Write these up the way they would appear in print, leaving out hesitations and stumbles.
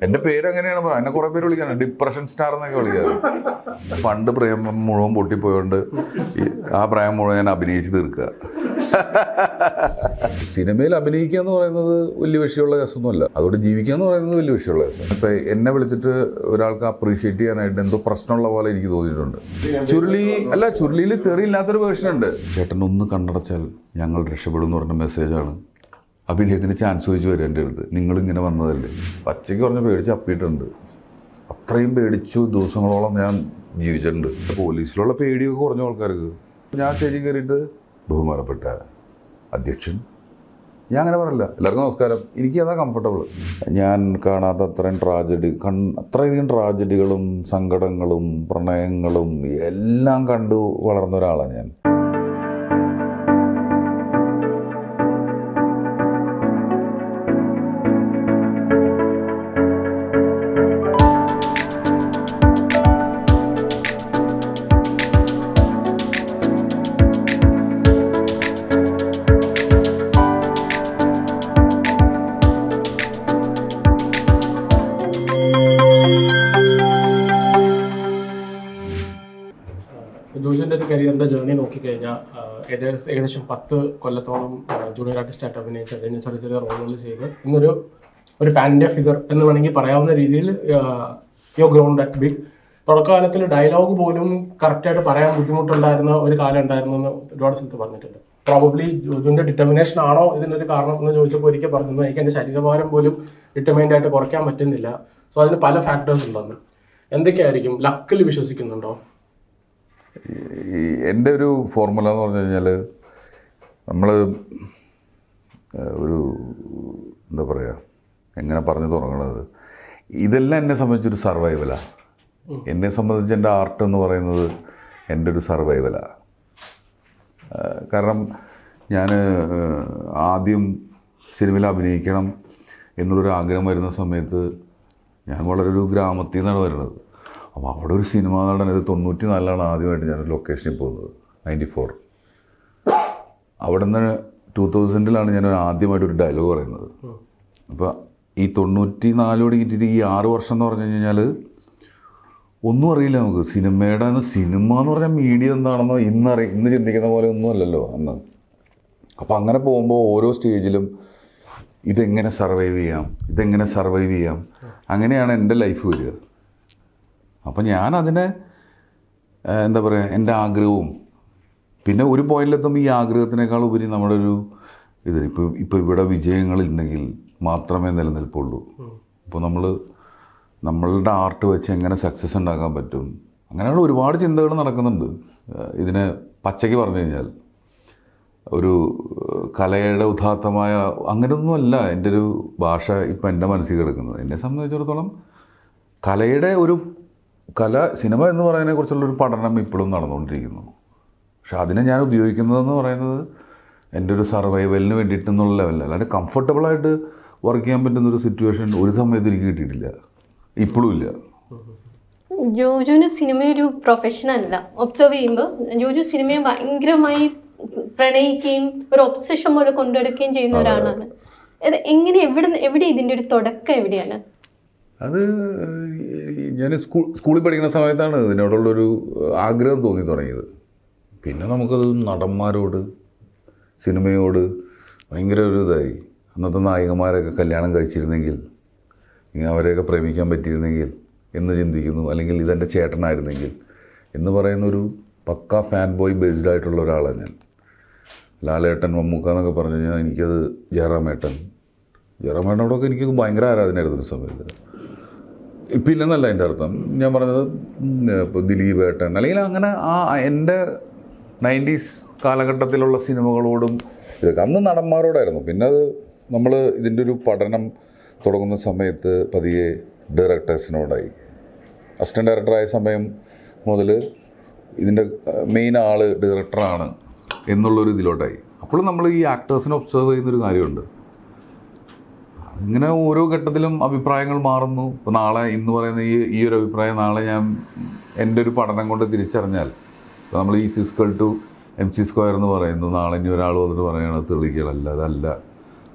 എൻ്റെ പേര് എങ്ങനെയാണ് പറയുക, എന്നെ കുറേ പേര് വിളിക്കാറുണ്ട്, ഡിപ്രഷൻ സ്റ്റാർ എന്നൊക്കെ വിളിക്കാറ്. പണ്ട് പ്രേമം മുഴുവൻ പൊട്ടിപ്പോയോണ്ട് ആ പ്രായം മുഴുവൻ ഞാൻ അഭിനയിച്ച് തീർക്കുക. സിനിമയിൽ അഭിനയിക്കുക എന്ന് പറയുന്നത് വലിയ വിഷയമുള്ള കേസൊന്നുമല്ല, അതുകൊണ്ട് ജീവിക്കുക എന്ന് പറയുന്നത് വലിയ വിഷയമുള്ള കേസാണ്. ഇപ്പം എന്നെ വിളിച്ചിട്ട് ഒരാൾക്ക് അപ്രീഷിയേറ്റ് ചെയ്യാനായിട്ട് എന്തോ പ്രശ്നമുള്ള പോലെ എനിക്ക് തോന്നിയിട്ടുണ്ട്. ചുരുളിയിൽ തെറിയില്ലാത്തൊരു വേർഷൻ ഉണ്ട്. ചേട്ടൻ ഒന്ന് കണ്ണടച്ചാൽ ഞങ്ങൾ രക്ഷപ്പെടും എന്ന് പറഞ്ഞ മെസ്സേജാണ് അഭിനയത്തിന് ചാൻസ് ചോദിച്ചു വരും എൻ്റെ അടുത്ത്. നിങ്ങളിങ്ങനെ വന്നതല്ലേ, പച്ചയ്ക്ക് പറഞ്ഞ് പേടിച്ച് അപ്പിയിട്ടുണ്ട്. അത്രയും പേടിച്ചു ദിവസങ്ങളോളം ഞാൻ ജീവിച്ചിട്ടുണ്ട്. പോലീസിലുള്ള പേടിയൊക്കെ കുറഞ്ഞ ആൾക്കാർക്ക് ഞാൻ സ്റ്റേജിൽ കയറിയിട്ട് ബഹുമാനപ്പെട്ട അധ്യക്ഷൻ, ഞാൻ അങ്ങനെ പറയില്ല, എല്ലാവർക്കും നമസ്കാരം, എനിക്ക് അതാ കംഫർട്ടബിൾ. ഞാൻ കാണാത്ത അത്രയധികം ട്രാജഡികളും സങ്കടങ്ങളും പ്രണയങ്ങളും എല്ലാം കണ്ടു വളർന്ന ഒരാളാണ് ഞാൻ. ജോജുവിൻ്റെ ഒരു കരിയറിൻ്റെ ജേർണി നോക്കിക്കഴിഞ്ഞാൽ ഏകദേശം 10 കൊല്ലത്തോളം ജൂനിയർ ആർട്ടിസ്റ്റായിട്ട് അഭിനയിച്ച് അതിന് ചെറിയ ചെറിയ റോളുകൾ ചെയ്ത് ഇന്നൊരു പാൻ ഇന്ത്യ ഫിഗർ എന്ന് വേണമെങ്കിൽ പറയാവുന്ന രീതിയിൽ യു ഗ്രോൺ ദാറ്റ് ബിഗ്. തുടക്കകാലത്തിൽ ഡയലോഗ് പോലും കറക്റ്റായിട്ട് പറയാൻ ബുദ്ധിമുട്ടുണ്ടായിരുന്ന ഒരു കാലം ഉണ്ടായിരുന്നു എന്ന് ഒരുപാട് സ്ഥലത്ത് പറഞ്ഞിട്ടുണ്ട്. പ്രോബബ്ലി ജോജുവിൻ്റെ ഡിറ്റർമിനേഷൻ ആണോ ഇതിനൊരു കാരണം എന്ന് ചോദിച്ചപ്പോൾ ഒരിക്കൽ പറഞ്ഞത് എനിക്ക് എൻ്റെ ശരീരഭാരം പോലും ഡിറ്റർമൈൻഡ് ആയിട്ട് കുറയ്ക്കാൻ പറ്റുന്നില്ല. സോ അതിന് പല ഫാക്ടേഴ്സ് ഉണ്ടെന്ന്. എന്തൊക്കെയായിരിക്കും? ലക്കിൽ വിശ്വസിക്കുന്നുണ്ടോ? എൻ്റെ ഒരു ഫോർമുല എന്ന് പറഞ്ഞു കഴിഞ്ഞാൽ, നമ്മൾ ഒരു എന്താ പറയുക, എങ്ങനെ പറഞ്ഞു തുടങ്ങണത്, ഇതെല്ലാം എന്നെ സംബന്ധിച്ചൊരു സർവൈവലാണ്. എന്നെ സംബന്ധിച്ച് എൻ്റെ ആർട്ട് എന്ന് പറയുന്നത് എൻ്റെ ഒരു സർവൈവലാണ്. കാരണം ഞാൻ ആദ്യം സിനിമയിൽ അഭിനയിക്കണം എന്നുള്ളൊരു ആഗ്രഹം വരുന്ന സമയത്ത് ഞാൻ വളരെ ഒരു ഗ്രാമത്തിൽ നിന്നാണ് വരുന്നത്. അപ്പോൾ അവിടെ ഒരു സിനിമ നടൻ, ഇത് 94 ആദ്യമായിട്ട് ഞാൻ ലൊക്കേഷനിൽ പോകുന്നത്, 94. അവിടെ നിന്ന് 2000 ഞാൻ ആദ്യമായിട്ടൊരു ഡയലോഗ് പറയുന്നത്. അപ്പോൾ ഈ 94 തുടങ്ങിയിട്ട് ഈ 6 വർഷം എന്ന് പറഞ്ഞു കഴിഞ്ഞാൽ ഒന്നും അറിയില്ല നമുക്ക്. സിനിമ എന്ന് പറഞ്ഞാൽ മീഡിയ എന്താണെന്നോ ഇന്ന് ചിന്തിക്കുന്ന പോലെ ഒന്നും അല്ലല്ലോ അന്ന്. അപ്പോൾ അങ്ങനെ പോകുമ്പോൾ ഓരോ സ്റ്റേജിലും ഇതെങ്ങനെ സർവൈവ് ചെയ്യാം, അങ്ങനെയാണ് എൻ്റെ ലൈഫ് വരിക. അപ്പം ഞാനതിനെ എന്താ പറയുക, എൻ്റെ ആഗ്രഹവും പിന്നെ ഒരു പോയിന്റിലെത്തുമ്പോൾ ഈ ആഗ്രഹത്തിനേക്കാൾ ഉപരി നമ്മുടെ ഒരു ഇപ്പോൾ ഇവിടെ വിജയങ്ങളുണ്ടെങ്കിൽ മാത്രമേ നിലനിൽപ്പുള്ളൂ. ഇപ്പോൾ നമ്മളുടെ ആർട്ട് വെച്ച് എങ്ങനെ സക്സസ് ഉണ്ടാക്കാൻ പറ്റും, അങ്ങനെയുള്ള ഒരുപാട് ചിന്തകൾ നടക്കുന്നുണ്ട്. ഇതിനെ പച്ചയ്ക്ക് പറഞ്ഞു കഴിഞ്ഞാൽ ഒരു കലയുടെ ഉദാത്തമായ അങ്ങനെയൊന്നുമല്ല എൻ്റെ ഒരു ഭാഷ ഇപ്പം എൻ്റെ മനസ്സിൽ കിടക്കുന്നത്. എന്നെ സംബന്ധിച്ചിടത്തോളം സിനിമ എന്ന് പറയുന്നതിനെക്കുറിച്ചുള്ളൊരു പഠനം ഇപ്പോഴും നടന്നുകൊണ്ടിരിക്കുന്നു. പക്ഷെ അതിനെ ഞാൻ ഉപയോഗിക്കുന്നതെന്ന് പറയുന്നത് എൻ്റെ ഒരു സർവൈവലിന് വേണ്ടിയിട്ടെന്നുള്ള ലെവലിൽ, അല്ലാണ്ട് കംഫർട്ടബിളായിട്ട് വർക്ക് ചെയ്യാൻ പറ്റുന്നൊരു സിറ്റുവേഷൻ ഒരു സമയത്ത് എനിക്ക് കിട്ടിയിട്ടില്ല, ഇപ്പോഴും ഇല്ല. ജോജുവിന് സിനിമ ഒരു പ്രൊഫഷൻ അല്ല. ഒബ്സർവ് ചെയ്യുമ്പോൾ ജോജു സിനിമയെ ഭയങ്കരമായി പ്രണയിക്കുകയും ഒരു ഒബ്സഷൻ പോലെ കൊണ്ടുനടക്കുകയും ചെയ്യുന്ന ഒരാളാണ്. എവിടെ ഇതിൻ്റെ ഒരു തുടക്കം എവിടെയാണ്? അത് ഞാൻ സ്കൂളിൽ പഠിക്കുന്ന സമയത്താണ് ഇതിനോടുള്ളൊരു ആഗ്രഹം തോന്നി തുടങ്ങിയത്. പിന്നെ നമുക്കത് നടന്മാരോട് സിനിമയോട് ഭയങ്കര ഒരു ഇതായി. അന്നത്തെ നായികമാരൊക്കെ കല്യാണം കഴിച്ചിരുന്നെങ്കിൽ, അവരെയൊക്കെ പ്രേമിക്കാൻ പറ്റിയിരുന്നെങ്കിൽ എന്ന് ചിന്തിക്കുന്നു. അല്ലെങ്കിൽ ഇതെൻ്റെ ചേട്ടനായിരുന്നെങ്കിൽ എന്ന് പറയുന്നൊരു പക്ക ഫാൻ ബോയ് ബേസ്ഡ് ആയിട്ടുള്ള ഒരാളാണ് ഞാൻ. ലാലേട്ടൻ, മമ്മൂക്ക എന്നൊക്കെ പറഞ്ഞു കഴിഞ്ഞാൽ എനിക്കത് ജയറാമേട്ടനോടൊക്കെ എനിക്ക് ഭയങ്കര ആരാധനയായിരുന്നു ഒരു സമയത്ത്. ഇപ്പം ഇല്ലെന്നല്ല എൻ്റെ അർത്ഥം. ഞാൻ പറഞ്ഞത് ഇപ്പോൾ ദിലീപ് ഏട്ടൻ അല്ലെങ്കിൽ അങ്ങനെ എൻ്റെ 90s കാലഘട്ടത്തിലുള്ള സിനിമകളോടും ഇതൊക്കെ അന്ന് നടന്മാരോടായിരുന്നു. പിന്നെ അത് നമ്മൾ ഇതിൻ്റെ ഒരു പഠനം തുടങ്ങുന്ന സമയത്ത് പതിയെ ഡയറക്ടേഴ്സിനോടായി. അസിസ്റ്റൻറ്റ് ഡയറക്ടറായ സമയം മുതൽ ഇതിൻ്റെ മെയിൻ ആൾ ഡയറക്ടറാണ് എന്നുള്ളൊരു ഇതിലോട്ടായി. അപ്പോൾ നമ്മൾ ഈ ആക്ടേഴ്സിനെ ഒബ്സർവ് ചെയ്യുന്നൊരു കാര്യമുണ്ട്. ഇങ്ങനെ ഓരോ ഘട്ടത്തിലും അഭിപ്രായങ്ങൾ മാറുന്നു. ഇപ്പോൾ ഇന്ന് പറയുന്ന ഈ ഒരു അഭിപ്രായം നാളെ ഞാൻ എൻ്റെ ഒരു പഠനം കൊണ്ട് തിരിച്ചറിഞ്ഞാൽ, ഇപ്പോൾ നമ്മൾ ഈ സിസ്കൾ ടു MC² എന്ന് പറയുന്നു, നാളെ ഇനി ഒരാൾ വന്നിട്ട് പറയുകയാണ് തെളിയിക്കലല്ല, അതല്ല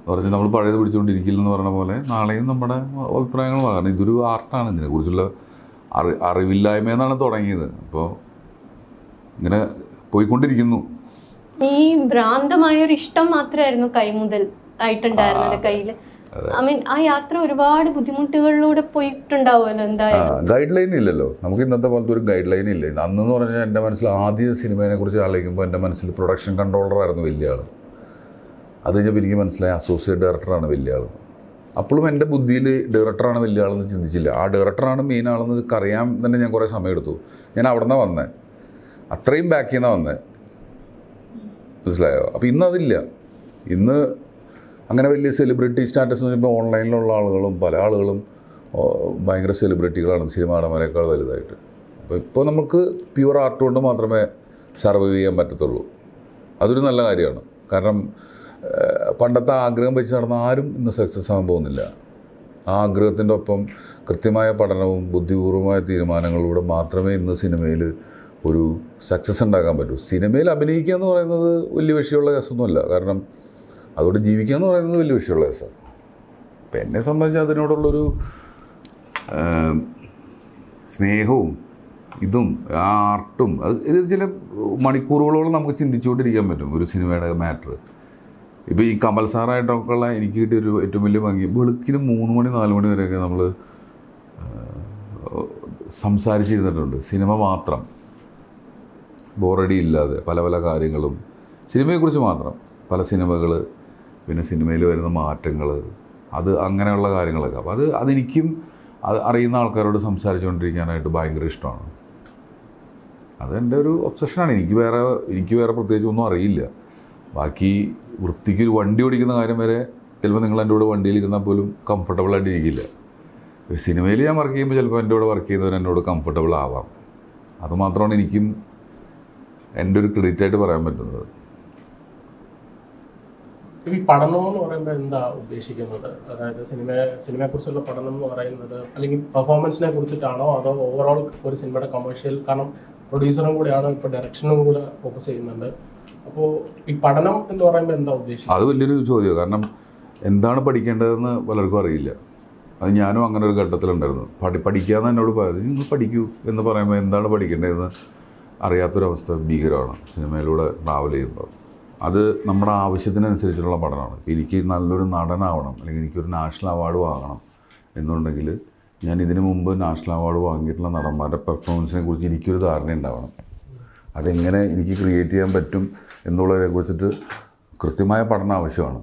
പറഞ്ഞാൽ നമ്മൾ പഴയത് പിടിച്ചുകൊണ്ടിരിക്കില്ലെന്ന് പറഞ്ഞ പോലെ നാളെയും നമ്മുടെ അഭിപ്രായങ്ങൾ കാരണം ഇതൊരു ആർട്ടാണ്. ഇതിനെക്കുറിച്ചുള്ള അറിവില്ലായ്മ എന്നാണ് തുടങ്ങിയത്. അപ്പോൾ ഇങ്ങനെ പോയിക്കൊണ്ടിരിക്കുന്നു. ഈ ഭ്രാന്തമായ ഒരു ഇഷ്ടം മാത്രമായിരുന്നു കൈമുതൽ ആയിട്ടുണ്ടായിരുന്നത് കയ്യിൽ. ഐ മീൻ ആ യാത്ര ഒരുപാട് ബുദ്ധിമുട്ടുകളിലൂടെ പോയിട്ടുണ്ടാവുമല്ലോ. എന്തായാലും ഗൈഡ് ലൈൻ ഇല്ലല്ലോ നമുക്ക്, ഇന്നത്തെ പോലത്തെ ഒരു ഗൈഡ് ലൈൻ ഇല്ല. അന്നെന്ന് പറഞ്ഞാൽ എൻ്റെ മനസ്സിൽ ആദ്യ സിനിമയെ കുറിച്ച് ആലോചിക്കുമ്പോൾ എൻ്റെ മനസ്സിൽ പ്രൊഡക്ഷൻ കൺട്രോളറായിരുന്നു വലിയ ആൾ. അത് കഴിഞ്ഞപ്പോൾ എനിക്ക് മനസ്സിലായി അസോസിയേറ്റ് ഡയറക്ടറാണ് വലിയ ആൾ. അപ്പോഴും എൻ്റെ ബുദ്ധിയിൽ ഡയറക്ടറാണ് വലിയ ആളെന്ന് ചിന്തിച്ചില്ല. ആ ഡയറക്ടറാണ് മെയിൻ ആളെന്ന് അറിയാൻ തന്നെ ഞാൻ കുറേ സമയം എടുത്തു. ഞാൻ അവിടെ നിന്നാണ് വന്നത്, അത്രയും ബാക്കിൽ നിന്നാണ് വന്നത്, മനസ്സിലായോ? അപ്പോൾ ഇന്നതില്ല. ഇന്ന് അങ്ങനെ വലിയ സെലിബ്രിറ്റി സ്റ്റാറ്റസ് എന്ന് പറയുമ്പോൾ ഓൺലൈനിലുള്ള ആളുകളും പല ആളുകളും ഭയങ്കര സെലിബ്രിറ്റികളാണ് സിനിമ നടന്മാരെക്കാൾ വലുതായിട്ട്. അപ്പോൾ ഇപ്പോൾ നമുക്ക് പ്യുവർ ആർട്ട് കൊണ്ട് മാത്രമേ സർവൈവ് ചെയ്യാൻ പറ്റത്തുള്ളൂ. അതൊരു നല്ല കാര്യമാണ്. കാരണം പണ്ടത്തെ ആഗ്രഹം വെച്ച് നടന്ന ആരും ഇന്ന് സക്സസ് ആകാൻ പോകുന്നില്ല. ആ ആഗ്രഹത്തിൻ്റെ ഒപ്പം കൃത്യമായ പഠനവും ബുദ്ധിപൂർവമായ തീരുമാനങ്ങളിലൂടെ മാത്രമേ ഇന്ന് സിനിമയിൽ ഒരു സക്സസ് ഉണ്ടാക്കാൻ പറ്റൂ. സിനിമയിൽ അഭിനയിക്കുക എന്ന് പറയുന്നത് വലിയ വിഷയമുള്ള കേസൊന്നുമല്ല. കാരണം അതുകൊണ്ട് ജീവിക്കുക എന്ന് പറയുന്നത് വലിയ വിഷയമുള്ള കേസാണ്. അപ്പം എന്നെ സംബന്ധിച്ച് അതിനോടുള്ളൊരു സ്നേഹവും ഇതും ആ ആർട്ടും ഇത് ചില മണിക്കൂറുകളോളം നമുക്ക് ചിന്തിച്ചുകൊണ്ടിരിക്കാൻ പറ്റും ഒരു സിനിമയുടെ മാറ്റർ. ഇപ്പോൾ ഈ കമൽ സാറായിട്ടൊക്കെയുള്ള എനിക്ക് കിട്ടിയൊരു ഏറ്റവും വലിയ ഭംഗി, വെളുക്കിന് 3 മണി 4 മണി വരെയൊക്കെ നമ്മൾ സംസാരിച്ചിരുന്നിട്ടുണ്ട്. സിനിമ മാത്രം, ബോറടി ഇല്ലാതെ പല പല കാര്യങ്ങളും സിനിമയെക്കുറിച്ച് മാത്രം, പല സിനിമകൾ, പിന്നെ സിനിമയിൽ വരുന്ന മാറ്റങ്ങൾ, അത് അങ്ങനെയുള്ള കാര്യങ്ങളൊക്കെ. അപ്പോൾ അതെനിക്കും അത് അറിയുന്ന ആൾക്കാരോട് സംസാരിച്ചുകൊണ്ടിരിക്കാനായിട്ട് ഭയങ്കര ഇഷ്ടമാണ്. അതെൻ്റെ ഒരു ഒബ്സഷനാണ്. എനിക്ക് വേറെ പ്രത്യേകിച്ച് ഒന്നും അറിയില്ല. ബാക്കി വൃത്തിക്ക് ഒരു വണ്ടി ഓടിക്കുന്ന കാര്യം വരെ ചിലപ്പോൾ നിങ്ങൾ എൻ്റെ കൂടെ വണ്ടിയിലിരുന്നാൽ പോലും കംഫർട്ടബിളായിട്ട് ഇരിക്കില്ല. സിനിമയിൽ ഞാൻ വർക്ക് ചെയ്യുമ്പോൾ ചിലപ്പോൾ എൻ്റെ കൂടെ വർക്ക് ചെയ്യുന്നവർ എന്നോട് കംഫർട്ടബിൾ ആവാം. അതുമാത്രമാണ് എനിക്കും എൻ്റെ ഒരു ക്രെഡിറ്റായിട്ട് പറയാൻ പറ്റുന്നത്. ഈ പഠനം എന്ന് പറയുമ്പോൾ എന്താ ഉദ്ദേശിക്കുന്നത്? അതായത് സിനിമയെക്കുറിച്ചുള്ള പഠനം എന്ന് പറയുന്നത് അല്ലെങ്കിൽ പെർഫോമൻസിനെ കുറിച്ചിട്ടാണോ, അതോ ഓവറോൾ ഒരു സിനിമയുടെ കമേഴ്ഷ്യൽ? കാരണം പ്രൊഡ്യൂസറും കൂടെയാണ്, ഇപ്പോൾ ഡയറക്ഷനും കൂടെ ഫോക്കസ് ചെയ്യുന്നുണ്ട്. അപ്പോൾ ഈ പഠനം എന്ന് പറയുമ്പോൾ എന്താ ഉദ്ദേശിക്കുന്നത്? അത് വലിയൊരു ചോദ്യമാണ്. കാരണം എന്താണ് പഠിക്കേണ്ടതെന്ന് പലർക്കും അറിയില്ല. അത് ഞാനും അങ്ങനെ ഒരു ഘട്ടത്തിലുണ്ടായിരുന്നു. പഠിക്കാമെന്ന് എന്നോട് പറയുന്നത്, നിങ്ങൾ പഠിക്കൂ എന്ന് പറയുമ്പോൾ എന്താണ് പഠിക്കേണ്ടതെന്ന് അറിയാത്തൊരവസ്ഥ ഭീകരമാണ് സിനിമയിലൂടെ ട്രാവൽ ചെയ്യുമ്പോൾ. അത് നമ്മുടെ ആവശ്യത്തിനനുസരിച്ചുള്ള പഠനമാണ്. എനിക്ക് നല്ലൊരു നടനാവണം, അല്ലെങ്കിൽ എനിക്കൊരു നാഷണൽ അവാർഡ് വാങ്ങണം എന്നുണ്ടെങ്കിൽ ഞാൻ ഇതിനു മുമ്പ് നാഷണൽ അവാർഡ് വാങ്ങിയിട്ടുള്ള നടന്മാരുടെ പെർഫോമൻസിനെ കുറിച്ച് എനിക്കൊരു ധാരണ ഉണ്ടാവണം. അതെങ്ങനെ എനിക്ക് ക്രിയേറ്റ് ചെയ്യാൻ പറ്റും എന്നുള്ളതിനെ കുറിച്ചിട്ട് കൃത്യമായ പഠനം ആവശ്യമാണ്.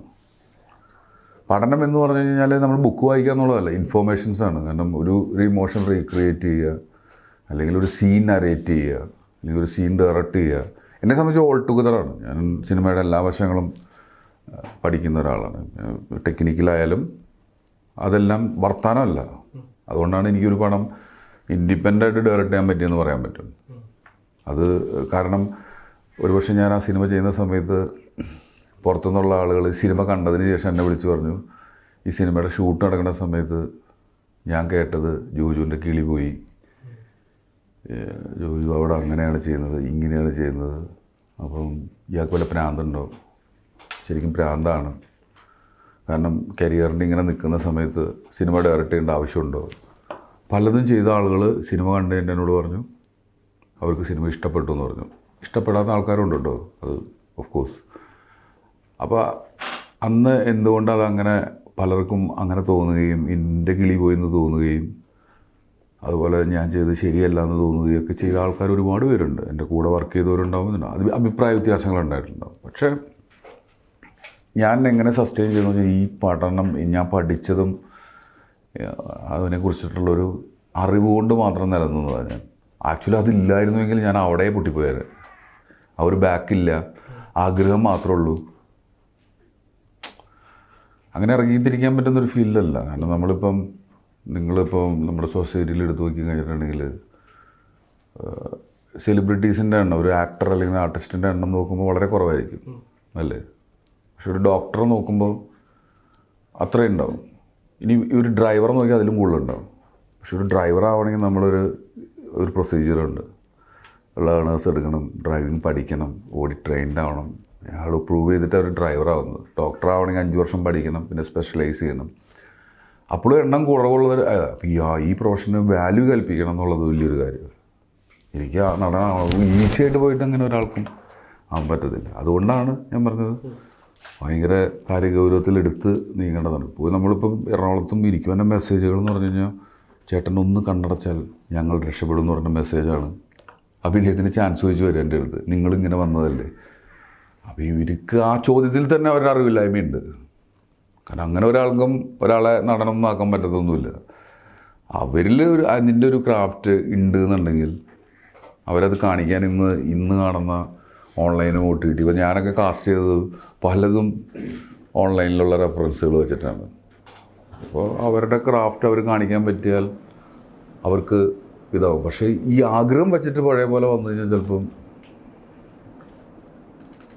പഠനം എന്ന് പറഞ്ഞു കഴിഞ്ഞാൽ നമ്മൾ ബുക്ക് വായിക്കുക എന്നുള്ളതല്ല, ഇൻഫോർമേഷൻസാണ്. കാരണം ഒരു ഇമോഷൻ റീക്രിയേറ്റ് ചെയ്യുക, അല്ലെങ്കിൽ ഒരു സീൻ നരേറ്റ് ചെയ്യുക, അല്ലെങ്കിൽ ഒരു സീൻ ഡയറക്റ്റ് ചെയ്യുക. എന്നെ സംബന്ധിച്ച് ഓൾ ടുഗദറാണ്. ഞാൻ സിനിമയുടെ എല്ലാ വശങ്ങളും പഠിക്കുന്ന ഒരാളാണ്. ടെക്നിക്കലായാലും അതെല്ലാം വർത്താനമല്ല. അതുകൊണ്ടാണ് എനിക്കൊരു പടം ഇൻഡിപെൻഡൻ്റായിട്ട് ഡയറക്റ്റ് ചെയ്യാൻ പറ്റിയെന്ന് പറയാൻ പറ്റും. അത് കാരണം ഒരുപക്ഷെ ഞാൻ ആ സിനിമ ചെയ്യുന്ന സമയത്ത് പുറത്തുനിന്നുള്ള ആളുകൾ സിനിമ കണ്ടതിന് ശേഷം എന്നെ വിളിച്ച് പറഞ്ഞു, ഈ സിനിമയുടെ ഷൂട്ട് നടക്കുന്ന സമയത്ത് ഞാൻ കേട്ടത് ജോജുവിൻ്റെ കിളി പോയി, ജോജു അവിടെ അങ്ങനെയാണ് ചെയ്യുന്നത്, ഇങ്ങനെയാണ് ചെയ്യുന്നത്, അപ്പം ഇയാൾക്ക് വല്ല പ്രാന്തുണ്ടോ? ശരിക്കും പ്രാന്താണ്. കാരണം കരിയറിൻ്റെ ഇങ്ങനെ നിൽക്കുന്ന സമയത്ത് സിനിമ ഡയറക്റ്റ് ചെയ്യേണ്ട ആവശ്യമുണ്ടോ? പലതും ചെയ്ത ആളുകൾ സിനിമ കണ്ട് എന്നോട് പറഞ്ഞു അവർക്ക് സിനിമ ഇഷ്ടപ്പെട്ടു എന്ന് പറഞ്ഞു. ഇഷ്ടപ്പെടാത്ത ആൾക്കാരുണ്ട് കേട്ടോ, അത് ഓഫ് കോഴ്സ്. അപ്പോൾ അന്ന് എന്തുകൊണ്ട് അതങ്ങനെ പലർക്കും അങ്ങനെ തോന്നുകയും എൻ്റെ കിളി പോയെന്ന് തോന്നുകയും അതുപോലെ ഞാൻ ചെയ്തത് ശരിയല്ല എന്ന് തോന്നുകയൊക്കെ ചെയ്ത ആൾക്കാർ ഒരുപാട് പേരുണ്ട്. എൻ്റെ കൂടെ വർക്ക് ചെയ്തവരുണ്ടാവുന്നുണ്ട്. അത് അഭിപ്രായ വ്യത്യാസങ്ങളുണ്ടായിട്ടുണ്ടാവും. പക്ഷേ ഞാൻ എങ്ങനെ സസ്റ്റെയിൻ ചെയ്യുന്നു വെച്ചാൽ ഈ പഠനം, ഞാൻ പഠിച്ചതും അതിനെക്കുറിച്ചിട്ടുള്ളൊരു അറിവ് കൊണ്ട് മാത്രം നിലനിന്നതാണ് ഞാൻ. ആക്ച്വലി അതില്ലായിരുന്നുവെങ്കിൽ ഞാൻ അവിടെ പൊട്ടിപ്പോയാൽ. ആ ഒരു ബാക്കില്ല, ആഗ്രഹം മാത്രമേ ഉള്ളൂ. അങ്ങനെ ഇറങ്ങിത്തിരിക്കാൻ പറ്റുന്നൊരു ഫീൽഡല്ല. കാരണം നിങ്ങളിപ്പം നമ്മുടെ സൊസൈറ്റിയിൽ എടുത്ത് നോക്കി കഴിഞ്ഞിട്ടുണ്ടെങ്കിൽ സെലിബ്രിറ്റീസിൻ്റെ എണ്ണം, ഒരു ആക്ടർ അല്ലെങ്കിൽ ആർട്ടിസ്റ്റിൻ്റെ എണ്ണം നോക്കുമ്പോൾ വളരെ കുറവായിരിക്കും അല്ലേ? പക്ഷെ ഒരു ഡോക്ടറെ നോക്കുമ്പോൾ അത്രയും ഉണ്ടാവും. ഇനി ഒരു ഡ്രൈവറെ നോക്കിയാൽ അതിലും കൂടുതലുണ്ടാവും. പക്ഷെ ഒരു ഡ്രൈവർ ആവണമെങ്കിൽ നമ്മളൊരു പ്രൊസീജിയറുണ്ട്. ലേണേഴ്സ് എടുക്കണം, ഡ്രൈവിംഗ് പഠിക്കണം, ഓടി ട്രെയിൻഡ് ആവണം, അയാൾ പ്രൂവ് ചെയ്തിട്ട് ഒരു ഡ്രൈവറാവുന്നത്. ഡോക്ടർ ആവണമെങ്കിൽ 5 വർഷം പഠിക്കണം, പിന്നെ സ്പെഷ്യലൈസ് ചെയ്യണം. അപ്പോഴും എണ്ണം കുറവുള്ളത്. ഈ പ്രൊഫഷന് വാല്യൂ കൽപ്പിക്കണം എന്നുള്ളത് വലിയൊരു കാര്യം. എനിക്ക് ആ നടനാണ് ഈസിയായിട്ട് പോയിട്ട് അങ്ങനെ ഒരാൾക്കും ആകാൻ പറ്റത്തില്ല. അതുകൊണ്ടാണ് ഞാൻ പറഞ്ഞത് ഭയങ്കര കാര്യഗൗരവത്തിലെടുത്ത് നീങ്ങേണ്ടതാണ്. ഇപ്പോൾ നമ്മളിപ്പം എറണാകുളത്തും ഇരിക്കുവാൻ്റെ മെസ്സേജുകൾ എന്ന് പറഞ്ഞു കഴിഞ്ഞാൽ ചേട്ടൻ ഒന്ന് കണ്ണടച്ചാൽ ഞങ്ങൾ രക്ഷപ്പെടും എന്ന് പറഞ്ഞ മെസ്സേജാണ്. അഭിനയത്തിന് ചാൻസ് ചോദിച്ചു വരും എൻ്റെ അടുത്ത്, നിങ്ങളിങ്ങനെ വന്നതല്ലേ. അപ്പോൾ ഇവർക്ക് ആ ചോദ്യത്തിൽ തന്നെ അവരുടെ അറിവില്ലായ്മയുണ്ട്. കാരണം അങ്ങനെ ഒരാളെ നടനമൊന്നും ആക്കാൻ പറ്റത്തൊന്നുമില്ല. അവരിൽ അതിൻ്റെ ഒരു ക്രാഫ്റ്റ് ഉണ്ട് എന്നുണ്ടെങ്കിൽ അവരത് കാണിക്കാൻ ഇന്ന് കാണുന്ന ഓൺലൈനും OTT, ഇപ്പോൾ ഞാനൊക്കെ കാസ്റ്റ് ചെയ്തത് പലതും ഓൺലൈനിലുള്ള റെഫറൻസുകൾ വെച്ചിട്ടാണ്. അപ്പോൾ അവരുടെ ക്രാഫ്റ്റ് അവർ കാണിക്കാൻ പറ്റിയാൽ അവർക്ക് ഇതാവും. പക്ഷേ ഈ ആഗ്രഹം വെച്ചിട്ട് പഴയ പോലെ വന്നു കഴിഞ്ഞാൽ ചിലപ്പം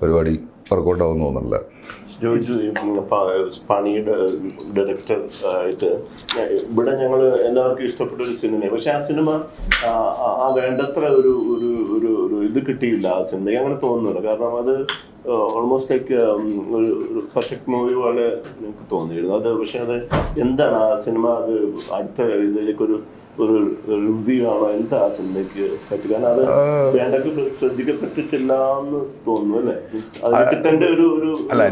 പരിപാടി വർക്കൗട്ടാവും തോന്നുന്നില്ല. ജോജു പണിയുടെ ഡയറക്ടർ ആയിട്ട് ഇവിടെ ഞങ്ങൾ എല്ലാവർക്കും ഇഷ്ടപ്പെട്ട ഒരു സിനിമ, പക്ഷെ ആ സിനിമ ആ വേണ്ടത്ര ഒരു ഒരു ഒരു ഒരു ഇത് കിട്ടിയില്ല ആ സിനിമ, അങ്ങനെ തോന്നുന്നില്ല. കാരണം അത് ഓൾമോസ്റ്റ് ലൈക്ക് ഒരു പെർഫെക്റ്റ് മൂവി പോലെ എനിക്ക് തോന്നിയിരുന്നു അത്. പക്ഷെ അത് എന്താണ് ആ സിനിമ, അത് അടുത്ത ഇതിലേക്കൊരു ഒരു റിവ്യൂ ആണോ, എന്താ ആ സിനിമയ്ക്ക് പറ്റി? കാരണം അത് വേണ്ടൊക്കെ ശ്രദ്ധിക്കപ്പെട്ടിട്ടില്ല എന്ന് തോന്നുന്നു അല്ലേ? അത് കിട്ടേണ്ട ഒരു അല്ല.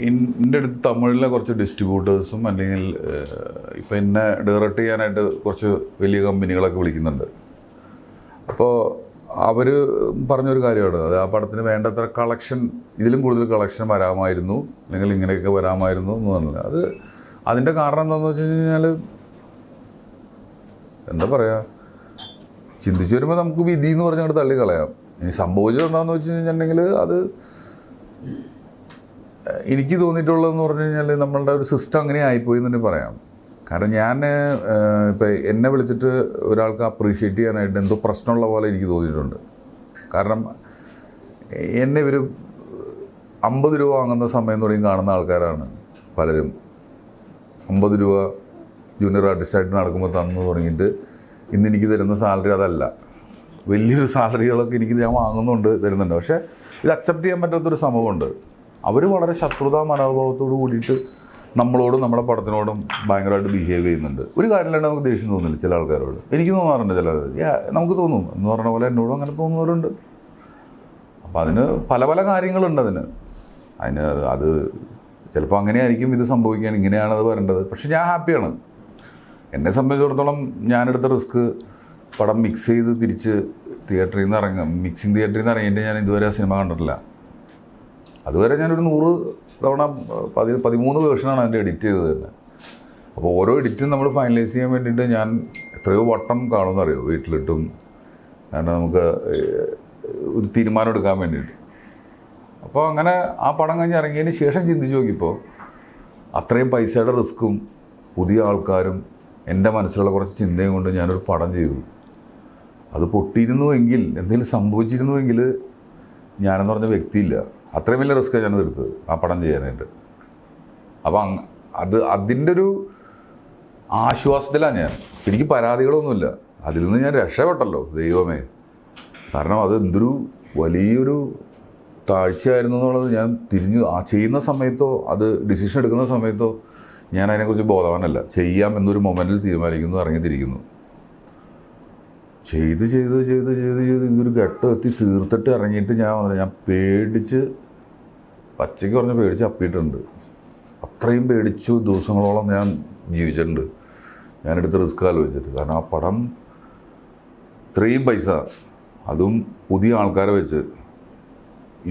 എൻ്റെ അടുത്ത് തമിഴിലെ കുറച്ച് ഡിസ്ട്രിബ്യൂട്ടേഴ്സും അല്ലെങ്കിൽ ഇപ്പം എന്നെ ഡയറക്റ്റ് ചെയ്യാനായിട്ട് കുറച്ച് വലിയ കമ്പനികളൊക്കെ വിളിക്കുന്നുണ്ട്. അപ്പോൾ അവർ പറഞ്ഞൊരു കാര്യമാണ്, അത് ആ പടത്തിന് വേണ്ടത്ര കളക്ഷൻ, ഇതിലും കൂടുതൽ കളക്ഷൻ വരാമായിരുന്നു, അല്ലെങ്കിൽ ഇങ്ങനെയൊക്കെ വരാമായിരുന്നു എന്ന് പറഞ്ഞില്ല. അത് അതിൻ്റെ കാരണം എന്താണെന്ന് വെച്ച് കഴിഞ്ഞാൽ എന്താ പറയുക, ചിന്തിച്ച് വരുമ്പോൾ നമുക്ക് വിധി എന്ന് പറഞ്ഞ് അങ്ങോട്ട് തള്ളിക്കളയാം. ഇനി സംഭവിച്ചത് എന്താണെന്ന് വെച്ച് കഴിഞ്ഞിട്ടുണ്ടെങ്കിൽ അത് എനിക്ക് തോന്നിയിട്ടുള്ളതെന്ന് പറഞ്ഞു കഴിഞ്ഞാൽ നമ്മളുടെ ഒരു സിസ്റ്റം അങ്ങനെ ആയിപ്പോയി എന്ന് തന്നെ പറയാം. കാരണം ഞാൻ ഇപ്പം എന്നെ വിളിച്ചിട്ട് ഒരാൾക്ക് അപ്രീഷിയേറ്റ് ചെയ്യാനായിട്ട് എന്തോ പ്രശ്നമുള്ള പോലെ എനിക്ക് തോന്നിയിട്ടുണ്ട്. കാരണം എന്നെ ഇവർ 50 രൂപ വാങ്ങുന്ന സമയം തുടങ്ങി കാണുന്ന ആൾക്കാരാണ് പലരും. 50 രൂപ ജൂനിയർ ആർട്ടിസ്റ്റായിട്ട് നടക്കുമ്പോൾ തന്നു തുടങ്ങിയിട്ട് ഇന്ന് എനിക്ക് തരുന്ന സാലറി അതല്ല. വലിയൊരു സാലറികളൊക്കെ ഞാൻ വാങ്ങുന്നുണ്ട്, തരുന്നുണ്ട്. പക്ഷേ ഇത് അക്സെപ്റ്റ് ചെയ്യാൻ പറ്റാത്തൊരു സംഭവമുണ്ട്. അവർ വളരെ ശത്രുതാ മനോഭാവത്തോട് കൂടിയിട്ട് നമ്മളോടും നമ്മുടെ പടത്തിനോടും ഭയങ്കരമായിട്ട് ബിഹേവ് ചെയ്യുന്നുണ്ട്. ഒരു കാര്യമില്ലാണ്ട് നമുക്ക് ദേഷ്യം തോന്നില്ല ചില ആൾക്കാരോട്. എനിക്ക് തോന്നാറുണ്ട് ചില നമുക്ക് തോന്നും എന്ന് പറഞ്ഞ പോലെ എന്നോടും അങ്ങനെ തോന്നുന്നവരുണ്ട്. അപ്പോൾ അതിന് പല പല കാര്യങ്ങളുണ്ട്. അത് ചിലപ്പോൾ അങ്ങനെയായിരിക്കും ഇത് സംഭവിക്കാൻ, ഇങ്ങനെയാണത് വരേണ്ടത്. പക്ഷെ ഞാൻ ഹാപ്പിയാണ്. എന്നെ സംബന്ധിച്ചിടത്തോളം ഞാനെടുത്ത റിസ്ക് പടം മിക്സ് ചെയ്ത് തിരിച്ച് മിക്സിങ് തിയേറ്ററിൽ നിന്ന് ഇറങ്ങിയിട്ട് ഞാൻ ഇതുവരെ ആ സിനിമ കണ്ടിട്ടില്ല. അതുവരെ ഞാനൊരു 100 തവണ 13 വേർഷനാണ് അതിൻ്റെ എഡിറ്റ് ചെയ്തത് തന്നെ. അപ്പോൾ ഓരോ എഡിറ്റും നമ്മൾ ഫൈനലൈസ് ചെയ്യാൻ വേണ്ടിയിട്ട് ഞാൻ എത്രയോ വട്ടം കാണുമെന്നറിയോ വീട്ടിലിട്ടും. കാരണം നമുക്ക് ഒരു തീരുമാനം എടുക്കാൻ വേണ്ടിയിട്ട്. അപ്പോൾ അങ്ങനെ ആ പടം കഴിഞ്ഞ് ഇറങ്ങിയതിന് ശേഷം ചിന്തിച്ച് നോക്കിയപ്പോൾ അത്രയും പൈസയുടെ റിസ്ക്കും പുതിയ ആൾക്കാരും എൻ്റെ മനസ്സിലുള്ള കുറച്ച് ചിന്തയും കൊണ്ട് ഞാനൊരു പടം ചെയ്തു. അത് പൊട്ടിയിരുന്നുവെങ്കിൽ, എന്തെങ്കിലും സംഭവിച്ചിരുന്നുവെങ്കിൽ ഞാനെന്ന് പറഞ്ഞ വ്യക്തിയില്ല. അത്രയും വലിയ റിസ്ക്കാണ് ഞാനത് എടുത്തത് ആ പടം ചെയ്യാനായിട്ട്. അപ്പം അതിൻ്റെ ഒരു ആശ്വാസത്തിലാണ് ഞാൻ. എനിക്ക് പരാതികളൊന്നുമില്ല. അതിൽ നിന്ന് ഞാൻ രക്ഷപ്പെട്ടല്ലോ, ദൈവമേ. കാരണം അത് എന്തൊരു വലിയൊരു താഴ്ചയായിരുന്നു എന്നുള്ളത് ഞാൻ ചെയ്യുന്ന സമയത്തോ അത് ഡിസിഷൻ എടുക്കുന്ന സമയത്തോ ഞാൻ അതിനെക്കുറിച്ച് ബോധവാനല്ല. ചെയ്യാം എന്നൊരു മൊമെൻറ്റിൽ തീരുമാനിക്കുന്നു, ഇറങ്ങിത്തിരിക്കുന്നു. ചെയ്ത് ഇതൊരു ഘട്ടം എത്തി തീർത്തിട്ട് ഇറങ്ങിയിട്ട് ഞാൻ പേടിച്ച്, പച്ചയ്ക്ക് പറഞ്ഞ് പേടിച്ച് അപ്പിയിട്ടുണ്ട്. അത്രയും പേടിച്ചു ദിവസങ്ങളോളം ഞാൻ ജീവിച്ചിട്ടുണ്ട് ഞാനെടുത്ത് റിസ്ക് ആലോചിച്ചിട്ട്. കാരണം ആ പടം ഇത്രയും പൈസ, അതും പുതിയ ആൾക്കാരെ വെച്ച്,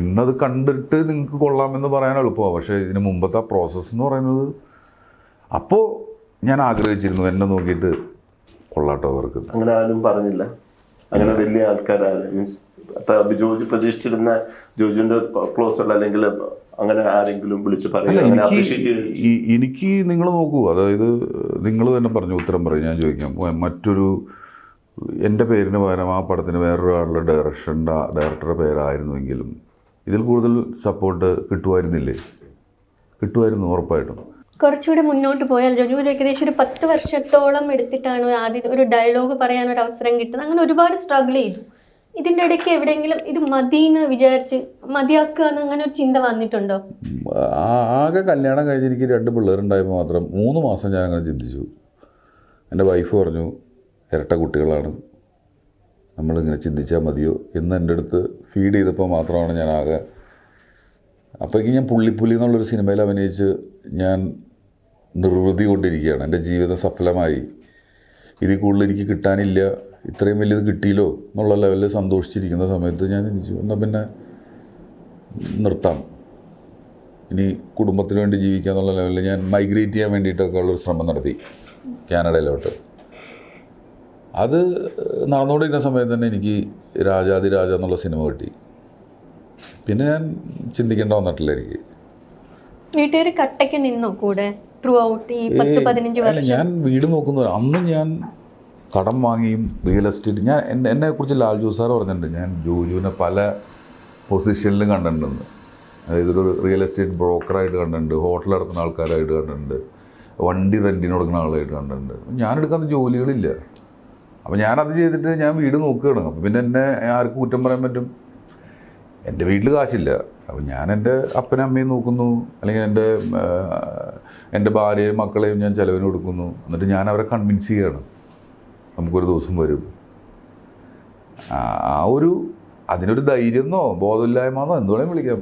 ഇന്നത് കണ്ടിട്ട് നിങ്ങൾക്ക് കൊള്ളാമെന്ന് പറയാൻ എളുപ്പമാണ്. പക്ഷേ ഇതിന് മുമ്പത്തെ ആ പ്രോസസ്സ് എന്ന് പറയുന്നത്, അപ്പോൾ ഞാൻ ആഗ്രഹിച്ചിരുന്നു എന്നെ നോക്കിയിട്ട് കൊള്ളാട്ടോ അവർക്ക്. അങ്ങനെ ആരും പറഞ്ഞില്ല, അങ്ങനെ വലിയ ആൾക്കാരാണ് മീൻസ് ജോജു പ്രതീക്ഷിച്ചിരുന്ന ജോജുവിന്റെ ക്ലോസ് ഉള്ള അല്ലെങ്കിൽ അങ്ങനെ ആരെങ്കിലും വിളിച്ച് പറയുക? എനിക്ക് നിങ്ങൾ നോക്കൂ, അതായത് നിങ്ങൾ തന്നെ പറഞ്ഞു ഉത്തരം പറയും. ഞാൻ ചോദിക്കാം, മറ്റൊരു എൻ്റെ പേരിന് പകരം ആ പടത്തിന് വേറൊരാളുടെ ഡയറക്ടറുടെ പേരായിരുന്നുവെങ്കിലും ഇതിൽ കൂടുതൽ സപ്പോർട്ട് കിട്ടുമായിരുന്നില്ലേ? കിട്ടുമായിരുന്നു, ഉറപ്പായിട്ടും. കുറച്ചുകൂടെ മുന്നോട്ട് പോയാൽ ജോജു ഏകദേശം ഒരു 10 വർഷത്തോളം എടുത്തിട്ടാണ് ആദ്യം ഒരു ഡയലോഗ് പറയാൻ ഒരു അവസരം കിട്ടുന്നത്. അങ്ങനെ ഒരുപാട് സ്ട്രഗിൾ ചെയ്തു. ഇതിന്റെ ഇടയ്ക്ക് എവിടെയെങ്കിലും ഇത് മതിന്ന് വിചാരിച്ച് മതിയാക്കുക അങ്ങനെ ഒരു ചിന്ത വന്നിട്ടുണ്ടോ? ആകെ കല്യാണം കഴിഞ്ഞ് എനിക്ക് 2 പിള്ളേരുണ്ടായപ്പോൾ മാത്രം 3 മാസം ഞാൻ അങ്ങനെ ചിന്തിച്ചു. എൻ്റെ വൈഫ് പറഞ്ഞു ഇരട്ട കുട്ടികളാണ്, നമ്മളിങ്ങനെ ചിന്തിച്ചാൽ മതിയോ എന്ന് എൻ്റെ അടുത്ത് ഫീഡ് ചെയ്തപ്പോൾ മാത്രമാണ് ഞാൻ ആകെ. അപ്പോഴേക്കും ഞാൻ പുള്ളിപ്പുലി എന്നുള്ളൊരു സിനിമയിൽ അഭിനയിച്ച് ഞാൻ നിർവൃതി കൊണ്ടിരിക്കുകയാണ്. എൻ്റെ ജീവിതം സഫലമായി, ഇതിൽ കൂടുതൽ എനിക്ക് കിട്ടാനില്ല, ഇത്രയും വലിയത് കിട്ടിയല്ലോ എന്നുള്ള ലെവലിൽ സന്തോഷിച്ചിരിക്കുന്ന സമയത്ത് ഞാൻ ചിന്തിച്ചു എന്നാൽ പിന്നെ നിർത്താം, ഇനി കുടുംബത്തിന് വേണ്ടി ജീവിക്കുക എന്നുള്ള ലെവലിൽ ഞാൻ മൈഗ്രേറ്റ് ചെയ്യാൻ വേണ്ടിയിട്ടൊക്കെ ഉള്ളൊരു ശ്രമം നടത്തി കാനഡയിലോട്ട്. അത് നടന്നുകൊണ്ടിരിക്കുന്ന സമയത്ത് തന്നെ എനിക്ക് രാജാതിരാജ എന്നുള്ള സിനിമ കിട്ടി. പിന്നെ ഞാൻ ചിന്തിക്കേണ്ട വന്നിട്ടില്ല എനിക്ക്. വീട്ടുകാർ കട്ടയ്ക്ക് നിന്നോ കൂടെ ത്രൂ ഔട്ട് ഈ 10-15 വർഷം? ഞാൻ വീട് നോക്കുന്നവർ അന്ന് ഞാൻ കടം വാങ്ങിയും റിയൽ എസ്റ്റേറ്റ്. ഞാൻ എന്നെക്കുറിച്ച് ലാൽ ജോസ് സാർ പറഞ്ഞിട്ടുണ്ട്, ഞാൻ ജോജുവിനെ പല പൊസിഷനിലും കണ്ടിട്ടുണ്ടെന്ന്. അതായത് ഒരു റിയൽ എസ്റ്റേറ്റ് ബ്രോക്കറായിട്ട് കണ്ടിട്ടുണ്ട്, ഹോട്ടൽ നടത്തുന്ന ആൾക്കാരായിട്ട് കണ്ടിട്ടുണ്ട്, വണ്ടി റെൻറ്റിന് കൊടുക്കുന്ന ആളായിട്ട് കണ്ടിട്ടുണ്ട്. ഞാനെടുക്കാത്ത ജോലികളില്ല. അപ്പോൾ ഞാനത് ചെയ്തിട്ട് ഞാൻ വീട് നോക്കുകയാണ്. അപ്പോൾ പിന്നെ എന്നെ ആർക്ക് കുറ്റം പറയാൻ പറ്റും? എൻ്റെ വീട്ടിൽ കാശില്ല, അപ്പോൾ ഞാൻ എൻ്റെ അപ്പനും അമ്മയും നോക്കുന്നു, അല്ലെങ്കിൽ എൻ്റെ ഭാര്യയും മക്കളെയും ഞാൻ ചിലവിന് കൊടുക്കുന്നു. എന്നിട്ട് ഞാൻ അവരെ കൺവിൻസ് ചെയ്യുകയാണ് നമുക്കൊരു ദിവസം വരും. ആ ഒരു അതിനൊരു ധൈര്യമെന്നോ ബോധമില്ലായ്മന്നോ എന്തുവേണേലും വിളിക്കാം.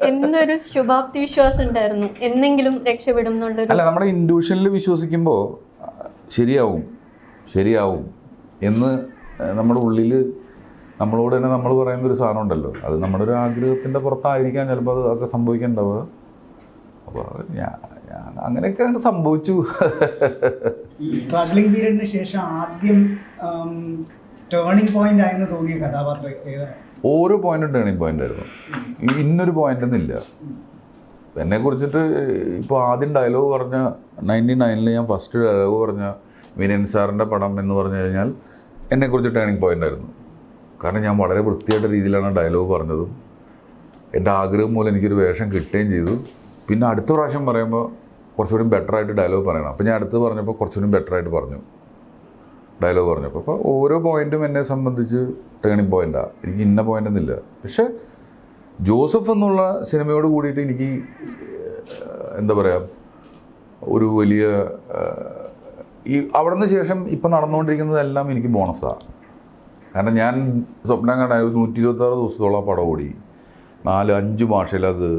എന്നൊരു ശുഭാപ്തി വിശ്വാസം ഉണ്ടായിരുന്നു എന്തെങ്കിലും രക്ഷപ്പെടും എന്നുള്ളൊരു. അല്ല, നമ്മുടെ ഇൻഡ്യൂഷനിൽ വിശ്വസിക്കുമ്പോൾ ശരിയാവും എന്ന് നമ്മുടെ ഉള്ളിൽ നമ്മളോട് തന്നെ നമ്മൾ പറയുന്നൊരു സാധനം ഉണ്ടല്ലോ, അത് നമ്മുടെ ഒരു ആഗ്രഹത്തിൻ്റെ പുറത്തായിരിക്കാം ചിലപ്പോൾ അതൊക്കെ സംഭവിക്കേണ്ടത്. അപ്പോൾ ഞാൻ അങ്ങനെയൊക്കെ അങ്ങനെ സംഭവിച്ചു. ഈ സ്ട്രഗ്ലിംഗ് പീരീഡിന് ശേഷം ആദ്യം ടേണിംഗ് പോയിന്റ് ആയെന്ന് തോന്നിയ കഥാപാത്രം ഏതാണ്? ഓരോ പോയിന്റും ടേണിംഗ് പോയിന്റ് ആയിരുന്നു. ഇന്നൊരു പോയിന്റ് ഒന്നുമില്ല. എന്നെക്കുറിച്ചിട്ട് ഇപ്പോൾ ആദ്യം ഡയലോഗ് പറഞ്ഞ 99-ൽ ഞാൻ ഫസ്റ്റ് ഡയലോഗ് പറഞ്ഞ വിനയൻ സാറിൻ്റെ പടം എന്ന് പറഞ്ഞു കഴിഞ്ഞാൽ എന്നെക്കുറിച്ച് ടേണിംഗ് പോയിന്റ് ആയിരുന്നു. കാരണം ഞാൻ വളരെ വൃത്തിയായിട്ട രീതിയിലാണ് ഡയലോഗ് പറഞ്ഞതും എൻ്റെ ആഗ്രഹം മൂലം എനിക്കൊരു വേഷം കിട്ടുകയും ചെയ്തു. പിന്നെ അടുത്ത പ്രാവശ്യം പറയുമ്പോൾ കുറച്ചുകൂടി ബെറ്ററായിട്ട് ഡയലോഗ് പറയണം. അപ്പോൾ ഞാൻ അടുത്ത് പറഞ്ഞപ്പോൾ കുറച്ചുകൂടി ബെറ്ററായിട്ട് പറഞ്ഞു ഡയലോഗ് പറഞ്ഞപ്പോൾ. അപ്പോൾ ഓരോ പോയിൻറ്റും എന്നെ സംബന്ധിച്ച് ടേണിംഗ് പോയിൻ്റാണ്. എനിക്ക് ഇന്ന പോയിൻ്റ് ഒന്നുമില്ല. പക്ഷേ ജോസഫ് എന്നുള്ള സിനിമയോട് കൂടിയിട്ട് എനിക്ക് എന്താ പറയുക, ഒരു വലിയ ഈ അവിടെ നിന്ന് ശേഷം ഇപ്പം നടന്നുകൊണ്ടിരിക്കുന്നതെല്ലാം എനിക്ക് ബോണസാണ്. കാരണം ഞാൻ സ്വപ്നം കണ്ട 126 ദിവസത്തോളം ആ പടം ഓടി, 4-5 ഭാഷയിൽ അത്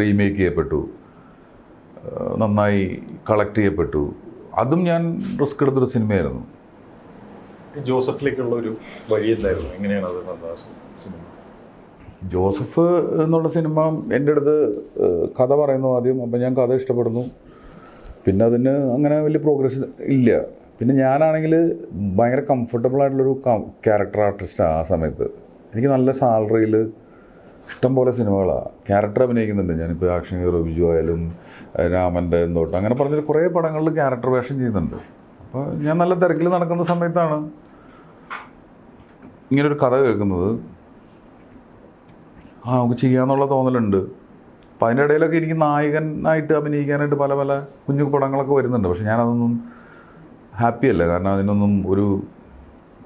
റീമേക്ക് ചെയ്യപ്പെട്ടു, നന്നായി കളക്ട് ചെയ്യപ്പെട്ടു. അതും ഞാൻ റിസ്ക് എടുത്തൊരു സിനിമയായിരുന്നു. ജോസഫിലേക്കുള്ള ഒരു വഴി എന്തായിരുന്നു? എങ്ങനെയാണ് അത് സിനിമ? ജോസഫ് എന്നുള്ള സിനിമ എൻ്റെ അടുത്ത് കഥ പറയുന്നു ആദ്യം. അപ്പം ഞാൻ കഥ ഇഷ്ടപ്പെടുന്നു. പിന്നെ അതിന് അങ്ങനെ വലിയ പ്രോഗ്രസ് ഇല്ല. പിന്നെ ഞാനാണെങ്കിൽ ഭയങ്കര കംഫർട്ടബിൾ ആയിട്ടുള്ളൊരു ക്യാരക്ടർ ആർട്ടിസ്റ്റാണ് ആ സമയത്ത്. എനിക്ക് നല്ല സാലറിയിൽ ഇഷ്ടംപോലെ സിനിമകളാണ് ക്യാരക്ടർ അഭിനയിക്കുന്നുണ്ട്. ഞാനിപ്പോൾ ആക്ഷൻ ഹീറോ ബിജു ആയാലും രാമൻ്റെ എന്തോട്ട് അങ്ങനെ പറഞ്ഞൊരു കുറേ പടങ്ങളിൽ ക്യാരക്ടർ വേഷം ചെയ്യുന്നുണ്ട്. അപ്പോൾ ഞാൻ നല്ല തിരക്കിൽ നടക്കുന്ന സമയത്താണ് ഇങ്ങനൊരു കഥ കേൾക്കുന്നത്. നമുക്ക് ചെയ്യാമെന്നുള്ള തോന്നലുണ്ട്. അപ്പോൾ അതിൻ്റെ ഇടയിലൊക്കെ എനിക്ക് നായകനായിട്ട് അഭിനയിക്കാനായിട്ട് പല പല കുഞ്ഞു പടങ്ങളൊക്കെ വരുന്നുണ്ട്. പക്ഷെ ഞാനതൊന്നും ഹാപ്പിയല്ല. കാരണം അതിനൊന്നും ഒരു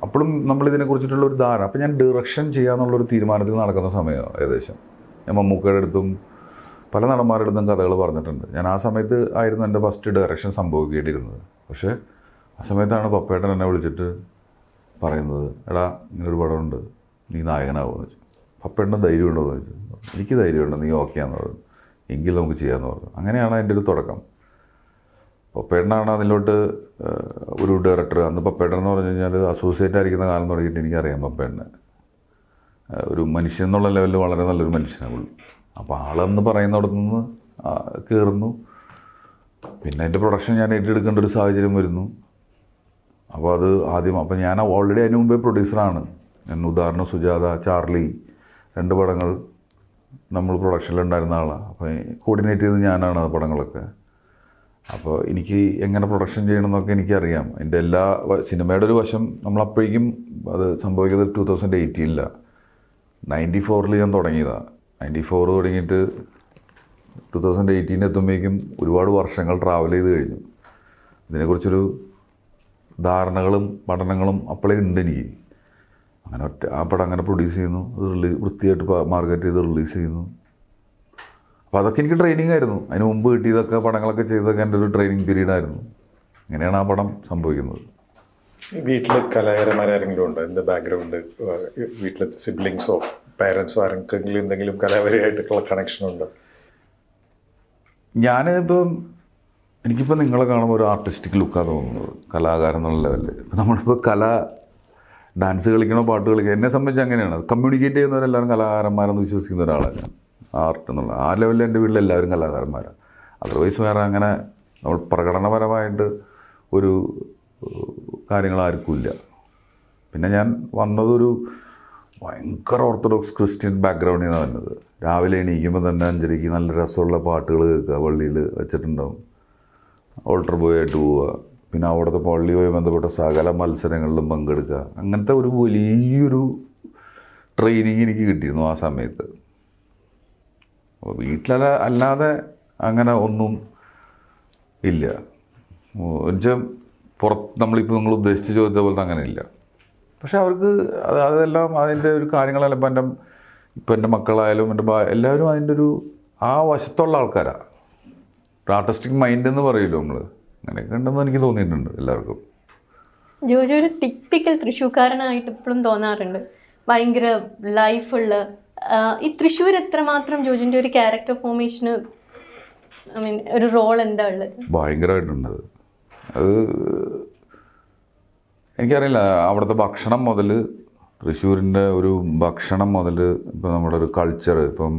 അപ്പോഴും നമ്മളിതിനെക്കുറിച്ചിട്ടുള്ള ഒരു ധാരണ. അപ്പോൾ ഞാൻ ഡയറക്ഷൻ ചെയ്യാമെന്നുള്ളൊരു തീരുമാനത്തിൽ നടക്കുന്ന സമയമാണ് ഏകദേശം. ഞാൻ മമ്മൂക്കയുടെ അടുത്തും പല നടന്മാരുടെ അടുത്തും കഥകൾ പറഞ്ഞിട്ടുണ്ട്. ഞാൻ ആ സമയത്ത് ആയിരുന്നു എൻ്റെ ഫസ്റ്റ് ഡയറക്ഷൻ സംഭവിക്കേണ്ടിയിരുന്നത്. പക്ഷേ ആ സമയത്താണ് പപ്പേട്ടൻ എന്നെ വിളിച്ചിട്ട് പറയുന്നത്, എടാ ഇങ്ങനൊരു പടമുണ്ട്, നീ നായകനാവുമെന്ന് വെച്ചു. പപ്പേട്ടന് ധൈര്യമുണ്ടോ എന്ന് ചോദിച്ചു. എനിക്ക് ധൈര്യമുണ്ട്, നീ ഓക്കെയാന്ന് പറഞ്ഞു. എങ്കിൽ നമുക്ക് ചെയ്യാമെന്ന് പറഞ്ഞു. അങ്ങനെയാണ് അതിൻ്റെ ഒരു തുടക്കം. പപ്പേട്ടനാണ് അതിലോട്ട് ഒരു ഡയറക്ടർ. അന്ന് പപ്പേട്ടൻ എന്ന് പറഞ്ഞു കഴിഞ്ഞാൽ അസോസിയേറ്റ് ആയിരിക്കുന്ന കാലം തുടങ്ങിയിട്ട് എനിക്കറിയാം പപ്പേട്ടനെ. ഒരു മനുഷ്യൻ എന്നുള്ള ലെവലിൽ വളരെ നല്ലൊരു മനുഷ്യനാണ് പുള്ളി. അപ്പോൾ ആളെന്ന് പറയുന്നിടത്തു നിന്ന് കയറുന്നു. പിന്നെ അതിൻ്റെ പ്രൊഡക്ഷൻ ഞാൻ ഏറ്റെടുക്കേണ്ട ഒരു സാഹചര്യം വരുന്നു. അപ്പോൾ അത് ആദ്യം അപ്പോൾ ഞാൻ ഓൾറെഡി അതിന് മുമ്പേ പ്രൊഡ്യൂസറാണ്. ഞാൻ ഉദാഹരണം സുജാത, ചാർലി 2 പടങ്ങൾ നമ്മൾ പ്രൊഡക്ഷനിലുണ്ടായിരുന്ന ആളാണ്. അപ്പോൾ കോർഡിനേറ്റ് ചെയ്ത് ഞാനാണ് ആ പടങ്ങളൊക്കെ. അപ്പോൾ എനിക്ക് എങ്ങനെ പ്രൊഡക്ഷൻ ചെയ്യണമെന്നൊക്കെ എനിക്കറിയാം. അതിൻ്റെ എല്ലാ സിനിമയുടെ ഒരു വശം നമ്മളപ്പോഴേക്കും അത് സംഭവിക്കുന്നത് 2018 94 ഞാൻ തുടങ്ങിയതാണ്. 94 തുടങ്ങിയിട്ട് 2018 എത്തുമ്പോഴേക്കും ഒരുപാട് വർഷങ്ങൾ ട്രാവൽ ചെയ്ത് കഴിഞ്ഞു. ഇതിനെക്കുറിച്ചൊരു ധാരണകളും പഠനങ്ങളും അപ്പോഴേ ഉണ്ട് എനിക്ക്. അങ്ങനെ ആ പടം അങ്ങനെ പ്രൊഡ്യൂസ് ചെയ്യുന്നു, അത് വൃത്തിയായിട്ട് മാർക്കറ്റ് ചെയ്ത് റിലീസ് ചെയ്യുന്നു. അപ്പോൾ അതൊക്കെ എനിക്ക് ട്രെയിനിങ് ആയിരുന്നു. അതിന് മുമ്പ് കിട്ടിയതൊക്കെ പടങ്ങളൊക്കെ ചെയ്തതൊക്കെ എൻ്റെ ഒരു ട്രെയിനിങ് പീരീഡ് ആയിരുന്നു. ഇങ്ങനെയാണ് ആ പടം സംഭവിക്കുന്നത്. വീട്ടിൽ കലാകാരന്മാരെങ്കിലും ഉണ്ടോ? എന്ത് ബാക്ക്ഗ്രൗണ്ട്? വീട്ടിലെ സിബ്ലിങ്സോ പാരൻസോ ആർക്കെങ്കിലും എന്തെങ്കിലും കലാപരമായിട്ടുള്ള കണക്ഷൻ ഉണ്ടോ? എനിക്കിപ്പോൾ നിങ്ങളെ കാണുമ്പോൾ ഒരു ആർട്ടിസ്റ്റിക് ലുക്കാണ് തോന്നുന്നത്, കലാകാരൻ എന്നുള്ള ലെവലിൽ. ഇപ്പോൾ നമ്മളിപ്പോൾ ഡാൻസ് കളിക്കണോ പാട്ട് കളിക്കണോ, എന്നെ സംബന്ധിച്ച് അങ്ങനെയാണ്. കമ്മ്യൂണിക്കേറ്റ് ചെയ്യുന്നവരെല്ലാവരും കലാകാരന്മാരെന്ന് വിശ്വസിക്കുന്ന ഒരാളാണ് ഞാൻ. ആർട്ട് എന്നുള്ള ആ ലെവലിൽ എൻ്റെ വീട്ടിൽ എല്ലാവരും കലാകാരന്മാരാണ്. അതർവൈസ് വേറെ അങ്ങനെ നമ്മൾ പ്രകടനപരമായിട്ട് ഒരു കാര്യങ്ങളാർക്കും ഇല്ല. പിന്നെ ഞാൻ വന്നതൊരു ഭയങ്കര ഓർത്തഡോക്സ് ക്രിസ്ത്യൻ ബാക്ക്ഗ്രൗണ്ടിൽ നിന്നാണ് വന്നത്. രാവിലെ എണീക്കുമ്പോൾ തന്നെ 5:30 നല്ല രസമുള്ള പാട്ടുകൾ കേൾക്കുക, പള്ളിയിൽ വെച്ചിട്ടുണ്ടാവും, ഓൾട്ടർ ബോയ് ആയിട്ട് പോവുക, പിന്നെ അവിടുത്തെ പള്ളിയുമായി ബന്ധപ്പെട്ട സകല മത്സരങ്ങളിലും പങ്കെടുക്കുക. അങ്ങനത്തെ ഒരു വലിയൊരു ട്രെയിനിങ് എനിക്ക് കിട്ടിയിരുന്നു ആ സമയത്ത്. അപ്പോൾ അല്ലാതെ അങ്ങനെ ഒന്നും ഇല്ല. എന്നുവെച്ചാൽ നമ്മളിപ്പോൾ നിങ്ങൾ ഉദ്ദേശിച്ച് ചോദിച്ച പോലത്തെ അങ്ങനെ ഇല്ല. പക്ഷെ അവർക്ക് അതെല്ലാം അതിൻ്റെ ഒരു കാര്യങ്ങളെല്ലാം ഇപ്പം എൻ്റെ മക്കളായാലും എല്ലാവരും അതിൻ്റെ ഒരു ആ വശത്തുള്ള ആൾക്കാരാണ്. ഒരു ആർട്ടിസ്റ്റിക് മൈൻഡ് എന്ന് പറയുമല്ലോ നമ്മൾ, അങ്ങനെയൊക്കെ ഉണ്ടെന്ന് എനിക്ക് തോന്നിയിട്ടുണ്ട് എല്ലാവർക്കും. ജോജു ഒരു ടിപ്പിക്കൽ തൃശ്ശൂർക്കാരനായിട്ട് ഇപ്പോഴും തോന്നാറുണ്ട്, ഭയങ്കര ലൈഫുള്ള. ഈ തൃശ്ശൂർ എത്രമാത്രം ജോജുവിൻ്റെ ഒരു ക്യാരക്ടർ ഫോർമേഷന് ഒരു റോൾ എന്താ ഉള്ളത്? ഭയങ്കരമായിട്ടുണ്ട്. അത് എനിക്കറിയില്ല. അവിടുത്തെ ഭക്ഷണം മുതൽ, തൃശ്ശൂരിൻ്റെ ഒരു ഭക്ഷണം മുതൽ, ഇപ്പം നമ്മുടെ ഒരു കൾച്ചർ, ഇപ്പം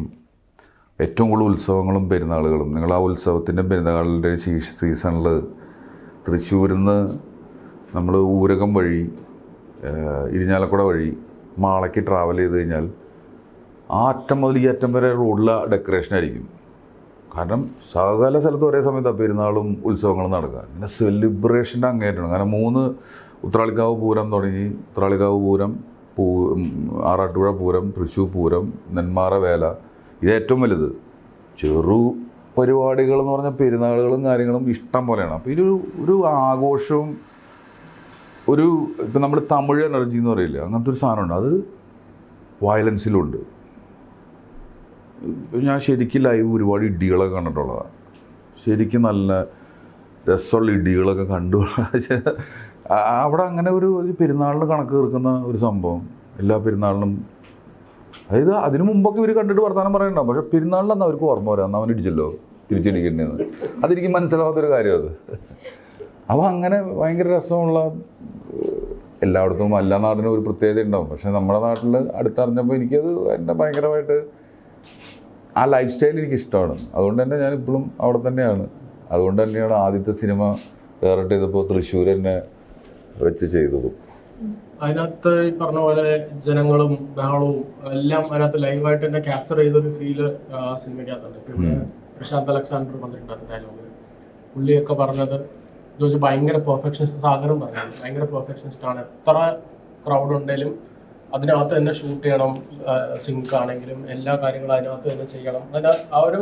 ഏറ്റവും കൂടുതൽ ഉത്സവങ്ങളും പെരുന്നാളുകളും, നിങ്ങൾ ആ ഉത്സവത്തിൻ്റെ പെരുന്നാളുടെ സീസണിൽ തൃശ്ശൂരിൽ നിന്ന് നമ്മൾ ഊരകം വഴി ഇരിഞ്ഞാലക്കുട വഴി മാളയ്ക്ക് ട്രാവൽ ചെയ്ത് കഴിഞ്ഞാൽ ആ അറ്റം മുതൽ ഈ അറ്റം വരെ റോഡിലെ ഡെക്കറേഷൻ ആയിരിക്കും. കാരണം സകല സ്ഥലത്തും ഒരേ സമയത്താണ് പെരുന്നാളും ഉത്സവങ്ങളും നടക്കുക. ഇങ്ങനെ സെലിബ്രേഷൻ്റെ അങ്ങേയറ്റാണ്. കാരണം 3 ഉത്രാളിക്കാവ് പൂരം തുടങ്ങി, ഉത്രാളിക്കാവ് പൂരം, ആറാട്ടുപുഴ പൂരം, തൃശ്ശൂർ പൂരം, നെന്മാറ വേല, ഇത് ഏറ്റവും വലുത്. ചെറു പരിപാടികൾ എന്ന് പറഞ്ഞാൽ പെരുന്നാളുകളും കാര്യങ്ങളും ഇഷ്ടം പോലെയാണ്. അപ്പോൾ ഒരു ആഘോഷവും ഇപ്പം നമ്മൾ തമിഴ് എനർജി എന്ന് പറയില്ല, അങ്ങനത്തെ ഒരു സാധനമുണ്ട്. അത് വയലൻസിലുണ്ട്. ഞാൻ ശരിക്കും ലൈവ് ഒരുപാട് ഇടികളൊക്കെ കണ്ടിട്ടുള്ളതാണ്. ശരിക്കും നല്ല രസമുള്ള ഇടികളൊക്കെ കണ്ടു. അവിടെ അങ്ങനെ ഒരു പെരുന്നാളിന് കണക്ക് തീർക്കുന്ന ഒരു സംഭവം എല്ലാ പെരുന്നാളിനും. അതായത് അതിനു മുമ്പൊക്കെ ഇവർ കണ്ടിട്ട് വർത്തമാനം പറയണ്ടാവും, പക്ഷേ പെരുന്നാളിലെന്ന് അവർക്ക് ഓർമ്മ വരാം, അന്ന് അവൻ ഇടിച്ചല്ലോ തിരിച്ചടിക്കേണ്ടതെന്ന്. അതെനിക്ക് മനസ്സിലാവാത്തൊരു കാര്യം അത്. അപ്പോൾ അങ്ങനെ ഭയങ്കര രസമുള്ള, എല്ലായിടത്തും എല്ലാ നാടിനും ഒരു പ്രത്യേകത ഉണ്ടാവും. പക്ഷേ നമ്മുടെ നാട്ടിൽ അടുത്തറിഞ്ഞപ്പോൾ എനിക്കത് എൻ്റെ ഭയങ്കരമായിട്ട് ആ ലൈഫ് സ്റ്റൈൽ എനിക്കിഷ്ടമാണ്. അതുകൊണ്ട് തന്നെ ഞാനിപ്പോഴും അവിടെ തന്നെയാണ്. അതുകൊണ്ട് തന്നെയാണ് ആദ്യത്തെ സിനിമ ഡയറക്റ്റ് ചെയ്തപ്പോൾ തൃശ്ശൂർ തന്നെ വെച്ച് ചെയ്തതും. അതിനകത്ത് ഈ പറഞ്ഞ പോലെ ജനങ്ങളും ബഹളവും എല്ലാം അതിനകത്ത് ലൈവായിട്ട് തന്നെ ക്യാപ്ചർ ചെയ്തൊരു ഫീല് സിനിമയ്ക്കകത്തുണ്ട്. പിന്നെ പ്രശാന്ത് അലക്സാണ്ടർ വന്നിട്ടുണ്ടായിരുന്നു ഡയലോഗിൽ. പുള്ളിയൊക്കെ പറഞ്ഞത് ജോജു ഭയങ്കര പെർഫെക്ഷനിസ്റ്റ്, സാഗരം പറഞ്ഞത് ഭയങ്കര പെർഫെക്ഷനിസ്റ്റാണ്. എത്ര ക്രൗഡ് ഉണ്ടെങ്കിലും അതിനകത്ത് തന്നെ ഷൂട്ട് ചെയ്യണം, സിങ്ക് ആണെങ്കിലും എല്ലാ കാര്യങ്ങളും അതിനകത്ത് തന്നെ ചെയ്യണം. ആ ഒരു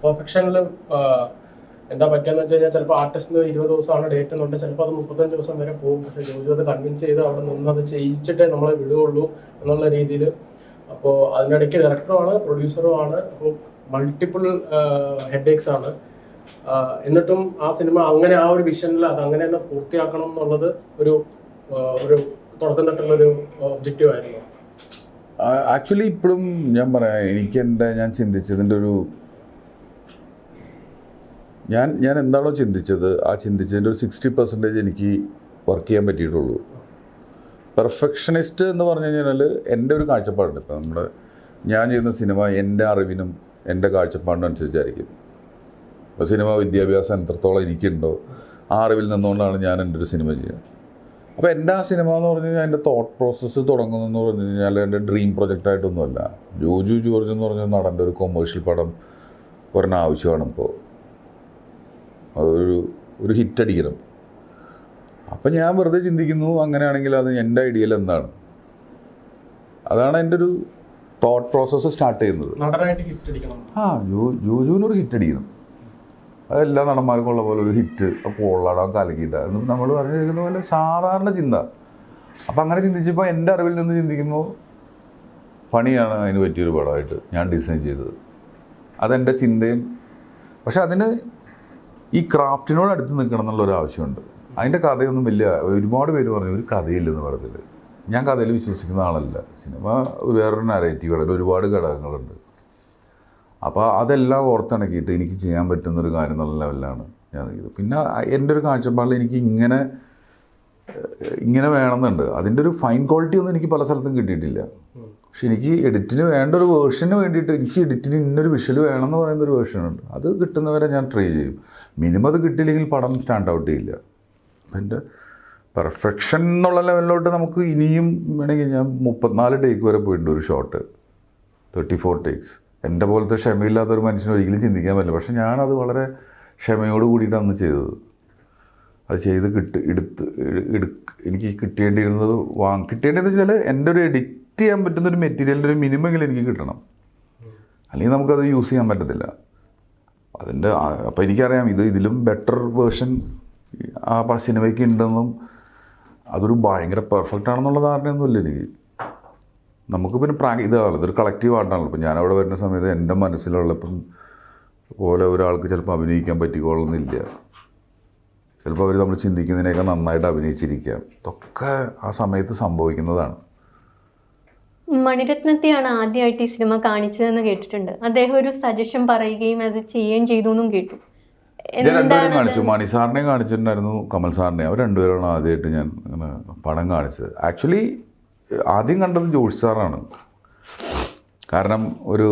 പെർഫെക്ഷനിൽ എന്താ പറ്റുകയെന്ന് വെച്ച് കഴിഞ്ഞാൽ ചിലപ്പോൾ ആർട്ടിസ്റ്റിന് 20 ദിവസമാണ് ഡേറ്റ് എന്നുണ്ട്, ചിലപ്പോൾ അത് 35 ദിവസം വരെ പോകും. പക്ഷേ ജോജു അത് കൺവിൻസ് ചെയ്ത് അവിടെ നിന്ന് അത് ചെയ്യിച്ചിട്ടേ നമ്മളെ വിടുകയുള്ളൂ എന്നുള്ള രീതിയിൽ. അപ്പോൾ അതിനിടയ്ക്ക് ഡയറക്ടറുമാണ്, പ്രൊഡ്യൂസറുമാണ്. അപ്പോൾ മൾട്ടിപ്പിൾ ഹെഡേക്സ് ആണ്. എന്നിട്ടും ആ സിനിമ അങ്ങനെ ആ ഒരു വിഷനിൽ അത് അങ്ങനെ തന്നെ പൂർത്തിയാക്കണം എന്നുള്ളത് ഒരു തുടക്കം തൊട്ടുള്ളൊരു ഒബ്ജക്റ്റീവ് ആയിരുന്നു. ആക്ച്വലി ഇപ്പോഴും ഞാൻ പറയാം, ഞാൻ ചിന്തിച്ചതിൻ്റെ ഒരു ഞാൻ എന്താണോ ചിന്തിച്ചത്, ആ ചിന്തിച്ചതിൻ്റെ ഒരു 60% എനിക്ക് വർക്ക് ചെയ്യാൻ പറ്റിയിട്ടുള്ളൂ. പെർഫെക്ഷനിസ്റ്റ് എന്ന് പറഞ്ഞു കഴിഞ്ഞാൽ എൻ്റെ ഒരു കാഴ്ചപ്പാടുണ്ട്. ഇപ്പം ഞാൻ ചെയ്യുന്ന സിനിമ എൻ്റെ അറിവിനും എൻ്റെ കാഴ്ചപ്പാടിനും അനുസരിച്ചായിരിക്കും. ഇപ്പോൾ സിനിമ വിദ്യാഭ്യാസം എത്രത്തോളം എനിക്കുണ്ടോ ആ അറിവിൽ നിന്നുകൊണ്ടാണ് ഞാൻ എൻ്റെ ഒരു സിനിമ ചെയ്യുക. അപ്പോൾ എൻ്റെ ആ സിനിമ എന്ന് പറഞ്ഞു കഴിഞ്ഞാൽ എൻ്റെ തോട്ട് പ്രോസസ്സ് തുടങ്ങുന്നതെന്ന് പറഞ്ഞു കഴിഞ്ഞാൽ എൻ്റെ ഡ്രീം പ്രൊജക്റ്റായിട്ടൊന്നുമല്ല. ജോജു ജോർജ് എന്ന് പറഞ്ഞ നടൻ്റെ ഒരു കൊമേഴ്ഷ്യൽ പടം ഒരെണ്ണം ആവശ്യമാണ്. ഇപ്പോൾ ഒരു ഹിറ്റടിക്കണം. അപ്പം ഞാൻ വെറുതെ ചിന്തിക്കുന്നു, അങ്ങനെയാണെങ്കിൽ അത് എൻ്റെ ഐഡിയയിൽ എന്താണ്, അതാണ് എൻ്റെ ഒരു തോട്ട് പ്രോസസ്സ് സ്റ്റാർട്ട് ചെയ്യുന്നത്. നടനായിട്ട് ഹിറ്റ് അടിക്കണം. ജോജുവിനൊരു ഹിറ്റടിക്കണം. അതെല്ലാ നടന്മാർക്കും ഉള്ള പോലെ ഒരു ഹിറ്റ് കൊള്ളാടാൻ കലക്കിയിട്ട എന്ന് നമ്മൾ പറഞ്ഞു കേൾക്കുന്ന പോലെ സാധാരണ ചിന്ത. അപ്പം അങ്ങനെ ചിന്തിച്ചപ്പോൾ എൻ്റെ അറിവിൽ നിന്ന് ചിന്തിക്കുമ്പോൾ പണിയാണ് അതിന് പറ്റിയൊരു പടമായിട്ട് ഞാൻ ഡിസൈൻ ചെയ്തത്. അതെൻ്റെ ചിന്തയും. പക്ഷെ അതിന് ഈ ക്രാഫ്റ്റിനോട് അടുത്ത് നിൽക്കണം എന്നുള്ളൊരു ആവശ്യമുണ്ട്. അതിൻ്റെ കഥയൊന്നും വലിയ, ഒരുപാട് പേര് പറഞ്ഞു ഒരു കഥയില്ലെന്ന് പറഞ്ഞതിൽ. ഞാൻ കഥയിൽ വിശ്വസിക്കുന്ന ആളല്ല. സിനിമ വേറൊരു നരേറ്റീവാണ്, അതിൽ ഒരുപാട് ഘടകങ്ങളുണ്ട്. അപ്പോൾ അതെല്ലാം ഓർത്തിണക്കിയിട്ട് എനിക്ക് ചെയ്യാൻ പറ്റുന്നൊരു കാര്യം എന്നുള്ള ലെവലിലാണ് ഞാൻ ഇത്. പിന്നെ എൻ്റെ ഒരു കാഴ്ചപ്പാടിൽ എനിക്ക് ഇങ്ങനെ വേണമെന്നുണ്ട്. അതിൻ്റെ ഒരു ഫൈൻ ക്വാളിറ്റി ഒന്നും എനിക്ക് പല സ്ഥലത്തും കിട്ടിയിട്ടില്ല. പക്ഷെ എനിക്ക് എഡിറ്റിന് വേണ്ട ഒരു വേർഷന് വേണ്ടിയിട്ട് എനിക്ക് എഡിറ്റിന് ഇന്നൊരു വിഷ്വൽ വേണമെന്ന് പറയുന്നൊരു വേർഷനുണ്ട്. അത് കിട്ടുന്നവരെ ഞാൻ ട്രൈ ചെയ്യും. മിനിമം അത് കിട്ടിയില്ലെങ്കിൽ പടം സ്റ്റാൻഡ് ഔട്ട് ചെയ്യില്ല. അപ്പം എൻ്റെ പെർഫെക്ഷൻ എന്നുള്ള ലെവലിലോട്ട് നമുക്ക് ഇനിയും വേണമെങ്കിൽ ഞാൻ 34 ടേക്ക് വരെ പോയിട്ടുണ്ട് ഒരു ഷോട്ട്, 34 ടേക്സ്. എൻ്റെ പോലത്തെ ക്ഷമയില്ലാത്തൊരു മനുഷ്യന് ഒരിക്കലും ചിന്തിക്കാൻ പറ്റില്ല. പക്ഷെ ഞാനത് വളരെ ക്ഷമയോട് കൂടിയിട്ടാണ് ചെയ്തത്. അത് ചെയ്ത് എനിക്ക് കിട്ടേണ്ടിയിരുന്നത് കിട്ടേണ്ടതെന്ന് വെച്ചാൽ എൻ്റെ ഒരു എഡിറ്റ് ചെയ്യാൻ പറ്റുന്ന ഒരു മെറ്റീരിയലിൻ്റെ ഒരു മിനിമെങ്കിലും എനിക്ക് കിട്ടണം. അല്ലെങ്കിൽ നമുക്കത് യൂസ് ചെയ്യാൻ പറ്റത്തില്ല. അപ്പോൾ എനിക്കറിയാം ഇതിലും ബെറ്റർ വേർഷൻ ആ സിനിമയ്ക്ക് ഉണ്ടെന്നും അതൊരു ഭയങ്കര പെർഫെക്റ്റ് ആണെന്നുള്ള ധാരണയൊന്നുമില്ല എനിക്ക്. നമുക്ക് പിന്നെ ഇതൊരു കളക്റ്റീവ് ആർട്ടാണല്ലോ. ഇപ്പം ഞാനവിടെ വരുന്ന സമയത്ത് എൻ്റെ മനസ്സിലുള്ളപ്പം പോലെ ഒരാൾക്ക് ചിലപ്പോൾ അഭിനയിക്കാൻ പറ്റിക്കോളുന്നില്ല. ചിലപ്പോൾ അവർ നമ്മൾ ചിന്തിക്കുന്നതിനേക്കാൾ നന്നായിട്ട് അഭിനയിച്ചിരിക്കാം. ഇതൊക്കെ ആ സമയത്ത് സംഭവിക്കുന്നതാണ്. മണിരത്നത്തെയാണ് ആദ്യമായിട്ട് ഈ സിനിമ കാണിച്ചതെന്ന് കേട്ടിട്ടുണ്ട്. അദ്ദേഹം ഒരു സജഷൻ പറയുകയും അത് ചെയ്യുകയും ചെയ്തു എന്നും കേട്ടു. ഞാൻ രണ്ടുപേരും കാണിച്ചു. മണി സാറിനെയും കാണിച്ചിട്ടുണ്ടായിരുന്നു, കമൽ സാറിനെയും. അവർ രണ്ടുപേരാണ് ആദ്യമായിട്ട് ഞാൻ അങ്ങനെ പടം കാണിച്ചത്. ആക്ച്വലി ആദ്യം കണ്ടത് ജോഷി സാറാണ്. കാരണം ഒരു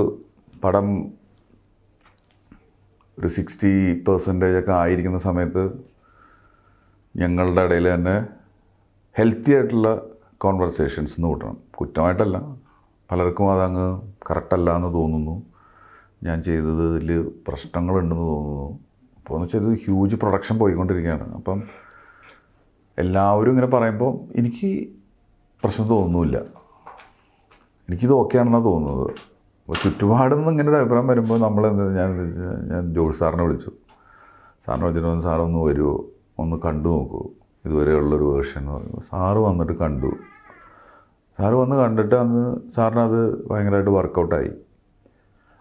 പടം ഒരു 60% ഒക്കെ ആയിരിക്കുന്ന സമയത്ത് ഞങ്ങളുടെ ഇടയിൽ തന്നെ ഹെൽത്തി ആയിട്ടുള്ള കോൺവെർസേഷൻസ് കൂട്ടണം. കുറ്റമായിട്ടല്ല, പലർക്കും അതങ്ങ് കറക്റ്റല്ല എന്ന് തോന്നുന്നു. ഞാൻ ചെയ്തതിൽ പ്രശ്നങ്ങളുണ്ടെന്ന് തോന്നുന്നു. അപ്പോൾ എന്ന് വെച്ചാൽ ഇത് ഹ്യൂജ് പ്രൊഡക്ഷൻ പോയിക്കൊണ്ടിരിക്കുകയാണ്. അപ്പം എല്ലാവരും ഇങ്ങനെ പറയുമ്പോൾ എനിക്ക് പ്രശ്നം തോന്നുന്നില്ല. എനിക്കിത് ഓക്കെ ആണെന്നാണ് തോന്നുന്നത്. അപ്പോൾ ചുറ്റുപാടിൽ നിന്ന് ഇങ്ങനെ ഒരു അഭിപ്രായം വരുമ്പോൾ ഞാൻ ജോഷി സാറിനെ വിളിച്ചു. സാറിനെ വിളിച്ചിട്ട് സാറൊന്ന് വരുമോ, ഒന്ന് കണ്ടു നോക്കൂ ഇതുവരെയുള്ളൊരു വേർഷൻ എന്ന് പറഞ്ഞു. സാറ് വന്നിട്ട് കണ്ടു. സാറ് വന്ന് കണ്ടിട്ട് സാറിനത് ഭയങ്കരമായിട്ട് വർക്കൗട്ടായി.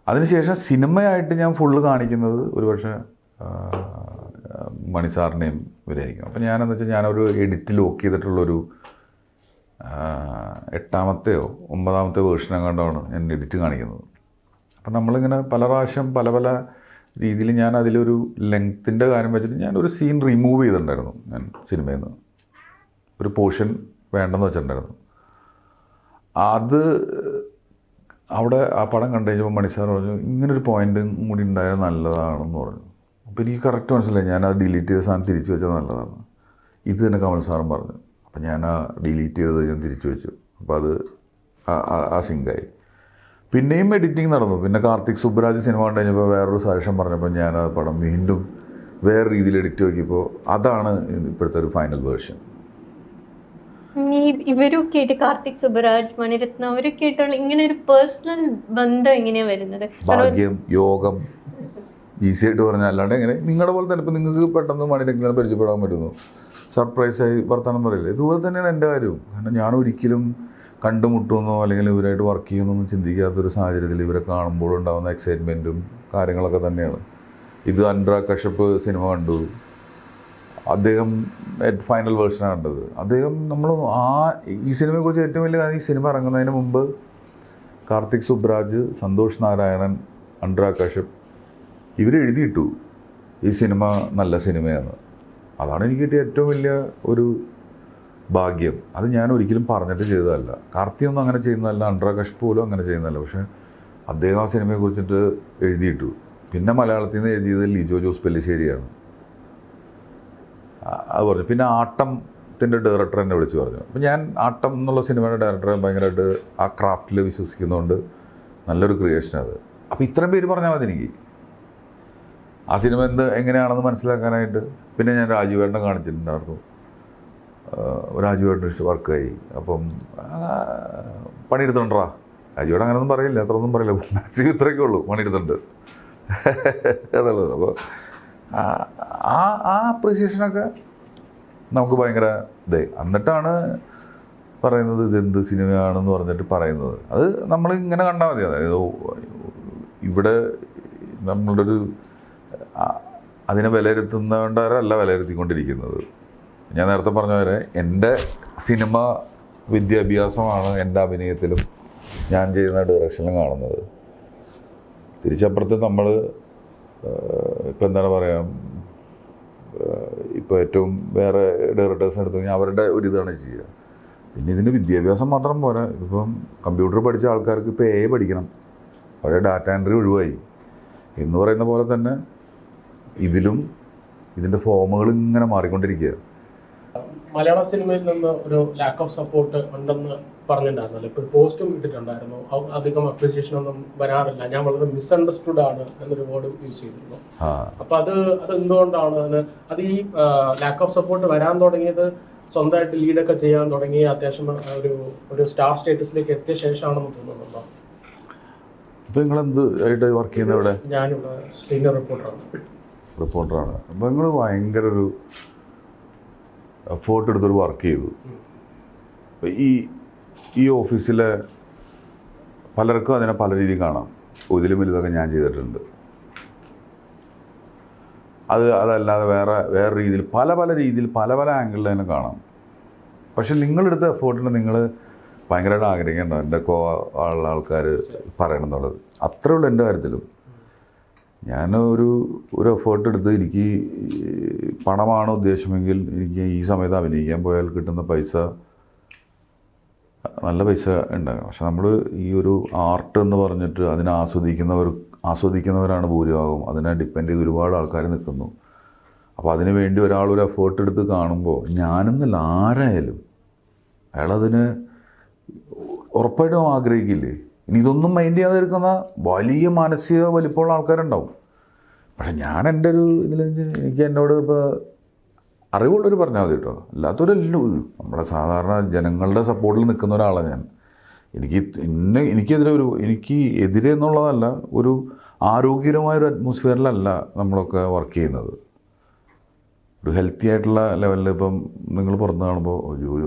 അതിനുശേഷം സിനിമയായിട്ട് ഞാൻ ഫുള്ള് കാണിക്കുന്നത് ഒരുപക്ഷെ മണി സാറിനെയും ഇവരായിരിക്കും. അപ്പം ഞാനെന്ന് വെച്ചാൽ ഞാനൊരു എഡിറ്റ് ലോക്ക് ചെയ്തിട്ടുള്ളൊരു 8ാമത്തെയോ 9ാമത്തെ വേർഷനെ കണ്ടാണ് ഞാൻ എഡിറ്റ് കാണിക്കുന്നത്. അപ്പം നമ്മളിങ്ങനെ പല പ്രാവശ്യം പല രീതിയിൽ ഞാൻ അതിലൊരു ലെങ്ത്തിൻ്റെ കാര്യം വെച്ചിട്ട് ഞാനൊരു സീൻ റിമൂവ് ചെയ്തിട്ടുണ്ടായിരുന്നു. ഞാൻ സിനിമയിൽ നിന്ന് ഒരു പോർഷൻ വേണ്ടെന്ന് വെച്ചിട്ടുണ്ടായിരുന്നു. അത് അവിടെ ആ പടം കണ്ടു കഴിഞ്ഞപ്പോൾ മണി സാർ പറഞ്ഞു ഇങ്ങനൊരു പോയിൻ്റും കൂടി ഉണ്ടായാൽ നല്ലതാണെന്ന് പറഞ്ഞു. അപ്പോൾ എനിക്ക് കറക്റ്റ് മനസ്സിലായി. ഞാനത് ഡിലീറ്റ് ചെയ്ത സാധനം തിരിച്ചു വെച്ചാൽ നല്ലതാണ്. ഇത് തന്നെ കമൽ സാറും പറഞ്ഞു. അപ്പം ഞാൻ ആ ഡിലീറ്റ് ചെയ്തത് ഞാൻ തിരിച്ചു വെച്ചു. അപ്പോൾ അത് ആ സിങ്കായി. പിന്നെയും എഡിറ്റിംഗ് നടന്നു. പിന്നെ കാർത്തിക് സുബ്രാജ് സിനിമ കണ്ടു കഴിഞ്ഞപ്പോൾ വേറൊരു സജഷൻ പറഞ്ഞപ്പോൾ ഞാൻ ആ പടം വീണ്ടും വേറെ രീതിയിൽ എഡിറ്റ് നോക്കിയപ്പോൾ അതാണ് ഇപ്പോഴത്തെ ഒരു ഫൈനൽ വേർഷൻ. ഇവരൊക്കെ ആയിട്ട് കാർത്തിക് സുബ്രാജ്, മണിരത്നം അവരൊക്കെ ആയിട്ടുള്ള ഇങ്ങനെ ഒരു പേഴ്സണൽ ബന്ധം എങ്ങനെയാണ് വരുന്നത്? ഭാഗ്യം, യോഗം, ഈസി ആയിട്ട് പറഞ്ഞാൽ. അല്ലാണ്ട് എങ്ങനെ നിങ്ങളുടെ പോലെ തന്നെ ഇപ്പം നിങ്ങൾക്ക് പെട്ടെന്ന് മണിരത്നം പരിചയപ്പെടാൻ പറ്റുന്നു, സർപ്രൈസായി വർത്തമാനം പറയില്ല. ഇതുപോലെ തന്നെയാണ് എൻ്റെ കാര്യവും. കാരണം ഞാൻ ഒരിക്കലും കണ്ടുമുട്ടുമെന്നോ അല്ലെങ്കിൽ ഇവരായിട്ട് വർക്ക് ചെയ്യുമെന്നൊന്നും ചിന്തിക്കാത്തൊരു സാഹചര്യത്തിൽ ഇവരെ കാണുമ്പോഴുണ്ടാകുന്ന എക്സൈറ്റ്മെൻറ്റും കാര്യങ്ങളൊക്കെ തന്നെയാണ്. ഇത് അനുരാഗ് കശ്യപ് സിനിമ കണ്ടു. അദ്ദേഹം ഫൈനൽ വേർഷനാണ് കണ്ടത്. അദ്ദേഹം നമ്മൾ ഈ സിനിമയെക്കുറിച്ച് ഏറ്റവും വലിയ കാര്യം, ഈ സിനിമ ഇറങ്ങുന്നതിന് മുമ്പ് കാർത്തിക് സുബ്രാജ്, സന്തോഷ് നാരായണൻ, അനുരാഗ് കശ്യപ് ഇവർ എഴുതിയിട്ടു ഈ സിനിമ നല്ല സിനിമയാണ്. അതാണ് എനിക്ക് കിട്ടിയ ഏറ്റവും വലിയ ഒരു ഭാഗ്യം. അത് ഞാൻ ഒരിക്കലും പറഞ്ഞിട്ട് ചെയ്തതല്ല. കാർത്തിയൊന്നും അങ്ങനെ ചെയ്യുന്നതല്ല, അനുരാഗ് കശ്യപ് പോലും അങ്ങനെ ചെയ്യുന്നതല്ല. പക്ഷേ അദ്ദേഹം ആ സിനിമയെക്കുറിച്ചിട്ട് എഴുതിയിട്ടു. പിന്നെ മലയാളത്തിൽ നിന്ന് എഴുതിയത് ലിജോ ജോസ് പെല്ലിശ്ശേരിയാണ്. അത് പറഞ്ഞു. പിന്നെ ആട്ടത്തിൻ്റെ ഡയറക്ടർ എന്നെ വിളിച്ച് പറഞ്ഞു. അപ്പം ഞാൻ ആട്ടം എന്നുള്ള സിനിമയുടെ ഡയറക്ടറെ ഭയങ്കരമായിട്ട് ആ ക്രാഫ്റ്റിൽ വിശ്വസിക്കുന്നതുകൊണ്ട് നല്ലൊരു ക്രിയേഷൻ അത്. അപ്പോൾ ഇത്രയും പേര് പറഞ്ഞാൽ മതി എനിക്ക് ആ സിനിമ എങ്ങനെയാണെന്ന് മനസ്സിലാക്കാനായിട്ട്. പിന്നെ ഞാൻ രാജീവേട്ടനെ കാണിച്ചിട്ടുണ്ടായിരുന്നു. രാജീവേട്ടൻ വർക്കായി. അപ്പം പണിയെടുത്തുണ്ടാ രാജീവേട്ടൻ അങ്ങനെയൊന്നും പറയില്ല, അത്രയൊന്നും പറയില്ല. മാക്സിമം ഇത്രയൊക്കെ ഉള്ളൂ, പണിയെടുത്തുണ്ട് എന്നുള്ളത്. അപ്പോൾ ആ അപ്രീസിയേഷനൊക്കെ നമുക്ക് ഭയങ്കര എന്നിട്ടാണ് പറയുന്നത് ഇതെന്ത് സിനിമയാണെന്ന് പറഞ്ഞിട്ട് പറയുന്നത്. അത് നമ്മളിങ്ങനെ കണ്ടാൽ മതി. അതായത് ഇവിടെ നമ്മളുടെ ഒരു അതിനെ വിലയിരുത്തുന്നവരല്ല വിലയിരുത്തിക്കൊണ്ടിരിക്കുന്നത്. ഞാൻ നേരത്തെ പറഞ്ഞ പോലെ എൻ്റെ സിനിമ വിദ്യാഭ്യാസമാണ് എൻ്റെ അഭിനയത്തിലും ഞാൻ ചെയ്യുന്ന ഡയറക്ഷനിലും കാണുന്നത്. തിരിച്ചപ്പുറത്ത് നമ്മൾ ഇപ്പം എന്താണ് പറയുക, ഇപ്പോൾ ഏറ്റവും വേറെ ഡയറക്ടേഴ്സിന് എടുത്തു കഴിഞ്ഞാൽ അവരുടെ ഒരു ഇതാണ് ചെയ്യുക. പിന്നെ ഇതിന് വിദ്യാഭ്യാസം മാത്രം പോരാ. ഇതിപ്പം കമ്പ്യൂട്ടർ പഠിച്ച ആൾക്കാർക്ക് ഇപ്പോൾ AI പഠിക്കണം, പഴയ ഡാറ്റ എൻട്രി ഒഴിവായി എന്ന് പറയുന്ന പോലെ തന്നെ ഇതിലും ഇതിൻ്റെ ഫോമുകൾ ഇങ്ങനെ മാറിക്കൊണ്ടിരിക്കുക. മലയാള സിനിമയിൽ നിന്ന് ഒരു ലാക്ക് ഓഫ് സപ്പോർട്ട് ഉണ്ടെന്ന് പറഞ്ഞിട്ടുണ്ടായിരുന്നല്ലോ. ഇപ്പോൾ പോസ്റ്റും ഇട്ടിട്ടുണ്ടായിരുന്നു, അധികം അപ്രീസിയേഷൻ ഒന്നും വരാറില്ല, ഞാൻ വളരെ മിസ്അണ്ടർസ്റ്റുഡ് ആണ് എന്നൊരു വേർഡ് യൂസ് ചെയ്തിരുന്നു. അപ്പോൾ അത് എന്തുകൊണ്ടാണ് അത് ഈ ലാക്ക് ഓഫ് സപ്പോർട്ട് വരാൻ തുടങ്ങിയത്? സ്വന്തമായിട്ട് ലീഡൊക്കെ ചെയ്യാൻ തുടങ്ങി അത്യാവശ്യം ഒരു സ്റ്റാർ സ്റ്റേറ്റസിലേക്ക് എത്തിയ ശേഷമാണെന്ന് തോന്നുന്നുണ്ടോ? ഇപ്പോൾ നിങ്ങളെന്ത് ആയിട്ട് വർക്ക് ചെയ്യുന്നത് ഇവിടെ? ഞാനിവിടെ സീനിയർ റിപ്പോർട്ടറാണ്. അപ്പോൾ നിങ്ങൾ ഭയങ്കര ഒരു എഫേർട്ട് എടുത്തൊരു വർക്ക് ചെയ്തു. ഈ ഓഫീസിലെ പലർക്കും അതിനെ പല രീതിയിൽ കാണാം. ഇതിലും വലുതൊക്കെ ഞാൻ ചെയ്തിട്ടുണ്ട്. അതല്ലാതെ വേറെ രീതിയിൽ പല രീതിയിൽ പല ആംഗിളിൽ തന്നെ കാണാം. പക്ഷെ നിങ്ങളെടുത്ത എഫേർട്ടിന് നിങ്ങൾ ഭയങ്കരമായിട്ട് ആഗ്രഹിക്കേണ്ട എൻ്റെ ആൾക്കാർ പറയണം എന്നുള്ളത്. അത്രേ ഉള്ളൂ എൻ്റെ കാര്യത്തിലും. ഞാൻ ഒരു എഫേർട്ട് എടുത്ത് എനിക്ക് പണമാണ് ഉദ്ദേശമെങ്കിൽ എനിക്ക് ഈ സമയത്ത് അഭിനയിക്കാൻ പോയാൽ കിട്ടുന്ന പൈസ നല്ല പൈസ ഉണ്ടാകും. പക്ഷെ നമ്മൾ ഈ ഒരു ആർട്ട് എന്ന് പറഞ്ഞിട്ട് അതിനെ ആസ്വദിക്കുന്നവരാണ് ഭൂരിഭാഗം. അതിനെ ഡിപ്പെൻഡ് ചെയ്ത് ഒരുപാട് ആൾക്കാർ നിൽക്കുന്നു. അപ്പോൾ അതിന് വേണ്ടി ഒരാളൊരു എഫേർട്ട് എടുത്ത് കാണുമ്പോൾ ഞാനെന്നല്ല ആരായാലും അയാളതിന് ഉറപ്പായിട്ടും ആഗ്രഹിക്കില്ലേ. ഇനി ഇതൊന്നും മൈൻഡ് ചെയ്യാതെ ഇരിക്കുന്ന വലിയ മാനസിക വലിപ്പമുള്ള ആൾക്കാരുണ്ടാവും. പക്ഷെ ഞാൻ എൻ്റെ ഒരു ഇതിൽ എനിക്ക് എന്നോട് ഇപ്പോൾ അറിവുള്ളവർ പറഞ്ഞാൽ മതി കേട്ടോ. അല്ലാത്തവരെല്ലാം നമ്മുടെ സാധാരണ ജനങ്ങളുടെ സപ്പോർട്ടിൽ നിൽക്കുന്ന ഒരാളാണ് ഞാൻ. എനിക്ക് എതിരെ എന്നുള്ളതല്ല, ഒരു ആരോഗ്യകരമായൊരു അറ്റ്മോസ്ഫിയറിലല്ല നമ്മളൊക്കെ വർക്ക് ചെയ്യുന്നത്. ഒരു ഹെൽത്തി ആയിട്ടുള്ള ലെവലിൽ ഇപ്പം നിങ്ങൾ പുറത്ത് കാണുമ്പോൾ ജോലി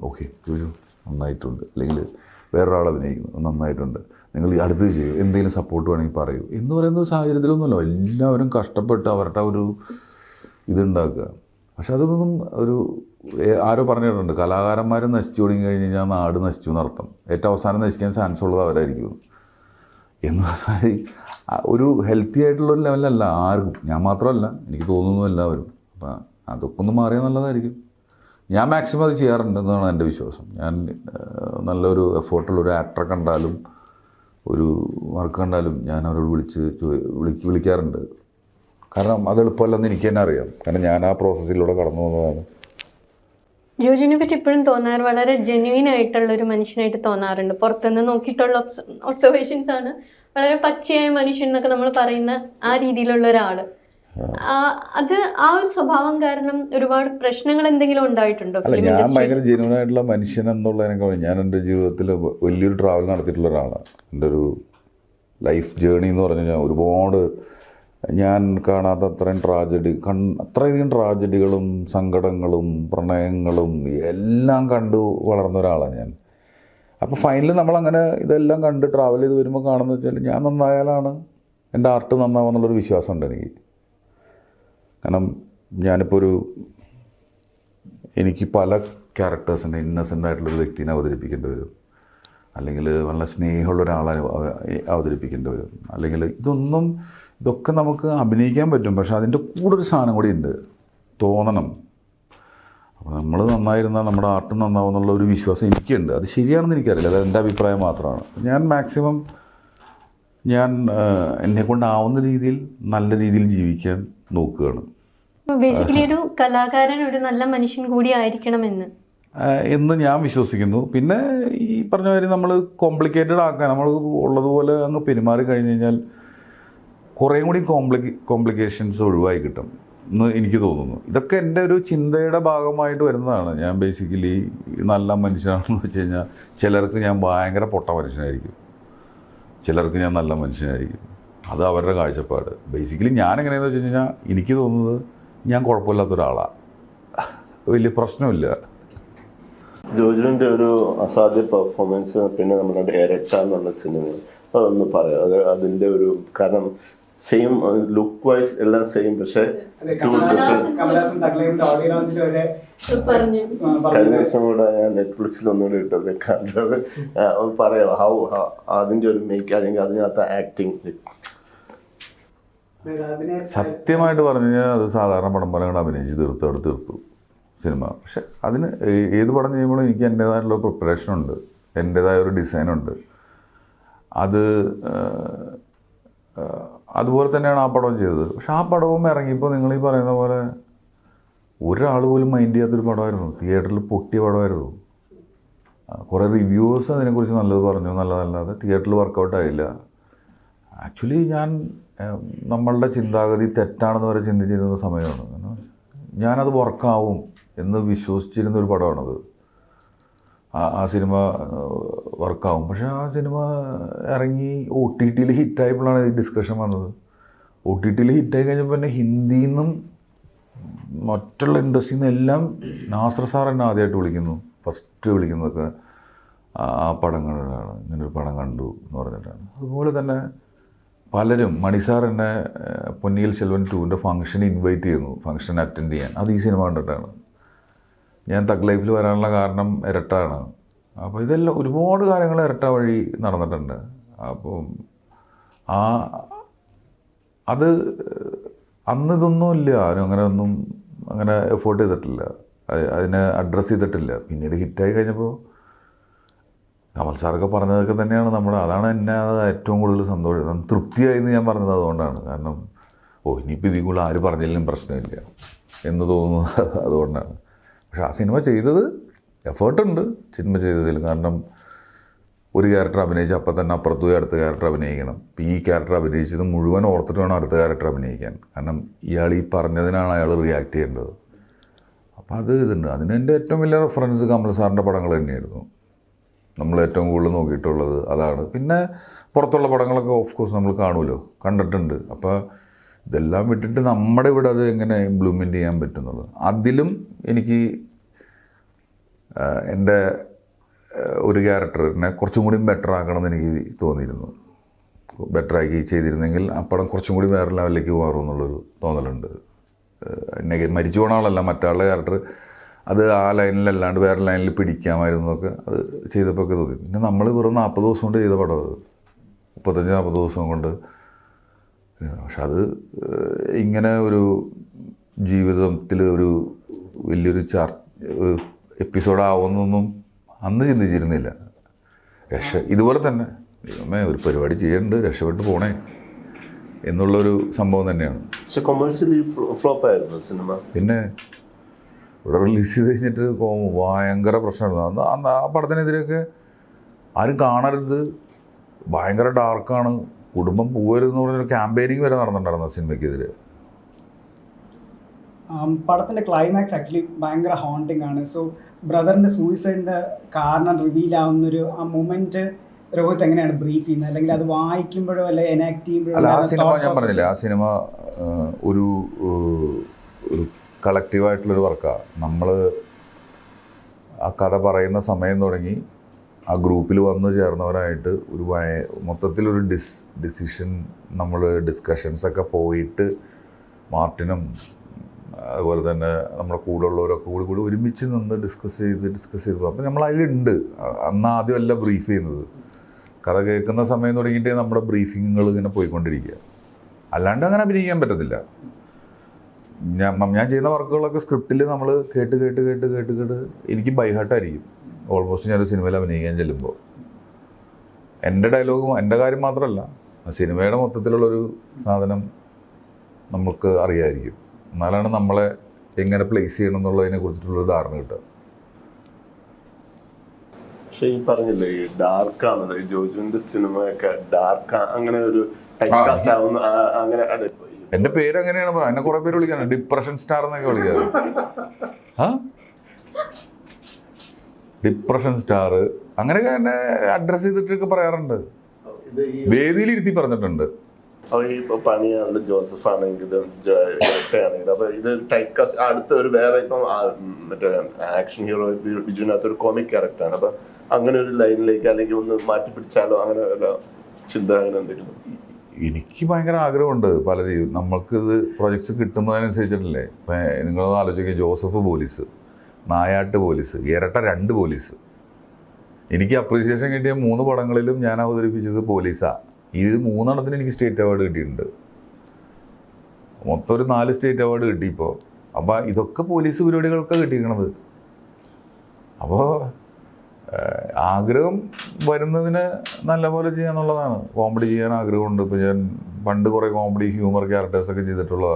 ഓക്കെ ജോലി നന്നായിട്ടുണ്ട്, അല്ലെങ്കിൽ വേറൊരാൾ അഭിനയിക്കുന്നു നന്നായിട്ടുണ്ട്, നിങ്ങൾ അടുത്ത് ചെയ്യൂ, എന്തെങ്കിലും സപ്പോർട്ട് വേണമെങ്കിൽ പറയൂ എന്ന് പറയുന്ന സാഹചര്യത്തിലൊന്നുമല്ല. എല്ലാവരും കഷ്ടപ്പെട്ട് അവരുടെ ഒരു ഇതുണ്ടാക്കുക. പക്ഷെ അതൊന്നും ആരോ പറഞ്ഞിട്ടുണ്ട്, കലാകാരന്മാർ നശിച്ചു തുടങ്ങി കഴിഞ്ഞ് കഴിഞ്ഞാൽ നാട് നശിച്ചു എന്നർത്ഥം. ഏറ്റവും അവസാനം നശിക്കാൻ ചാൻസ് ഉള്ളത് അവരായിരിക്കും എന്ന് പറഞ്ഞാൽ ഒരു ഹെൽത്തി ആയിട്ടുള്ളൊരു ലെവലല്ല ആർക്കും. ഞാൻ മാത്രമല്ല, എനിക്ക് തോന്നുന്നു എല്ലാവരും. അപ്പം അതൊക്കെ ഒന്ന് മാറിയാൽ നല്ലതായിരിക്കും. ഞാൻ മാക്സിമം അത് ചെയ്യാറുണ്ടെന്നാണ് എൻ്റെ വിശ്വാസം. ഞാൻ നല്ലൊരു എഫേർട്ടുള്ളൊരു ആക്ടറെ കണ്ടാലും ഒരു വർക്ക് കണ്ടാലും ഞാൻ അവരോട് വിളിക്കാറുണ്ട്. കാരണം അത് എളുപ്പമല്ലെന്ന് എനിക്ക് തന്നെ അറിയാം. കാരണം ഞാൻ ആ പ്രോസസ്സിലൂടെ കടന്നു വന്നതാണ്. ജോജുവിനെ പറ്റി ഇപ്പോഴും തോന്നാറ് വളരെ ജെന്യുവൻ ആയിട്ടുള്ള ഒരു മനുഷ്യനായിട്ട് തോന്നാറുണ്ട്. പുറത്തുനിന്ന് നോക്കിയിട്ടുള്ള ഒബ്സർവേഷൻസ് ആണ്. വളരെ പച്ചയായ മനുഷ്യൻ എന്നൊക്കെ നമ്മൾ പറയുന്ന ആ രീതിയിലുള്ള ഒരാള്. അത് ആ ഒരു സ്വഭാവം കാരണം ഒരുപാട് പ്രശ്നങ്ങൾ എന്തെങ്കിലും ഉണ്ടായിട്ടുണ്ടോ? അല്ല, ഞാൻ ഭയങ്കര ജെന്യുവൻ ആയിട്ടുള്ള മനുഷ്യൻ എന്നുള്ളതിനേക്കാൾ ഞാൻ എൻ്റെ ജീവിതത്തിൽ വലിയൊരു ട്രാവൽ നടത്തിയിട്ടുള്ള ഒരാളാണ്. എൻ്റെ ഒരു ലൈഫ് ജേണി എന്ന് പറഞ്ഞു കഴിഞ്ഞാൽ ഒരുപാട് ഞാൻ കാണാത്ത അത്രയധികം ട്രാജഡികളും സങ്കടങ്ങളും പ്രണയങ്ങളും എല്ലാം കണ്ടു വളർന്ന ഒരാളാണ് ഞാൻ. അപ്പോൾ ഫൈനലി നമ്മളങ്ങനെ ഇതെല്ലാം കണ്ട് ട്രാവൽ ചെയ്ത് വരുമ്പോൾ കാണുന്നത് വെച്ചാൽ ഞാൻ നന്നായാലാണ് എൻ്റെ ആർട്ട് നന്നാവുമെന്നുള്ളൊരു വിശ്വാസമുണ്ട് എനിക്ക്. കാരണം ഞാനിപ്പോൾ എനിക്ക് പല ക്യാരക്ടേഴ്സിൻ്റെ ഇന്നസെൻ്റ് ആയിട്ടുള്ളൊരു വ്യക്തിനെ അവതരിപ്പിക്കേണ്ടി വരും, അല്ലെങ്കിൽ നല്ല സ്നേഹമുള്ള ഒരാളെ അവതരിപ്പിക്കേണ്ടി വരും, അല്ലെങ്കിൽ ഇതൊക്കെ നമുക്ക് അഭിനയിക്കാൻ പറ്റും. പക്ഷെ അതിൻ്റെ കൂടെ ഒരു സാധനം കൂടി ഉണ്ട്, തോന്നണം. അപ്പോൾ നമ്മൾ നന്നായിരുന്നാൽ നമ്മുടെ ആർട്ട് നന്നാവും എന്നുള്ള ഒരു വിശ്വാസം എനിക്കുണ്ട്. അത് ശരിയാണെന്ന് എനിക്കറിയില്ല, അത് എൻ്റെ അഭിപ്രായം മാത്രമാണ്. ഞാൻ മാക്സിമം എന്നെക്കൊണ്ടാവുന്ന രീതിയിൽ നല്ല രീതിയിൽ ജീവിക്കാൻ നോക്കുകയാണ്. ബേസിക്കലി ഒരു കലാകാരൻ ഒരു നല്ല മനുഷ്യൻ കൂടി ആയിരിക്കണമെന്ന് ഞാൻ വിശ്വസിക്കുന്നു. പിന്നെ ഈ പറഞ്ഞ കാര്യം നമ്മൾ കോംപ്ലിക്കേറ്റഡ് ആക്കാൻ നമ്മൾ ഉള്ളതുപോലെ അങ്ങ് പെരുമാറി കഴിഞ്ഞ് കഴിഞ്ഞാൽ കുറേ കൂടി കോംപ്ലിക്കേഷൻസ് ഒഴിവായി കിട്ടും എന്ന് എനിക്ക് തോന്നുന്നു. ഇതൊക്കെ എൻ്റെ ഒരു ചിന്തയുടെ ഭാഗമായിട്ട് വരുന്നതാണ്. ഞാൻ ബേസിക്കലി നല്ല മനുഷ്യനാണെന്ന് വെച്ച് കഴിഞ്ഞാൽ ചിലർക്ക് ഞാൻ ഭയങ്കര പൊട്ട മനുഷ്യനായിരിക്കും, ചിലർക്ക് ഞാൻ നല്ല മനുഷ്യനായിരിക്കും. അത് അവരുടെ കാഴ്ചപ്പാട്. ബേസിക്കലി ഞാൻ എങ്ങനെയാണെന്ന് വെച്ച് കഴിഞ്ഞാൽ എനിക്ക് തോന്നുന്നത് ഞാൻ കുഴപ്പമില്ലാത്ത ഒരാളാണ്, വലിയ പ്രശ്നമില്ല. ജോജുവിൻ്റെ ഒരു അസാധ്യ പെർഫോമൻസ്, പിന്നെ നമ്മുടെ എരട്ട എന്നുള്ള സിനിമ, അതൊന്ന് പറയാം. അത് അതിൻ്റെ ഒരു കാരണം സെയിം ലുക്ക് വൈസ് എല്ലാം സെയിം, പക്ഷേ കമലഹാസൻ തക്ലൈഫിന്റെ ഓഡിയോ ലോഞ്ചിൽ വരെ പറഞ്ഞു. കഴിഞ്ഞ ദിവസം കൂടെ ഞാൻ നെറ്റ്ഫ്ലിക്സിൽ ഒന്നുകൂടി ഇട്ടത് കണ്ടത്. പറയാം ഹൗ അതിൻ്റെ ഒരു മേക്ക്, അല്ലെങ്കിൽ അതിനകത്ത് ആക്ടിങ്. സത്യമായിട്ട് പറഞ്ഞു കഴിഞ്ഞാൽ അത് സാധാരണ പടം പോലെ അങ്ങോട്ട് അഭിനയിച്ച് തീർത്തു സിനിമ. പക്ഷെ അതിന് ഏത് പടം ചെയ്യുമ്പോഴും എനിക്ക് എൻ്റേതായിട്ടുള്ള പ്രിപ്പറേഷനുണ്ട്, എൻ്റേതായ ഒരു ഡിസൈനുണ്ട്. അതുപോലെ തന്നെയാണ് ആ പടവും ചെയ്തത്. പക്ഷെ ആ പടവും ഇറങ്ങിയപ്പോൾ നിങ്ങൾ ഈ പറയുന്ന പോലെ ഒരാൾ പോലും മൈൻഡ് ചെയ്യാത്തൊരു പടമായിരുന്നു, തിയേറ്ററിൽ പൊട്ടിയ പടമായിരുന്നു. കുറേ റിവ്യൂവേഴ്സ് അതിനെക്കുറിച്ച് നല്ലത് പറഞ്ഞു, നല്ലതല്ലാതെ തിയേറ്ററിൽ വർക്കൗട്ടായില്ല. ആക്ച്വലി നമ്മളുടെ ചിന്താഗതി തെറ്റാണെന്ന് വരെ ചിന്തിച്ചിരുന്ന സമയമാണ്. ഞാനത് വർക്കാവും എന്ന് വിശ്വസിച്ചിരുന്നൊരു പടമാണത്. ആ സിനിമ വർക്കാവും. പക്ഷെ ആ സിനിമ ഇറങ്ങി OTT ഹിറ്റായപ്പോഴാണ് ഈ ഡിസ്കഷൻ വന്നത്. OTT ഹിറ്റായി കഴിഞ്ഞപ്പോൾ തന്നെ ഹിന്ദിയിൽ നിന്നും മറ്റുള്ള ഇൻഡസ്ട്രിയിൽ നിന്നും എല്ലാം നാസർ സാർ എന്നെ ആദ്യമായിട്ട് വിളിക്കുന്നു. ഫസ്റ്റ് വിളിക്കുന്നതൊക്കെ ആ പടം കണ്ടിട്ടാണ്, ഇങ്ങനൊരു പടം കണ്ടു എന്ന് പറഞ്ഞിട്ടാണ്. അതുപോലെ തന്നെ പലരും, മണിസാർ എന്നെ പൊന്നിയിൽ സെൽവൻ 2ൻ്റെ ഫംഗ്ഷൻ ഇൻവൈറ്റ് ചെയ്യുന്നു, ഫംഗ്ഷൻ അറ്റൻഡ് ചെയ്യാൻ. അത് ഈ സിനിമ കണ്ടിട്ടാണ്. ഞാൻ തഗ് ലൈഫിൽ വരാനുള്ള കാരണം ഇരട്ടാണ്. അപ്പോൾ ഇതെല്ലാം ഒരുപാട് കാര്യങ്ങൾ ഇരട്ട വഴി നടന്നിട്ടുണ്ട്. അപ്പം അത് അന്ന് ഇതൊന്നും ഇല്ല, ആരും അങ്ങനെ എഫേർട്ട് ചെയ്തിട്ടില്ല, അതിനെ അഡ്രസ്സ് ചെയ്തിട്ടില്ല. പിന്നീട് ഹിറ്റായി കഴിഞ്ഞപ്പോൾ കമൽ സാറൊക്കെ പറഞ്ഞതൊക്കെ തന്നെയാണ് അതാണ് എന്നെ ഏറ്റവും കൂടുതൽ സന്തോഷം, തൃപ്തിയായി എന്ന് ഞാൻ പറഞ്ഞത് അതുകൊണ്ടാണ്. കാരണം ഇനിയിപ്പോൾ ഇതിൽ കൂടുതൽ ആര് പറഞ്ഞാലും പ്രശ്നമില്ല എന്ന് തോന്നുന്നത് അതുകൊണ്ടാണ്. പക്ഷെ ആ സിനിമ ചെയ്തത് എഫേർട്ടുണ്ട് സിനിമ ചെയ്തതിൽ. കാരണം ഒരു ക്യാരക്ടർ അഭിനയിച്ച് അപ്പം തന്നെ അപ്പുറത്ത് പോയി അടുത്ത ക്യാരക്ടർ അഭിനയിക്കണം. ഇപ്പം ഈ ക്യാരക്ടർ അഭിനയിച്ചത് മുഴുവൻ ഓർത്തിട്ട് വേണം അടുത്ത ക്യാരക്ടർ അഭിനയിക്കാൻ. കാരണം ഇയാൾ ഈ പറഞ്ഞതിനാണ് അയാൾ റിയാക്ട് ചെയ്യേണ്ടത്. അപ്പോൾ ഇതുണ്ട്. അതിന് എൻ്റെ ഏറ്റവും വലിയ റെഫറൻസ് കമൽ സാറിൻ്റെ പടങ്ങൾ തന്നെയായിരുന്നു. നമ്മൾ ഏറ്റവും കൂടുതൽ നോക്കിയിട്ടുള്ളത് അതാണ്. പിന്നെ പുറത്തുള്ള പടങ്ങളൊക്കെ ഓഫ് കോഴ്സ് നമ്മൾ കാണുമല്ലോ, കണ്ടിട്ടുണ്ട്. അപ്പോൾ ഇതെല്ലാം വിട്ടിട്ട് നമ്മുടെ ഇവിടെ അത് എങ്ങനെ ഇംപ്ലിമെൻ്റ് ചെയ്യാൻ പറ്റുന്നുള്ളത്, അതിലും എനിക്ക് എൻ്റെ ഒരു ക്യാരക്ടറിനെ കുറച്ചും കൂടി ബെറ്റർ ആക്കണമെന്ന് എനിക്ക് തോന്നിയിരുന്നു. ബെറ്ററാക്കി ചെയ്തിരുന്നെങ്കിൽ ആ പടം കുറച്ചും കൂടി വേറെ ലെവലിലേക്ക് മാറുമെന്നുള്ളൊരു തോന്നലുണ്ട്. മരിച്ചു പോണ ആളല്ല, മറ്റാളുടെ ക്യാരക്ടർ അത് ആ ലൈനിലല്ലാണ്ട് വേറെ ലൈനിൽ പിടിക്കാമായിരുന്നു എന്നൊക്കെ അത് ചെയ്തപ്പോൾ ഒക്കെ തോന്നി. പിന്നെ നമ്മൾ വെറും 40 ദിവസം കൊണ്ട് ചെയ്ത പടം അത്, 35-40 ദിവസം കൊണ്ട്. പക്ഷെ അത് ഇങ്ങനെ ഒരു ജീവിതത്തിൽ ഒരു വലിയൊരു എപ്പിസോഡാവുമെന്നൊന്നും അന്ന് ചിന്തിച്ചിരുന്നില്ല. ഇതുപോലെ തന്നെ ദൈവമേ ഒരു പരിപാടി ചെയ്യുന്നുണ്ട്, രക്ഷപ്പെട്ട് പോണേ എന്നുള്ളൊരു സംഭവം തന്നെയാണ്. പക്ഷെ കൊമേഴ്സ്യലി ഫ്ലോപ്പായിരുന്നു സിനിമ. പിന്നെ ഇവിടെ റിലീസ് ചെയ്ത് കഴിഞ്ഞിട്ട് ഭയങ്കര പ്രശ്നമായിരുന്നു. അന്ന് ആ പടത്തിനെതിരെയൊക്കെ ആരും കാണരുത്, ഭയങ്കര ഡാർക്കാണ്, കുടുംബം പോകരുതെന്ന് പറഞ്ഞൊരു ക്യാമ്പയിനിങ് വരെ നടന്നിട്ടുണ്ടായിരുന്നു ആ സിനിമയ്ക്കെതിരെ. പടത്തിൻ്റെ ക്ലൈമാക്സ് ആക്ച്വലി ഭയങ്കര ഹോണ്ടിങ് ആണ്. സോ ബ്രദറിൻ്റെ സൂയിസൈഡിൻ്റെ കാരണം റിവീൽ ആവുന്നൊരു ആ മൊമെൻറ്റ് രോഹിത് എങ്ങനെയാണ് ബ്രീഫ് ചെയ്യുന്നത്, അല്ലെങ്കിൽ അത് വായിക്കുമ്പോഴോ അല്ലെ എനാക്ട് ചെയ്യുമ്പോഴോ? അല്ല, ആ സിനിമ ഞാൻ പറഞ്ഞില്ല, ആ സിനിമ ഒരു കളക്റ്റീവായിട്ടുള്ളൊരു വർക്കാണ്. നമ്മൾ ആ കഥ പറയുന്ന സമയം തുടങ്ങി ആ ഗ്രൂപ്പിൽ വന്ന് ചേർന്നവരായിട്ട് ഒരു മൊത്തത്തിലൊരു ഡിസിഷൻ, നമ്മൾ ഡിസ്കഷൻസൊക്കെ പോയിട്ട് മാർട്ടിനും അതുപോലെ തന്നെ നമ്മുടെ കൂടെ ഉള്ളവരൊക്കെ കൂടി ഒരുമിച്ച് നിന്ന് ഡിസ്കസ് ചെയ്ത് അപ്പം നമ്മൾ അതിലുണ്ട്. അന്ന് ആദ്യമല്ല ബ്രീഫ് ചെയ്യുന്നത്, കഥ കേൾക്കുന്ന സമയം തുടങ്ങിയിട്ടേ നമ്മുടെ ബ്രീഫിങ്ങുകൾ ഇങ്ങനെ പോയിക്കൊണ്ടിരിക്കുക. അല്ലാണ്ട് അങ്ങനെ അഭിനയിക്കാൻ പറ്റത്തില്ല. ഞാൻ ചെയ്യുന്ന വർക്കുകളൊക്കെ സ്ക്രിപ്റ്റിൽ നമ്മൾ കേട്ട് എനിക്ക് ബൈഹാർട്ടായിരിക്കും ഓൾമോസ്റ്റ്. ഞാനൊരു സിനിമയിൽ അഭിനയിക്കാൻ ചെല്ലുമ്പോൾ എൻ്റെ ഡയലോഗും എൻ്റെ കാര്യം മാത്രമല്ല, സിനിമയുടെ മൊത്തത്തിലുള്ളൊരു സാധനം നമുക്ക് അറിയാമായിരിക്കും. എന്നാലാണ് നമ്മളെ എങ്ങനെ പ്ലേസ് ചെയ്യണം എന്നുള്ളതിനെ കുറിച്ചിട്ടുള്ളൊരു ധാരണ കിട്ടുക. പക്ഷെ ഈ പറഞ്ഞില്ലേ ഈ ഡാർക്കാണല്ലോ ഈ ജോജുവിന്റെ സിനിമയൊക്കെ ഡാർക്ക്, അങ്ങനെ ഒരു ടൈപ്പ്കാസ്റ്റ് ആവുന്ന അങ്ങനെ. എൻ്റെ പേര് അങ്ങനെയാണ് പറയുക, എന്നെ കുറെ പേര് വിളിക്കാറ് ഡിപ്രഷൻ സ്റ്റാർ എന്നൊക്കെ വിളിക്കാറ്. ഡിപ്രഷൻ സ്റ്റാർ അങ്ങനെയൊക്കെ എന്നെ അഡ്രസ്സ് ചെയ്തിട്ടൊക്കെ പറയാറുണ്ട്, വേദിയിൽ ഇരുത്തി പറഞ്ഞിട്ടുണ്ട്. അപ്പോൾ ഈ പണിയാണെങ്കിലും ജോസഫ് ആണെങ്കിലും ഇരട്ടയാണെങ്കിലും അപ്പോൾ ഇത് ടൈപ്പ് കാസ്റ്റ് അടുത്ത ഒരു വേറെ ഇപ്പം മറ്റേ ആക്ഷൻ ഹീറോ ബിജുവിനകത്ത് ഒരു കോമിക് ക്യാരക്ടറാണ്. അപ്പം അങ്ങനെ ഒരു ലൈനിലേക്ക് അല്ലെങ്കിൽ ഒന്ന് മാറ്റി പിടിച്ചാലോ അങ്ങനെ വല്ല ചിന്ത അങ്ങനെ എന്തെങ്കിലും? എനിക്ക് ഭയങ്കര ആഗ്രഹമുണ്ട് പല രീതിയിൽ. നമ്മൾക്കിത് പ്രൊജക്ട്സ് കിട്ടുന്നതിനനുസരിച്ചിട്ടല്ലേ. ഇപ്പം നിങ്ങളൊന്ന് ആലോചിക്കുക, ജോസഫ് പോലീസ്, നായാട്ട് പോലീസ്, ഇരട്ട 2 പോലീസ്. എനിക്ക് അപ്രീസിയേഷൻ കിട്ടിയ 3 പടങ്ങളിലും ഞാൻ അവതരിപ്പിച്ചത് പോലീസാണ്. ഇത് 3 എനിക്ക് സ്റ്റേറ്റ് അവാർഡ് കിട്ടിയിട്ടുണ്ട്. മൊത്തം ഒരു 4 സ്റ്റേറ്റ് അവാർഡ് കിട്ടി ഇപ്പോൾ. അപ്പോൾ ഇതൊക്കെ പോലീസ് പരിപാടികൾക്കാണ് കിട്ടിയിരിക്കണത്. അപ്പോൾ ആഗ്രഹം വരുന്നതിന് നല്ലപോലെ ചെയ്യാന്നുള്ളതാണ്. കോമഡി ചെയ്യാൻ ആഗ്രഹമുണ്ട്. ഇപ്പോൾ ഞാൻ പണ്ട് കുറേ കോമഡി ഹ്യൂമർ ക്യാരക്ടേഴ്സൊക്കെ ചെയ്തിട്ടുള്ള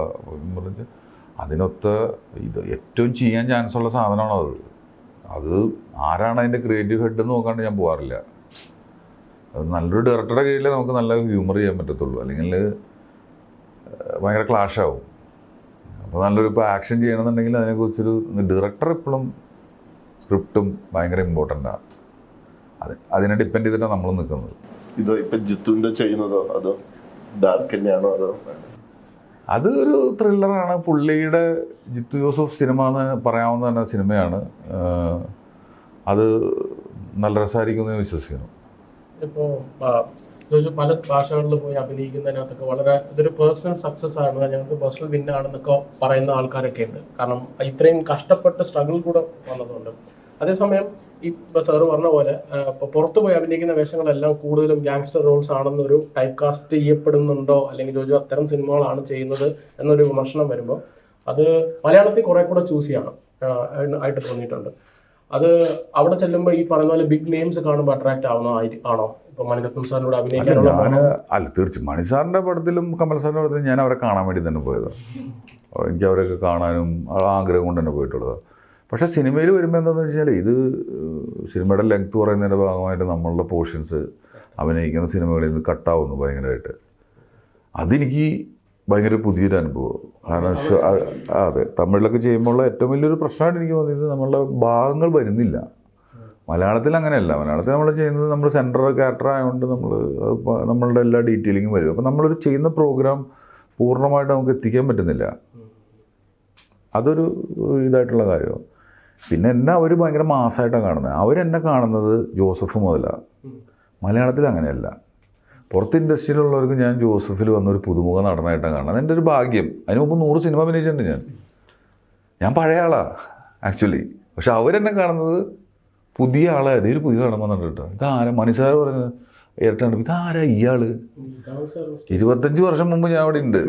അതിനൊത്ത ഇത് ഏറ്റവും ചെയ്യാൻ ചാൻസ് ഉള്ള സാധനമാണത്. അത് ആരാണ് അതിൻ്റെ ക്രിയേറ്റീവ് ഹെഡ് എന്ന് നോക്കാണ്ട് ഞാൻ പോകാറില്ല. അത് നല്ലൊരു ഡയറക്ടറുടെ കീഴിൽ നമുക്ക് നല്ല ഹ്യൂമർ ചെയ്യാൻ പറ്റത്തുള്ളൂ, അല്ലെങ്കിൽ ഭയങ്കര ക്ലാഷാവും. അപ്പോൾ നല്ലൊരു ഇപ്പോൾ ആക്ഷൻ ചെയ്യണമെന്നുണ്ടെങ്കിൽ അതിനെക്കുറിച്ചൊരു ഡയറക്ടർ എപ്പോഴും സ്ക്രിപ്റ്റും ഭയങ്കര ഇമ്പോർട്ടൻ്റാണ്. അതിനെ ഡിപ്പെൻഡ് ചെയ്തിട്ടാണ് നമ്മൾ നിൽക്കുന്നത്. ഇത് ഇപ്പം ജിത്തുവിൻ്റെ ചെയ്യുന്നതോ അതോ ഡാർക്ക് തന്നെയാണോ അതോ? അത് ഒരു ത്രില്ലറാണ്. പുള്ളിയുടെ ജിത്തു ജോസഫ് സിനിമ എന്ന് പറയാവുന്ന തന്നെ സിനിമയാണ്. അത് നല്ല രസമായിരിക്കുമെന്ന് വിശ്വസിക്കുന്നു. ഇപ്പോൾ പല ഭാഷകളിൽ പോയി അഭിനയിക്കുന്നതിനകത്തൊക്കെ വളരെ ഇതൊരു പേഴ്സണൽ സക്സസ് ആണ്, ഞങ്ങൾക്ക് പേഴ്സണൽ വിന്നാണെന്നൊക്കെ പറയുന്ന ആൾക്കാരൊക്കെ ഉണ്ട്. കാരണം ഇത്രയും കഷ്ടപ്പെട്ട് സ്ട്രഗിൾ കൂടെ വന്നതുകൊണ്ട്. അതേസമയം ഈ സാറ് പറഞ്ഞ പോലെ ഇപ്പോൾ പുറത്തു പോയി അഭിനയിക്കുന്ന വേഷങ്ങളെല്ലാം കൂടുതലും ഗ്യാങ്സ്റ്റർ റോൾസ് ആണെന്നൊരു ടൈപ്പ് കാസ്റ്റ് ചെയ്യപ്പെടുന്നുണ്ടോ, അല്ലെങ്കിൽ ജോജു അത്തരം സിനിമകളാണ് ചെയ്യുന്നത് എന്നൊരു വിമർശനം വരുമ്പോൾ അത് മലയാളത്തിൽ കുറെ കൂടെ ചൂസ് ചെയ്യണം ആയിട്ട് തോന്നിയിട്ടുണ്ട്. അത് അവിടെ ചെല്ലുമ്പോൾ ഈ പറയുന്ന പോലെ ബിഗ് നെയിംസ് കാണുമ്പോൾ അട്രാക്ട് ആണോ? ഇപ്പൊ മണിരത്നം സാറിനോട് അഭിനയിക്കാനുള്ള തീർച്ചയായും മണി സാറിൻ്റെ പടത്തിലും കമൽ സാറിൻ്റെ പടത്തിലും ഞാൻ അവരെ കാണാൻ വേണ്ടി തന്നെ പോയതാണ്. എനിക്ക് അവരൊക്കെ കാണാനും ആഗ്രഹം കൊണ്ട് തന്നെ പോയിട്ടുള്ളതാണ്. പക്ഷേ സിനിമയിൽ വരുമ്പോൾ എന്താണെന്ന് വെച്ചാൽ ഇത് സിനിമയുടെ ലെങ്ത് പറയുന്നതിൻ്റെ ഭാഗമായിട്ട് നമ്മളുടെ പോർഷൻസ് അഭിനയിക്കുന്ന സിനിമകളിൽ നിന്ന് കട്ടാവുന്നു ഭയങ്കരമായിട്ട്. അതെനിക്ക് ഭയങ്കര പുതിയൊരു അനുഭവം. കാരണം അതെ, തമിഴിലൊക്കെ ചെയ്യുമ്പോൾ ഏറ്റവും വലിയൊരു പ്രശ്നമായിട്ട് എനിക്ക് തോന്നിയത് നമ്മളുടെ ഭാഗങ്ങൾ വരുന്നില്ല. മലയാളത്തിൽ അങ്ങനെയല്ല. മലയാളത്തിൽ നമ്മൾ ചെയ്യുന്നത് നമ്മൾ സെൻട്രൽ ക്യാരക്ടർ ആയതുകൊണ്ട് നമ്മളുടെ എല്ലാ ഡീറ്റെയിലിങ്ങും വരും. അപ്പോൾ നമ്മളൊരു ചെയ്യുന്ന പ്രോഗ്രാം പൂർണ്ണമായിട്ട് നമുക്ക് എത്തിക്കാൻ പറ്റുന്നില്ല. അതൊരു ഇതായിട്ടുള്ള കാര്യമാണ്. പിന്നെ എന്നെ അവർ ഭയങ്കര മാസമായിട്ടാണ് കാണുന്നത്. അവരെന്നെ കാണുന്നത് ജോസഫ് മുതലാണ്. മലയാളത്തിൽ അങ്ങനെയല്ല. പുറത്ത് ഇൻഡസ്ട്രിയിലുള്ളവർക്ക് ഞാൻ ജോസഫിൽ വന്നൊരു പുതുമുഖ നടനായിട്ടാണ് കാണുന്നത്. അതെൻ്റെ ഒരു ഭാഗ്യം. അതിന് മുമ്പ് 100 സിനിമ അഭിനയിച്ചിട്ടുണ്ട് ഞാൻ പഴയ ആളാണ് ആക്ച്വലി. പക്ഷെ അവരെന്നെ കാണുന്നത് പുതിയ ആളായത്. ഒരു പുതിയ നടൻ വന്നിട്ട് കേട്ടോ, ഇതാരാ മനുസാർ പറഞ്ഞത് ഇരട്ടാണ്, ഇതാരാ ഇയാള്? 25 വർഷം മുമ്പ് ഞാൻ അവിടെ ഉണ്ട്.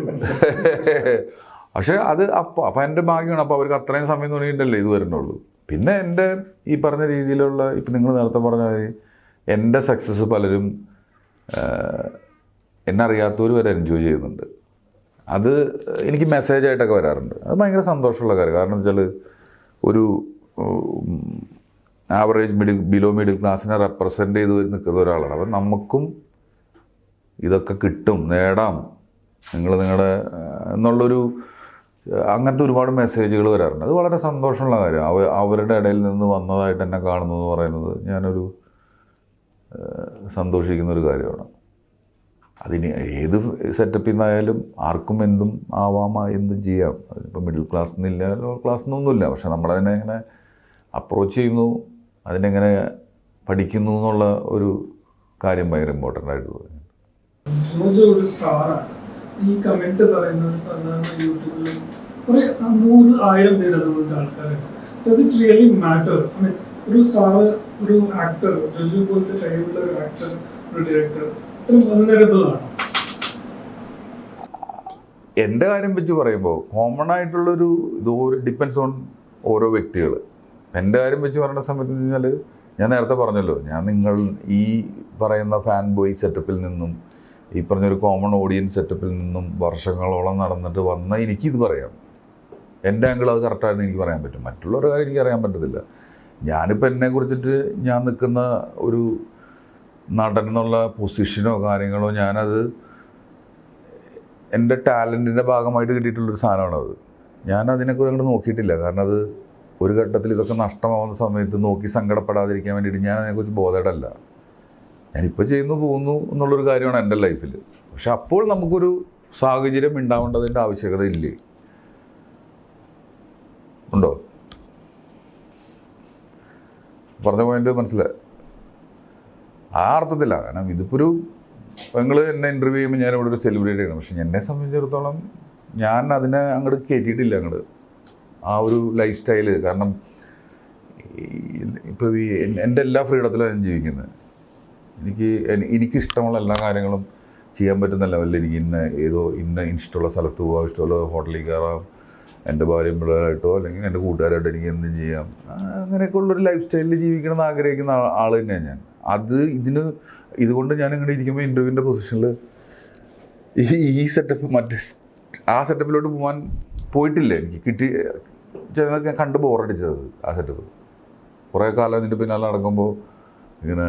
പക്ഷേ അത് അപ്പം എൻ്റെ ഭാഗ്യമാണ്. അപ്പോൾ അവർക്ക് അത്രയും സമയം തുടങ്ങിയിട്ടല്ലേ ഇത് വരുന്നുള്ളൂ. പിന്നെ എൻ്റെ ഈ പറഞ്ഞ രീതിയിലുള്ള ഇപ്പം നിങ്ങൾ നേരത്തെ പറഞ്ഞ എൻ്റെ സക്സസ് പലരും എന്നെ അറിയാത്തവർ വരെ എൻജോയ് ചെയ്യുന്നുണ്ട്. അത് എനിക്ക് മെസ്സേജായിട്ടൊക്കെ വരാറുണ്ട്. അത് ഭയങ്കര സന്തോഷമുള്ള കാര്യം. കാരണം വെച്ചാൽ ഒരു ആവറേജ് ബിലോ മിഡിൽ ക്ലാസ്സിനെ റെപ്രസെൻ്റ് ചെയ്ത് നിൽക്കുന്ന ഒരാളാണ്. അപ്പം നമുക്കും ഇതൊക്കെ കിട്ടും, നേടാം, നിങ്ങളുടെ എന്നുള്ളൊരു അങ്ങനത്തെ ഒരുപാട് മെസ്സേജുകൾ വരാറുണ്ട്. അത് വളരെ സന്തോഷമുള്ള കാര്യം. അവരുടെ ഇടയിൽ നിന്ന് വന്നതായിട്ട് എന്നെ കാണുന്നു എന്ന് പറയുന്നത് ഞാനൊരു സന്തോഷിക്കുന്നൊരു കാര്യമാണ്. അതിന് ഏത് സെറ്റപ്പിൽ നിന്നായാലും ആർക്കും എന്തും ആവാം, എന്തും ചെയ്യാം. അതിനിപ്പോൾ മിഡിൽ ക്ലാസ് എന്നില്ല, ലോ ക്ലാസ് എന്നൊന്നുമില്ല. പക്ഷെ നമ്മളതിനെ എങ്ങനെ അപ്രോച്ച് ചെയ്യുന്നു, അതിനെങ്ങനെ പഠിക്കുന്നു എന്നുള്ള ഒരു കാര്യം ഭയങ്കര ഇമ്പോർട്ടൻ്റ് ആയിട്ട് തോന്നി. ജോജു ഒരു സ്റ്റാറാണ്. ഈ കമന്റ് പറയുന്ന ഒരു സാധാരണ യൂട്യൂബിൽ കുറെ 100,000 പേര് അതുപോലത്തെ ആൾക്കാരുണ്ട്. Does it really matter? I mean ഒരു സ്റ്റാർ, ഒരു ആക്ടർ, ജോജു പോലത്തെ കഴിവുള്ള ഒരു ആക്ടർ, ഒരു ഡയറക്ടർ ഇത്ര വൾനറബിൾ ആണ്? എൻ്റെ കാര്യം വെച്ച് പറയുമ്പോൾ കോമൺ ആയിട്ടുള്ളൊരു ഇത് ഡിപ്പെൻസ് ഓൺ ഓരോ വ്യക്തികൾ. എൻ്റെ കാര്യം വെച്ച് പറയുന്ന സമയത്ത് വെച്ചാൽ ഞാൻ നേരത്തെ പറഞ്ഞല്ലോ, ഞാൻ നിങ്ങൾ ഈ പറയുന്ന ഫാൻ ബോയ് സെറ്റപ്പിൽ നിന്നും ഈ പറഞ്ഞൊരു കോമൺ ഓഡിയൻസ് സെറ്റപ്പിൽ നിന്നും വർഷങ്ങളോളം നടന്നിട്ട് വന്ന എനിക്കിത് പറയാം. എൻ്റെ ആംഗിൾ അത് കറക്റ്റായിരുന്നു എനിക്ക് പറയാൻ പറ്റും. മറ്റുള്ളവരുടെ കാര്യം എനിക്ക് അറിയാൻ പറ്റത്തില്ല. ഞാനിപ്പോൾ എന്നെ കുറിച്ചിട്ട് ഞാൻ നിൽക്കുന്ന ഒരു നടൻ എന്നുള്ള പൊസിഷനോ കാര്യങ്ങളോ ഞാനത് എൻ്റെ ടാലൻറ്റിൻ്റെ ഭാഗമായിട്ട് കിട്ടിയിട്ടുള്ളൊരു സാധനമാണത്. ഞാൻ അതിനെക്കുറിച്ച് അങ്ങോട്ട് നോക്കിയിട്ടില്ല. കാരണം അത് ഒരു ഘട്ടത്തിൽ ഇതൊക്കെ നഷ്ടമാവുന്ന സമയത്ത് നോക്കി സങ്കടപ്പെടാതിരിക്കാൻ വേണ്ടിയിട്ട് ഞാൻ അതിനെക്കുറിച്ച് ബോധേഡല്ല. ഞാനിപ്പോൾ ചെയ്യുന്നു പോകുന്നു എന്നുള്ളൊരു കാര്യമാണ് എൻ്റെ ലൈഫിൽ. പക്ഷെ അപ്പോൾ നമുക്കൊരു സാഹചര്യം ഉണ്ടാവേണ്ടതിൻ്റെ ആവശ്യകത ഇല്ലേ? ഉണ്ടോ? പറഞ്ഞ പോയിന്റ് മനസ്സിലായി? ആ അർത്ഥത്തില്ല. കാരണം ഇതിപ്പോൾ ഒരു നിങ്ങൾ എന്നെ ഇൻ്റർവ്യൂ ചെയ്യുമ്പോൾ ഞാൻ ഇവിടെ ഒരു സെലിബ്രിറ്റി ആണ്. പക്ഷെ എന്നെ സംബന്ധിച്ചിടത്തോളം ഞാൻ അതിനെ അങ്ങോട്ട് കയറ്റിയിട്ടില്ല അങ്ങോട്ട് ആ ഒരു ലൈഫ് സ്റ്റൈല്. കാരണം ഇപ്പോൾ എൻ്റെ എല്ലാ ഫ്രീഡത്തിലും ഞാൻ ജീവിക്കുന്നത്. എനിക്കിഷ്ടമുള്ള എല്ലാ കാര്യങ്ങളും ചെയ്യാൻ പറ്റുന്ന ലെവലിൽ എനിക്ക് ഇന്ന ഇഷ്ടമുള്ള സ്ഥലത്ത് പോകാം, ഇഷ്ടമുള്ള ഹോട്ടലിൽ കയറാം, എൻ്റെ ഭാര്യയും പിള്ളേരായിട്ടോ അല്ലെങ്കിൽ എൻ്റെ കൂട്ടുകാരായിട്ടോ എനിക്ക് എന്തും ചെയ്യാം. അങ്ങനെയൊക്കെ ഉള്ളൊരു ലൈഫ് സ്റ്റൈലിൽ ജീവിക്കണമെന്ന് ആഗ്രഹിക്കുന്ന ആൾ തന്നെയാണ് ഞാൻ. ഇതുകൊണ്ട് ഞാൻ ഇങ്ങനെ ഇരിക്കുമ്പോൾ ഇൻ്റർവ്യൂവിൻ്റെ പൊസിഷനിൽ ഈ സെറ്റപ്പ് ആ സെറ്റപ്പിലോട്ട് പോയിട്ടില്ല. എനിക്ക് ഞാൻ കണ്ട് ബോറടിച്ചത് ആ സെറ്റപ്പ്. കുറേ കാലം അതിൻ്റെ പിന്നാലെ നടക്കുമ്പോൾ ഇങ്ങനെ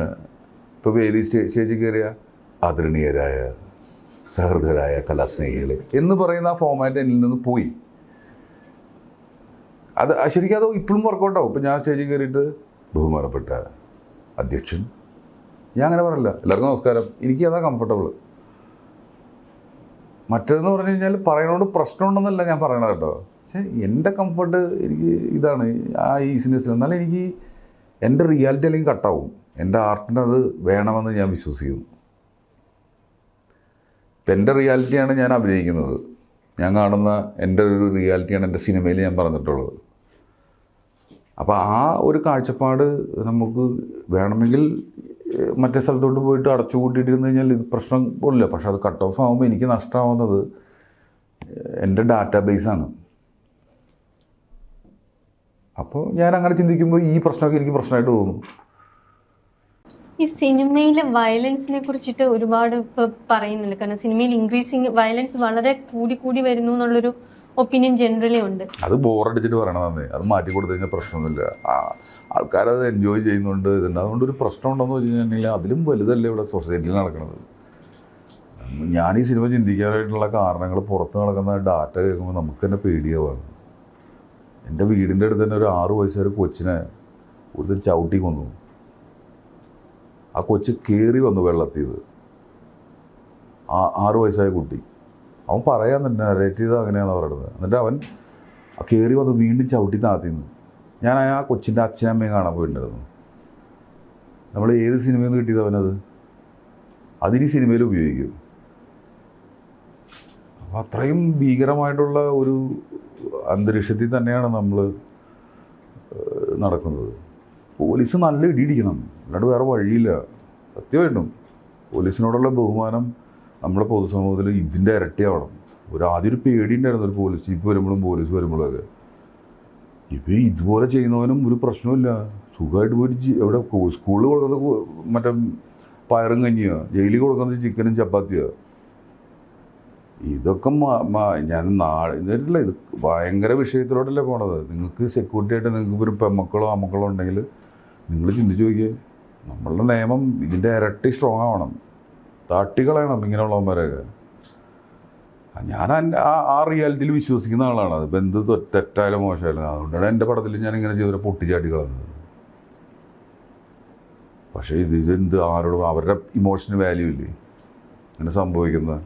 ഇപ്പോൾ വേദി സ്റ്റേജിൽ കയറിയ ആദരണീയരായ സഹൃദയരായ കലാസ്നേഹികൾ എന്ന് പറയുന്ന ആ ഫോമാറ്റ് എന്നിൽ നിന്ന് പോയി. ശരിക്കും അത് ഇപ്പോഴും വർക്കൗട്ടാവും. ഇപ്പം ഞാൻ സ്റ്റേജിൽ കയറിയിട്ട് ബഹുമാനപ്പെട്ട അധ്യക്ഷൻ, ഞാൻ അങ്ങനെ പറയില്ല, എല്ലാവർക്കും നമസ്കാരം. എനിക്ക് അതാ കംഫർട്ടബിൾ. മറ്റേതെന്ന് പറഞ്ഞു കഴിഞ്ഞാൽ പറയണോട് പ്രശ്നമുണ്ടെന്നല്ല ഞാൻ പറയണത് കേട്ടോ. പക്ഷേ എൻ്റെ കംഫർട്ട് എനിക്ക് ഇതാണ്, ആ ഈസിനെസ്. എന്നാലും എനിക്ക് എൻ്റെ റിയാലിറ്റി അല്ലെങ്കിൽ കട്ടാവും. എൻ്റെ ആർട്ടിനത് വേണമെന്ന് ഞാൻ വിശ്വസിക്കുന്നു. ഇപ്പം എൻ്റെ റിയാലിറ്റിയാണ് ഞാൻ അഭിനയിക്കുന്നത്. ഞാൻ കാണുന്ന എൻ്റെ ഒരു റിയാലിറ്റിയാണ് എൻ്റെ സിനിമയിൽ ഞാൻ പറഞ്ഞിട്ടുള്ളത്. അപ്പോൾ ആ ഒരു കാഴ്ചപ്പാട് നമുക്ക് വേണമെങ്കിൽ മറ്റേ സ്ഥലത്തോട്ട് പോയിട്ട് അടച്ചു കൂട്ടിയിട്ടിരുന്ന് കഴിഞ്ഞാൽ ഇത് പ്രശ്നം പോലില്ല. പക്ഷെ അത് കട്ട് ഓഫ് ആകുമ്പോൾ എനിക്ക് നഷ്ടമാവുന്നത് എൻ്റെ ഡാറ്റാബേസാണ്. അപ്പോൾ ഞാൻ അങ്ങനെ ചിന്തിക്കുമ്പോൾ ഈ പ്രശ്നമൊക്കെ എനിക്ക് പ്രശ്നമായിട്ട് തോന്നും. ഈ സിനിമയിലെ വയലൻസിനെ കുറിച്ചിട്ട് ഒരുപാട് ഇപ്പോൾ പറയുന്നുണ്ട്. കാരണം സിനിമയിൽ ഇൻക്രീസിങ് വയലൻസ് വളരെ കൂടി വരുന്നു എന്നുള്ളൊരു ഒപ്പീനിയൻ ജനറലി ഉണ്ട്. അത് ബോറടിച്ചിട്ട് പറയണതാണ്. അത് മാറ്റി കൊടുത്തു കഴിഞ്ഞാൽ പ്രശ്നമൊന്നുമില്ല. ആൾക്കാരത് എൻജോയ് ചെയ്യുന്നുണ്ട്. ഇതുണ്ട്. അതുകൊണ്ടൊരു പ്രശ്നം ഉണ്ടെന്ന് വെച്ച് കഴിഞ്ഞിട്ടുണ്ടെങ്കിൽ അതിലും വലുതല്ലേ ഇവിടെ സൊസൈറ്റിയിൽ നടക്കുന്നത്. ഞാൻ ഈ സിനിമ ചിന്തിക്കാനായിട്ടുള്ള കാരണങ്ങൾ പുറത്ത് നടക്കുന്ന ഡാറ്റ കേൾക്കുമ്പോൾ നമുക്ക് തന്നെ പേടിയാവാണ്. എൻ്റെ വീടിൻ്റെ അടുത്ത് തന്നെ ഒരു 6 വയസ്സുകാർ കൊച്ചിനെ ഒരുത്തൻ ചവിട്ടി കൊന്നു. ആ കൊച്ച് കയറി വന്നു വെള്ളത്തിൽ. 6 വയസ്സായ കുട്ടി. അവൻ പറയാൻ തന്നെ നരേറ്റ് ചെയ്ത് അങ്ങനെയാണ് പറയുന്നത്. എന്നിട്ട് അവൻ കയറി വന്ന് വീണ്ടും ചവിട്ടി താത്തിന്ന്. ഞാൻ ആ കൊച്ചിൻ്റെ അച്ഛനമ്മയും കാണാൻ പോയിട്ടുണ്ടായിരുന്നു. നമ്മൾ ഏത് സിനിമയിൽ നിന്ന് കിട്ടിയത് അവനത്? അതിന് സിനിമയിൽ ഉപയോഗിക്കും. അപ്പോൾ അത്രയും ഭീകരമായിട്ടുള്ള ഒരു അന്തരീക്ഷത്തിൽ തന്നെയാണ് നമ്മൾ നടക്കുന്നത്. പോലീസ് നല്ല ഇടിയിടിക്കണം, അല്ലാണ്ട് വേറെ വഴിയില്ല. സത്യമായിട്ടും പോലീസിനോടുള്ള ബഹുമാനം നമ്മുടെ പൊതുസമൂഹത്തിൽ ഇതിൻ്റെ ഇരട്ടിയാവണം. ആദ്യം ഒരു പേടിയുണ്ടായിരുന്നു ഒരു പോലീസ് ജീപ്പ് വരുമ്പോഴും പോലീസ് വരുമ്പോഴൊക്കെ. ഇപ്പോൾ ഇതുപോലെ ചെയ്യുന്നവനും ഒരു പ്രശ്നമില്ല. സുഖമായിട്ട് പോയിട്ട് എവിടെ സ്കൂളിൽ കൊടുക്കുന്നത് മറ്റേ പയറും കഞ്ഞിയോ, ജയിലിൽ കൊടുക്കുന്നത് ചിക്കനും ചപ്പാത്തിയോ. ഇതൊക്കെ ഞാൻ ഇതില്ല, ഇത് ഭയങ്കര വിഷയത്തിലോട്ടല്ലേ പോണത്. നിങ്ങൾക്ക് സെക്യൂരിറ്റി ആയിട്ട് നിങ്ങൾക്ക് ഒരു പെമ്മക്കളോ അമ്മക്കളോ ഉണ്ടെങ്കിൽ നിങ്ങൾ ചിന്തിച്ച് നോക്കിയേ. നമ്മളുടെ നിയമം ഇതിൻ്റെ ഇരട്ടി സ്ട്രോങ് ആവണം, തട്ടിക്കളയണം ഇങ്ങനെയുള്ളവന്മാരെയൊക്കെ. ഞാൻ ആ റിയാലിറ്റിയിൽ വിശ്വസിക്കുന്ന ആളാണ്. അതിപ്പോൾ എന്ത് തെറ്റായാലും മോശമായാലും. അതുകൊണ്ടാണ് എൻ്റെ പടത്തിൽ ഞാനിങ്ങനെ ചെയ്തൊരു പൊട്ടിച്ചാട്ടി കളഞ്ഞത്. പക്ഷേ ഇതെന്ത് ആരോടും അവരുടെ ഇമോഷന് വാല്യൂ ഇല്ലേ ഇങ്ങനെ സംഭവിക്കുന്നത്.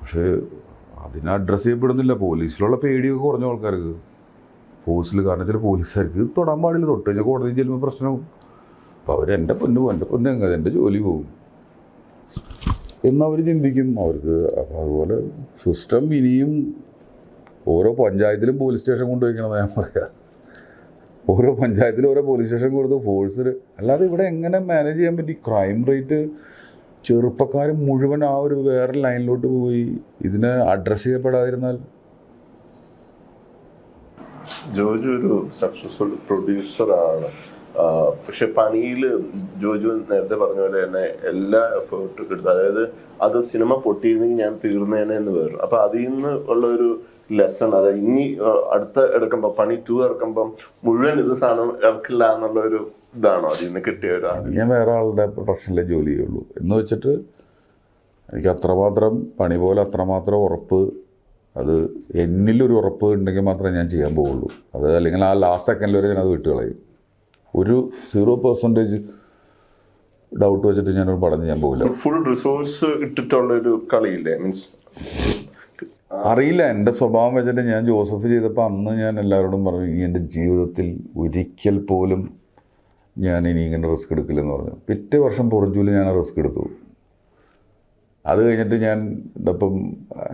പക്ഷേ അതിനെ അഡ്രസ്സ് ചെയ്യപ്പെടുന്നില്ല. പോലീസിലുള്ള പേടിയൊക്കെ കുറഞ്ഞ ആൾക്കാർക്ക് ഫോഴ്സിൽ. കാരണം ചില പോലീസുകാർക്ക് തൊടാൻ പാടില്ല. തൊട്ട് കഴിഞ്ഞാൽ കോടതി ചെല്ലുമ്പോൾ പ്രശ്നവും. അപ്പോൾ എൻ്റെ പൊന്ന് എങ്ങനെ എൻ്റെ ജോലി പോകും എന്നവർ ചിന്തിക്കും. അവർക്ക് അപ്പോൾ അതുപോലെ സിസ്റ്റം ഇനിയും ഓരോ പഞ്ചായത്തിലും പോലീസ് സ്റ്റേഷൻ കൊണ്ടുപോയിക്കണമെന്ന് ഞാൻ പറയാം. ഓരോ പഞ്ചായത്തിലും ഓരോ പോലീസ് സ്റ്റേഷൻ കൊടുത്ത് ഫോഴ്സിൽ. അല്ലാതെ ഇവിടെ എങ്ങനെ മാനേജ് ചെയ്യാൻ പറ്റി? ക്രൈം റേറ്റ് ചെറുപ്പക്കാർ മുഴുവൻ ആ ഒരു വേറെ ലൈനിലോട്ട് പോയി ഇതിനെ അഡ്രസ്സ് ചെയ്യപ്പെടാതിരുന്നാൽ. ജോജു ഒരു സക്സസ്ഫുൾ പ്രൊഡ്യൂസറാണ്. പക്ഷെ പണിയിൽ ജോജു നേരത്തെ പറഞ്ഞ പോലെ തന്നെ എല്ലാ എഫേർട്ടും എടുത്തു. അതായത് അത് സിനിമ പൊട്ടിയിരുന്നെങ്കിൽ ഞാൻ തീർന്നേനെ എന്ന് പറഞ്ഞു. അപ്പൊ അതിൽ നിന്ന് ഉള്ള ഒരു ലെസൺ, അതായത് ഇനി അടുത്ത എടുക്കുമ്പോൾ പണി 2 ഇറക്കുമ്പം മുഴുവൻ ഇത് സാധനം ഇറക്കില്ല എന്നുള്ള ഒരു ഇതാണോ അതിൽ നിന്ന് കിട്ടിയ ഒരു ആദ്യം? ഞാൻ വേറെ ആളുടെ പ്രൊഫഷനിലെ ജോലി ചെയ്യുള്ളൂ എന്ന് വെച്ചിട്ട് എനിക്ക് അത്രമാത്രം പണി പോലെ അത്രമാത്രം ഉറപ്പ്, അത് എന്നിലൊരു ഉറപ്പ് ഉണ്ടെങ്കിൽ മാത്രമേ ഞാൻ ചെയ്യാൻ പോവുള്ളൂ. അത് അല്ലെങ്കിൽ ആ ലാസ്റ്റ് സെക്കൻഡിൽ വരെ ഞാനത് വിട്ട് കളയും. ഒരു 0% ഡൗട്ട് വെച്ചിട്ട് ഞാനൊരു പടം ചെയ്യാൻ പോകില്ല. ഫുൾ റിസോഴ്സ് ഇട്ടിട്ടുള്ള ഒരു കളിയില്ലേ, മീൻസ് അറിയില്ല. എൻ്റെ സ്വഭാവം വെച്ചിട്ട് ഞാൻ ജോസഫ് ചെയ്തപ്പോൾ അന്ന് ഞാൻ എല്ലാവരോടും പറഞ്ഞു, ഇനി എൻ്റെ ജീവിതത്തിൽ ഒരിക്കൽ പോലും ഞാൻ ഇനി ഇങ്ങനെ റിസ്ക് എടുക്കില്ലെന്ന് പറഞ്ഞു. പിറ്റേ വർഷം പുറഞ്ചൂല് ഞാൻ ആ റിസ്ക് എടുത്തു. അത് കഴിഞ്ഞിട്ട് ഞാൻ ഇപ്പം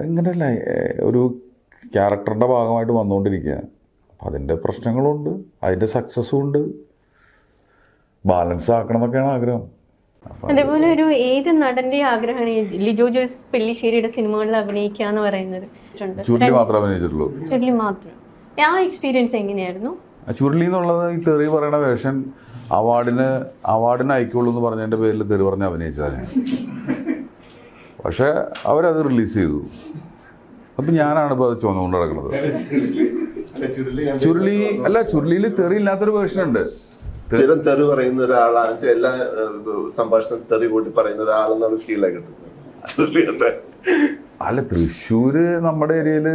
ഇങ്ങനെയല്ല, ഒരു ക്യാരക്ടറിൻ്റെ ഭാഗമായിട്ട് വന്നുകൊണ്ടിരിക്കുക. അപ്പം അതിൻ്റെ പ്രശ്നങ്ങളുണ്ട്, അതിൻ്റെ സക്സസ്സും ഉണ്ട്. ബാലൻസ് ആക്കണം എന്നൊക്കെയാണ് ആഗ്രഹം. അതേപോലെ ഒരു ഏത് നടന്റെ ആഗ്രഹമാണ് ഈ ലിജോ ജോസ് പെല്ലിശ്ശേരിയുടെ സിനിമകളിൽ അഭിനയിക്കുക എന്ന് പറയുന്നത്? ചുരുളി മാത്രമേ അഭിനയിച്ചിട്ടുള്ളൂ. ചുരുളി മാത്രം. ആ എക്സ്പീരിയൻസ് എങ്ങനെയായിരുന്നു? ചുരുളി എന്നുള്ളത് ഈ തെറി പറയണ വേഷം അവാർഡിന് അയക്കുള്ളൂ എന്ന് പറഞ്ഞതിൻ്റെ പേരിൽ തെറി പറഞ്ഞ് അഭിനയിച്ചതാണ് ഞാൻ. പക്ഷേ അവരത് റിലീസ് ചെയ്തു. അപ്പം ഞാനാണ് ഇപ്പോൾ അത് ചുമന്നുകൊണ്ട് നടക്കുന്നത്. ചുരുളിയിൽ തെറി ഇല്ലാത്തൊരു വേർഷൻ ഉണ്ട്. സ്ഥിരം തെറി പറയുന്ന ഒരാളാണ്, എല്ലാ സംഭാഷണം തെറി കൂട്ടി പറയുന്ന ഒരാളെന്നാണ് ഫീൽ ആയി കിട്ടുന്നത്. അല്ല, തൃശ്ശൂര് നമ്മുടെ ഏരിയയിൽ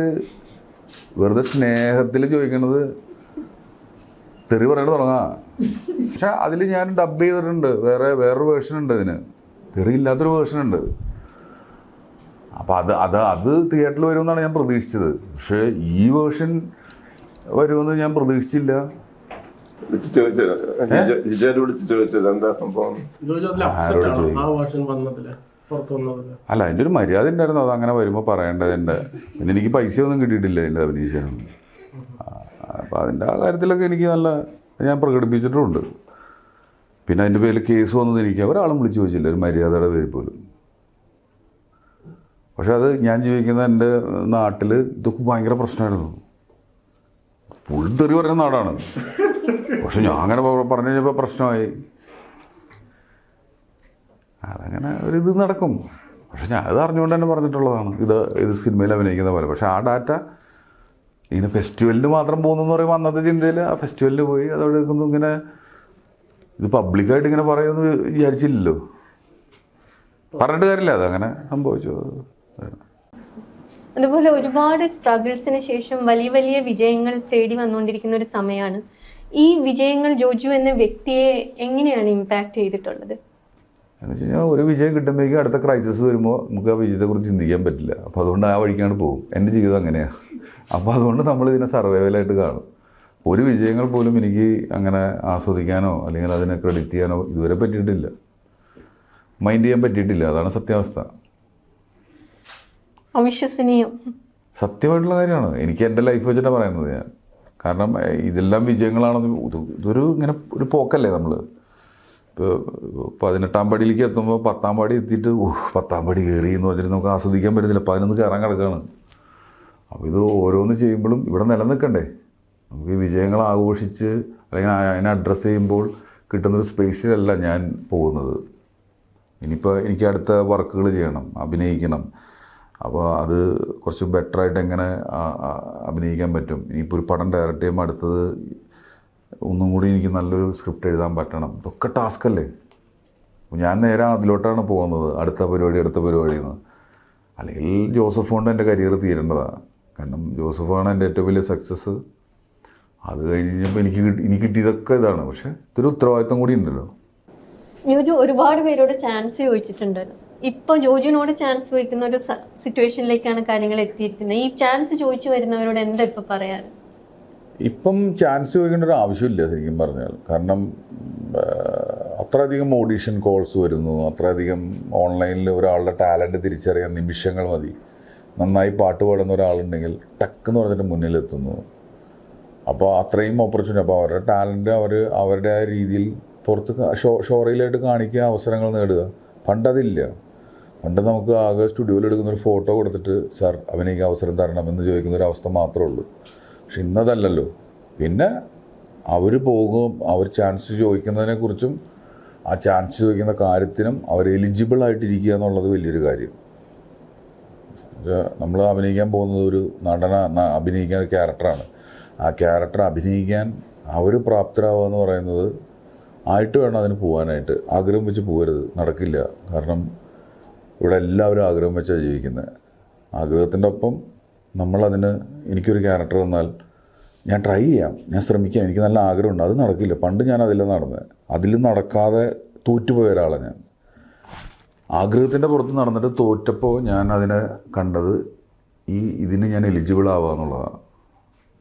വെറുതെ സ്നേഹത്തിൽ ചോദിക്കണത് തെറി പറയണത് തുടങ്ങാം. പക്ഷെ അതിൽ ഞാൻ ഡബ് ചെയ്തിട്ടുണ്ട്. വേറൊരു വേർഷൻ ഉണ്ട് ഇതിന്, തെറി ഇല്ലാത്തൊരു വേർഷൻ ഉണ്ട്. അപ്പം അത് തിയേറ്ററിൽ വരുമെന്നാണ് ഞാൻ പ്രതീക്ഷിച്ചത്. പക്ഷേ ഈ വേർഷൻ വരുമെന്ന് ഞാൻ പ്രതീക്ഷിച്ചില്ല. അല്ല, അതിൻ്റെ ഒരു മര്യാദ ഉണ്ടായിരുന്നു. അത് അങ്ങനെ വരുമ്പോൾ പറയേണ്ടതിൻ്റെ. പിന്നെ എനിക്ക് പൈസയൊന്നും കിട്ടിയിട്ടില്ല എൻ്റെ അഭിനയിച്ചാണ്. അപ്പം അതിൻ്റെ ആ കാര്യത്തിലൊക്കെ എനിക്ക് ഞാൻ പ്രകടിപ്പിച്ചിട്ടുമുണ്ട്. പിന്നെ അതിൻ്റെ പേരിൽ കേസ് വന്നത് എനിക്ക് ഒരാളും വിളിച്ചു ചോദിച്ചില്ല, ഒരു മര്യാദയുടെ പേരിൽ പോലും. പക്ഷെ അത് ഞാൻ ജീവിക്കുന്ന എൻ്റെ നാട്ടിൽ ഇതൊക്കെ ഭയങ്കര പ്രശ്നമായിരുന്നു. ഫുൾ തെറി പറയുന്ന നാടാണ്. പക്ഷെ ഞാൻ അങ്ങനെ പറഞ്ഞു കഴിഞ്ഞപ്പോൾ പ്രശ്നമായി. അതങ്ങനെ ഒരിത് നടക്കും. പക്ഷെ ഞാൻ അത് അറിഞ്ഞുകൊണ്ട് തന്നെ പറഞ്ഞിട്ടുള്ളതാണ്, ഇത് സിനിമയിൽ അഭിനയിക്കുന്ന പോലെ. പക്ഷെ ആ ഡാറ്റ ഇങ്ങനെ ഫെസ്റ്റിവലിന് മാത്രം പോകുന്നെന്ന് പറയുമ്പോൾ അന്നത്തെ ചിന്തയിൽ ആ ഫെസ്റ്റിവലിന് പോയി അതവിടെ ഇങ്ങനെ ഇത് പബ്ലിക്കായിട്ട് ഇങ്ങനെ പറയുമെന്ന് വിചാരിച്ചില്ലല്ലോ. പറഞ്ഞിട്ട് കാര്യമില്ല, അതങ്ങനെ സംഭവിച്ചു. അതുപോലെ ഒരുപാട് സ്ട്രഗിൾസിന് ശേഷം വലിയ വലിയ വിജയങ്ങൾ തേടി വന്നുകൊണ്ടിരിക്കുന്ന ഒരു സമയമാണ്. ഈ വിജയങ്ങൾ ജോജു എന്ന വ്യക്തിയെ എങ്ങനെയാണ് ഇമ്പാക്ട് ചെയ്തിട്ടുള്ളത്? എന്ന് വെച്ച് കഴിഞ്ഞാൽ ഒരു വിജയം കിട്ടുമ്പോഴേക്കും അടുത്ത ക്രൈസിസ് വരുമ്പോൾ നമുക്ക് ആ വിജയത്തെക്കുറിച്ച് ചിന്തിക്കാൻ പറ്റില്ല. അപ്പോൾ അതുകൊണ്ട് ആ വഴിക്കാണ് പോകും. എൻ്റെ ജീവിതം അങ്ങനെയാണ്. അപ്പോൾ അതുകൊണ്ട് നമ്മളിതിനെ സർവൈവലായിട്ട് കാണും. ഒരു വിജയങ്ങൾ പോലും എനിക്ക് അങ്ങനെ ആസ്വദിക്കാനോ അല്ലെങ്കിൽ അതിനെ ക്രെഡിറ്റ് ചെയ്യാനോ ഇതുവരെ പറ്റിയിട്ടില്ല, മൈൻഡ് ചെയ്യാൻ പറ്റിയിട്ടില്ല. അതാണ് സത്യാവസ്ഥ. അവിശ്വസനീയം, സത്യമായിട്ടുള്ള കാര്യമാണ്. എനിക്ക് എൻ്റെ ലൈഫ് വെച്ചിട്ടാണ് പറയുന്നത് ഞാൻ. കാരണം ഇതെല്ലാം വിജയങ്ങളാണെന്ന് ഇതൊരു ഇങ്ങനെ ഒരു പോക്കല്ലേ. നമ്മൾ ഇപ്പോൾ 18-ാം പടിയിലേക്ക് എത്തുമ്പോൾ 10-ാം പടി എത്തിയിട്ട് 10-ാം പടി കയറി എന്ന് വെച്ചിട്ട് നമുക്ക് ആസ്വദിക്കാൻ പറ്റുന്നില്ല. 11 കയറാൻ കിടക്കുകയാണ്. അപ്പോൾ ഇത് ഓരോന്ന് ചെയ്യുമ്പോഴും ഇവിടെ നിലനിൽക്കണ്ടേ. നമുക്ക് ഈ വിജയങ്ങൾ ആഘോഷിച്ച് അല്ലെങ്കിൽ അതിനെ അഡ്രസ്സ് ചെയ്യുമ്പോൾ കിട്ടുന്നൊരു സ്പേസിലല്ല ഞാൻ പോകുന്നത്. ഇനിയിപ്പോൾ എനിക്ക് അടുത്ത വർക്കുകൾ ചെയ്യണം, അഭിനയിക്കണം. അപ്പോൾ അത് കുറച്ച് ബെറ്ററായിട്ട് എങ്ങനെ അഭിനയിക്കാൻ പറ്റും. ഇനിയിപ്പോൾ ഒരു പടം ഡയറക്റ്റ് ചെയ്യുമ്പോൾ അടുത്തത് ഒന്നും കൂടി എനിക്ക് നല്ലൊരു സ്ക്രിപ്റ്റ് എഴുതാൻ പറ്റണം. ഇതൊക്കെ ടാസ്കല്ലേ. ഞാൻ നേരെ അതിലോട്ടാണ് പോകുന്നത്, അടുത്ത പരിപാടിയെന്ന്. അല്ലെങ്കിൽ ജോസഫ് കൊണ്ട് എൻ്റെ കരിയർ തീരേണ്ടതാണ്. കാരണം ജോസഫാണ് എൻ്റെ ഏറ്റവും വലിയ സക്സസ്. അത് കഴിഞ്ഞപ്പോൾ എനിക്ക് കിട്ടിയതൊക്കെ ഇതാണ്. പക്ഷേ ഇതൊരു ഉത്തരവാദിത്വം കൂടി ഉണ്ടല്ലോ. ജോജു ഒരുപാട് പേരോട് ചാൻസ് ചോദിച്ചിട്ടുണ്ടല്ലോ. ഇപ്പോൾ ജോജുവിനോട് ചാൻസ് ചോദിക്കുന്ന ഒരു സിറ്റുവേഷനിലേക്കാണ് കാര്യങ്ങൾ എത്തിയിരിക്കുന്നത്. ഈ ചാൻസ് ചോദിച്ചു വരുന്നവരോട് എന്താ ഇപ്പം പറയാറ്? ഇപ്പം ചാൻസ് ചോദിക്കേണ്ട ഒരു ആവശ്യമില്ല ശരിക്കും പറഞ്ഞാൽ. കാരണം അത്രയധികം ഓഡീഷൻ കോൾസ് വരുന്നു, അത്രയധികം ഓൺലൈനിൽ ഒരാളുടെ ടാലൻറ്റ് തിരിച്ചറിയാൻ നിമിഷങ്ങൾ മതി. നന്നായി പാട്ട് പാടുന്ന ഒരാളുണ്ടെങ്കിൽ ടക്കെന്ന് പറഞ്ഞിട്ട് മുന്നിലെത്തുന്നു. അപ്പോൾ അത്രയും ഓപ്പർച്യൂണിറ്റി. അപ്പോൾ അവരുടെ ടാലൻറ്റ് അവരുടെ ആ രീതിയിൽ പുറത്ത് ഷോറയിലായിട്ട് കാണിക്കുക, അവസരങ്ങൾ നേടുക. പണ്ടതില്ല. പണ്ട് നമുക്ക് ആകെ സ്റ്റുഡിയോയിൽ എടുക്കുന്നൊരു ഫോട്ടോ കൊടുത്തിട്ട് സാർ അഭിനയിക്കാൻ അവസരം തരണമെന്ന് ചോദിക്കുന്നൊരവസ്ഥ മാത്രമേ ഉള്ളൂ. പക്ഷെ ഇന്നതല്ലല്ലോ. പിന്നെ അവർ പോകും, അവർ ചാൻസ് ചോദിക്കുന്നതിനെക്കുറിച്ചും ആ ചാൻസ് ചോദിക്കുന്ന കാര്യത്തിനും അവർ എലിജിബിൾ ആയിട്ടിരിക്കുക എന്നുള്ളത് വലിയൊരു കാര്യം. നമ്മൾ അഭിനയിക്കാൻ പോകുന്നത് ഒരു അഭിനയിക്കാൻ ഒരു ക്യാരക്ടറാണ്. ആ ക്യാരക്ടർ അഭിനയിക്കാൻ അവർ പ്രാപ്തരാകുക എന്ന് പറയുന്നത് ആയിട്ട് വേണം അതിന് പോകാനായിട്ട്. ആഗ്രഹം വെച്ച് പോകരുത്, നടക്കില്ല. കാരണം ഇവിടെ എല്ലാവരും ആഗ്രഹം വെച്ചാണ് ജീവിക്കുന്നത്. ആഗ്രഹത്തിൻ്റെ ഒപ്പം നമ്മളതിന് എനിക്കൊരു ക്യാരക്ടർ വന്നാൽ ഞാൻ ട്രൈ ചെയ്യാം, ഞാൻ ശ്രമിക്കാം, എനിക്ക് നല്ല ആഗ്രഹമുണ്ട്. അത് നടക്കില്ല. പണ്ട് ഞാൻ അതിലാണ് നടന്നത്. അതിൽ നടക്കാതെ തോറ്റുപോയ ഒരാളാണ് ഞാൻ. ആഗ്രഹത്തിൻ്റെ പുറത്ത് നടന്നിട്ട് തോറ്റപ്പോൾ ഞാൻ അതിനെ കണ്ടത് ഇതിന് ഞാൻ എലിജിബിൾ ആവുക എന്നുള്ളതാണ്.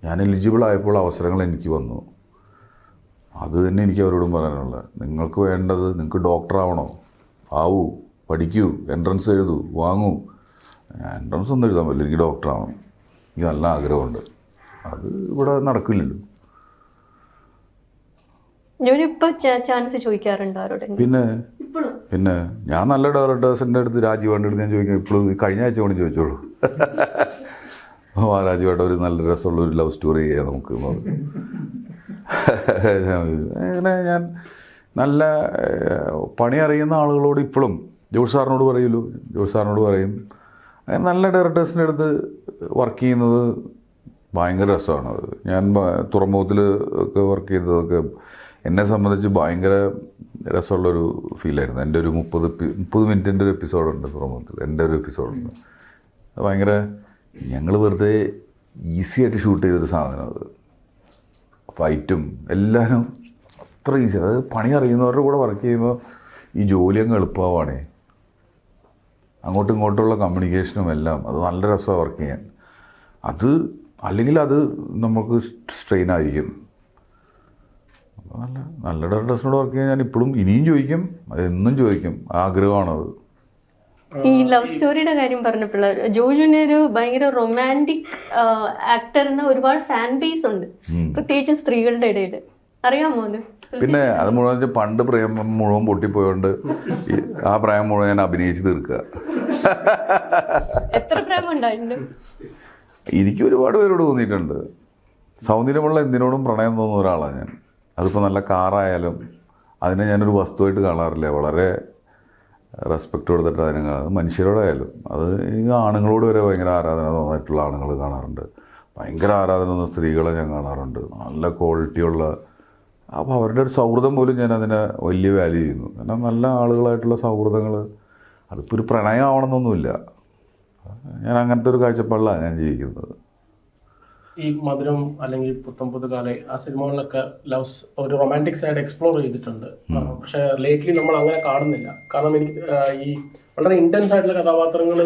ഞാൻ എലിജിബിൾ ആയപ്പോൾ അവസരങ്ങൾ എനിക്ക് വന്നു. അത് തന്നെ എനിക്ക് അവരോടും പറയാനുള്ളത്. നിങ്ങൾക്ക് വേണ്ടത്, നിങ്ങൾക്ക് ഡോക്ടറാവണോ, ആവൂ, പഠിക്കൂ, എൻട്രൻസ് എഴുതൂ, വാങ്ങൂ. എൻട്രൻസ് ഒന്നും എഴുതാൻ പറ്റില്ല, എനിക്ക് ഡോക്ടറാവണം, എനിക്ക് നല്ല ആഗ്രഹമുണ്ട്. അത് ഇവിടെ നടക്കില്ലല്ലോ. ഞാനിപ്പോൾ ചാൻസ് ചോദിക്കാറുണ്ട് ആരോടെ? പിന്നെ ഞാൻ നല്ല ഡയറക്ടേഴ്സിൻ്റെ അടുത്ത്, രാജീവേണ്ട അടുത്ത് ഞാൻ ചോദിക്കാം. ഇപ്പോഴും കഴിഞ്ഞ ആഴ്ച കൊണ്ട് ചോദിച്ചോളൂ. രാജീവേട്ട ഒരു നല്ല രസമുള്ള ഒരു ലവ് സ്റ്റോറി ചെയ്യാം നമുക്ക്. അങ്ങനെ ഞാൻ നല്ല പണി അറിയുന്ന ആളുകളോട് ഇപ്പോഴും ജോഷ് സാറിനോട് പറയുമല്ലോ, ജോഷ് സാറിനോട് പറയും. നല്ല ഡയറക്ടേഴ്സിൻ്റെ അടുത്ത് വർക്ക് ചെയ്യുന്നത് ഭയങ്കര രസമാണത്. ഞാൻ തുറമുഖത്തിൽ ഒക്കെ വർക്ക് ചെയ്തതൊക്കെ എന്നെ സംബന്ധിച്ച് ഭയങ്കര രസമുള്ളൊരു ഫീലായിരുന്നു. എൻ്റെ ഒരു 30 മിനിറ്റിൻ്റെ ഒരു എപ്പിസോഡുണ്ട് തുറമുഖത്തിൽ, എൻ്റെ ഒരു എപ്പിസോഡുണ്ട്. അത് ഭയങ്കര, ഞങ്ങൾ വെറുതെ ഈസി ആയിട്ട് ഷൂട്ട് ചെയ്തൊരു സാധനം. അത് ഫൈറ്റും എല്ലാവരും അത്ര ഈസി. അതായത് പണി അറിയുന്നവരുടെ കൂടെ വർക്ക് ചെയ്യുമ്പോൾ ഈ ജോലി അങ്ങ് എളുപ്പമാവാണേ. അങ്ങോട്ടും ഇങ്ങോട്ടുള്ള കമ്മ്യൂണിക്കേഷനും എല്ലാം അത് നല്ല രസമാണ് വർക്ക് ചെയ്യാൻ. അത് അല്ലെങ്കിൽ അത് നമുക്ക് സ്ട്രെയിൻ ആയിരിക്കും. അപ്പോൾ നല്ല ഡയറക്ടേഴ്സിനോട് വർക്ക് ചെയ്യാൻ ഞാൻ ഇപ്പോഴും ഇനിയും ചോദിക്കും, അതെന്നും ചോദിക്കും. ആഗ്രഹമാണത്. ഈ ലവ് സ്റ്റോറിയുടെ കാര്യം പറഞ്ഞപ്പോൾ ജോജുവിന് ഒരു ഭയങ്കര റൊമാൻറ്റിക് ആക്ടറിന് ഒരുപാട് ഫാൻ ബേസ് ഉണ്ട്, പ്രത്യേകിച്ച് സ്ത്രീകളുടെ ഇടയിൽ. അറിയാമോ അത്? പിന്നെ അത് മുഴുവൻ പണ്ട് പ്രേമം മുഴുവൻ പൊട്ടിപ്പോയോണ്ട് ആ പ്രേമം മുഴുവൻ ഞാൻ അഭിനയിച്ച് തീർക്കുക. എത്ര പ്രേമം ഉണ്ടായിട്ടുണ്ട്? എനിക്ക് ഒരുപാട് പേരോട് തോന്നിയിട്ടുണ്ട്. സൗന്ദര്യമുള്ള എന്തിനോടും പ്രണയം തോന്നുന്ന ഒരാളാണ് ഞാൻ. അതിപ്പോൾ നല്ല കാറായാലും അതിനെ ഞാനൊരു വസ്തുവായിട്ട് കാണാറില്ല. വളരെ റെസ്പെക്റ്റ് കൊടുത്തിട്ട് അതിനെ കാണുന്നത്. മനുഷ്യരോടായാലും അത് എനിക്ക് ആണുങ്ങളോട് വരെ ഭയങ്കര ആരാധന തോന്നിയിട്ടുള്ള ആണുങ്ങൾ കാണാറുണ്ട്. ഭയങ്കര ആരാധന തോന്നുന്ന സ്ത്രീകളെ ഞാൻ കാണാറുണ്ട്, നല്ല ക്വാളിറ്റിയുള്ള. അപ്പോൾ അവരുടെ ഒരു സൗഹൃദം പോലും ഞാൻ അതിനെ വലിയ വാല്യൂ ചെയ്യുന്നു. കാരണം നല്ല ആളുകളായിട്ടുള്ള സൗഹൃദങ്ങൾ, അതിപ്പോൾ ഒരു പ്രണയം ആവണമെന്നൊന്നുമില്ല. ഞാൻ അങ്ങനത്തെ ഒരു കാഴ്ചപ്പാടിലാണ് ഞാൻ ജീവിക്കുന്നത്. ഈ മധുരം അല്ലെങ്കിൽ പുത്തംപുതുകാലം ആ സിനിമകളിലൊക്കെ ലവ്സ് ഒരു റൊമാൻറ്റിക് സൈഡ് എക്സ്പ്ലോർ ചെയ്തിട്ടുണ്ട്. പക്ഷേ ലേറ്റ്ലി നമ്മൾ അങ്ങനെ കാണുന്നില്ല. കാരണം എനിക്ക് ഈ വളരെ ഇൻറ്റൻസ് ആയിട്ടുള്ള കഥാപാത്രങ്ങൾ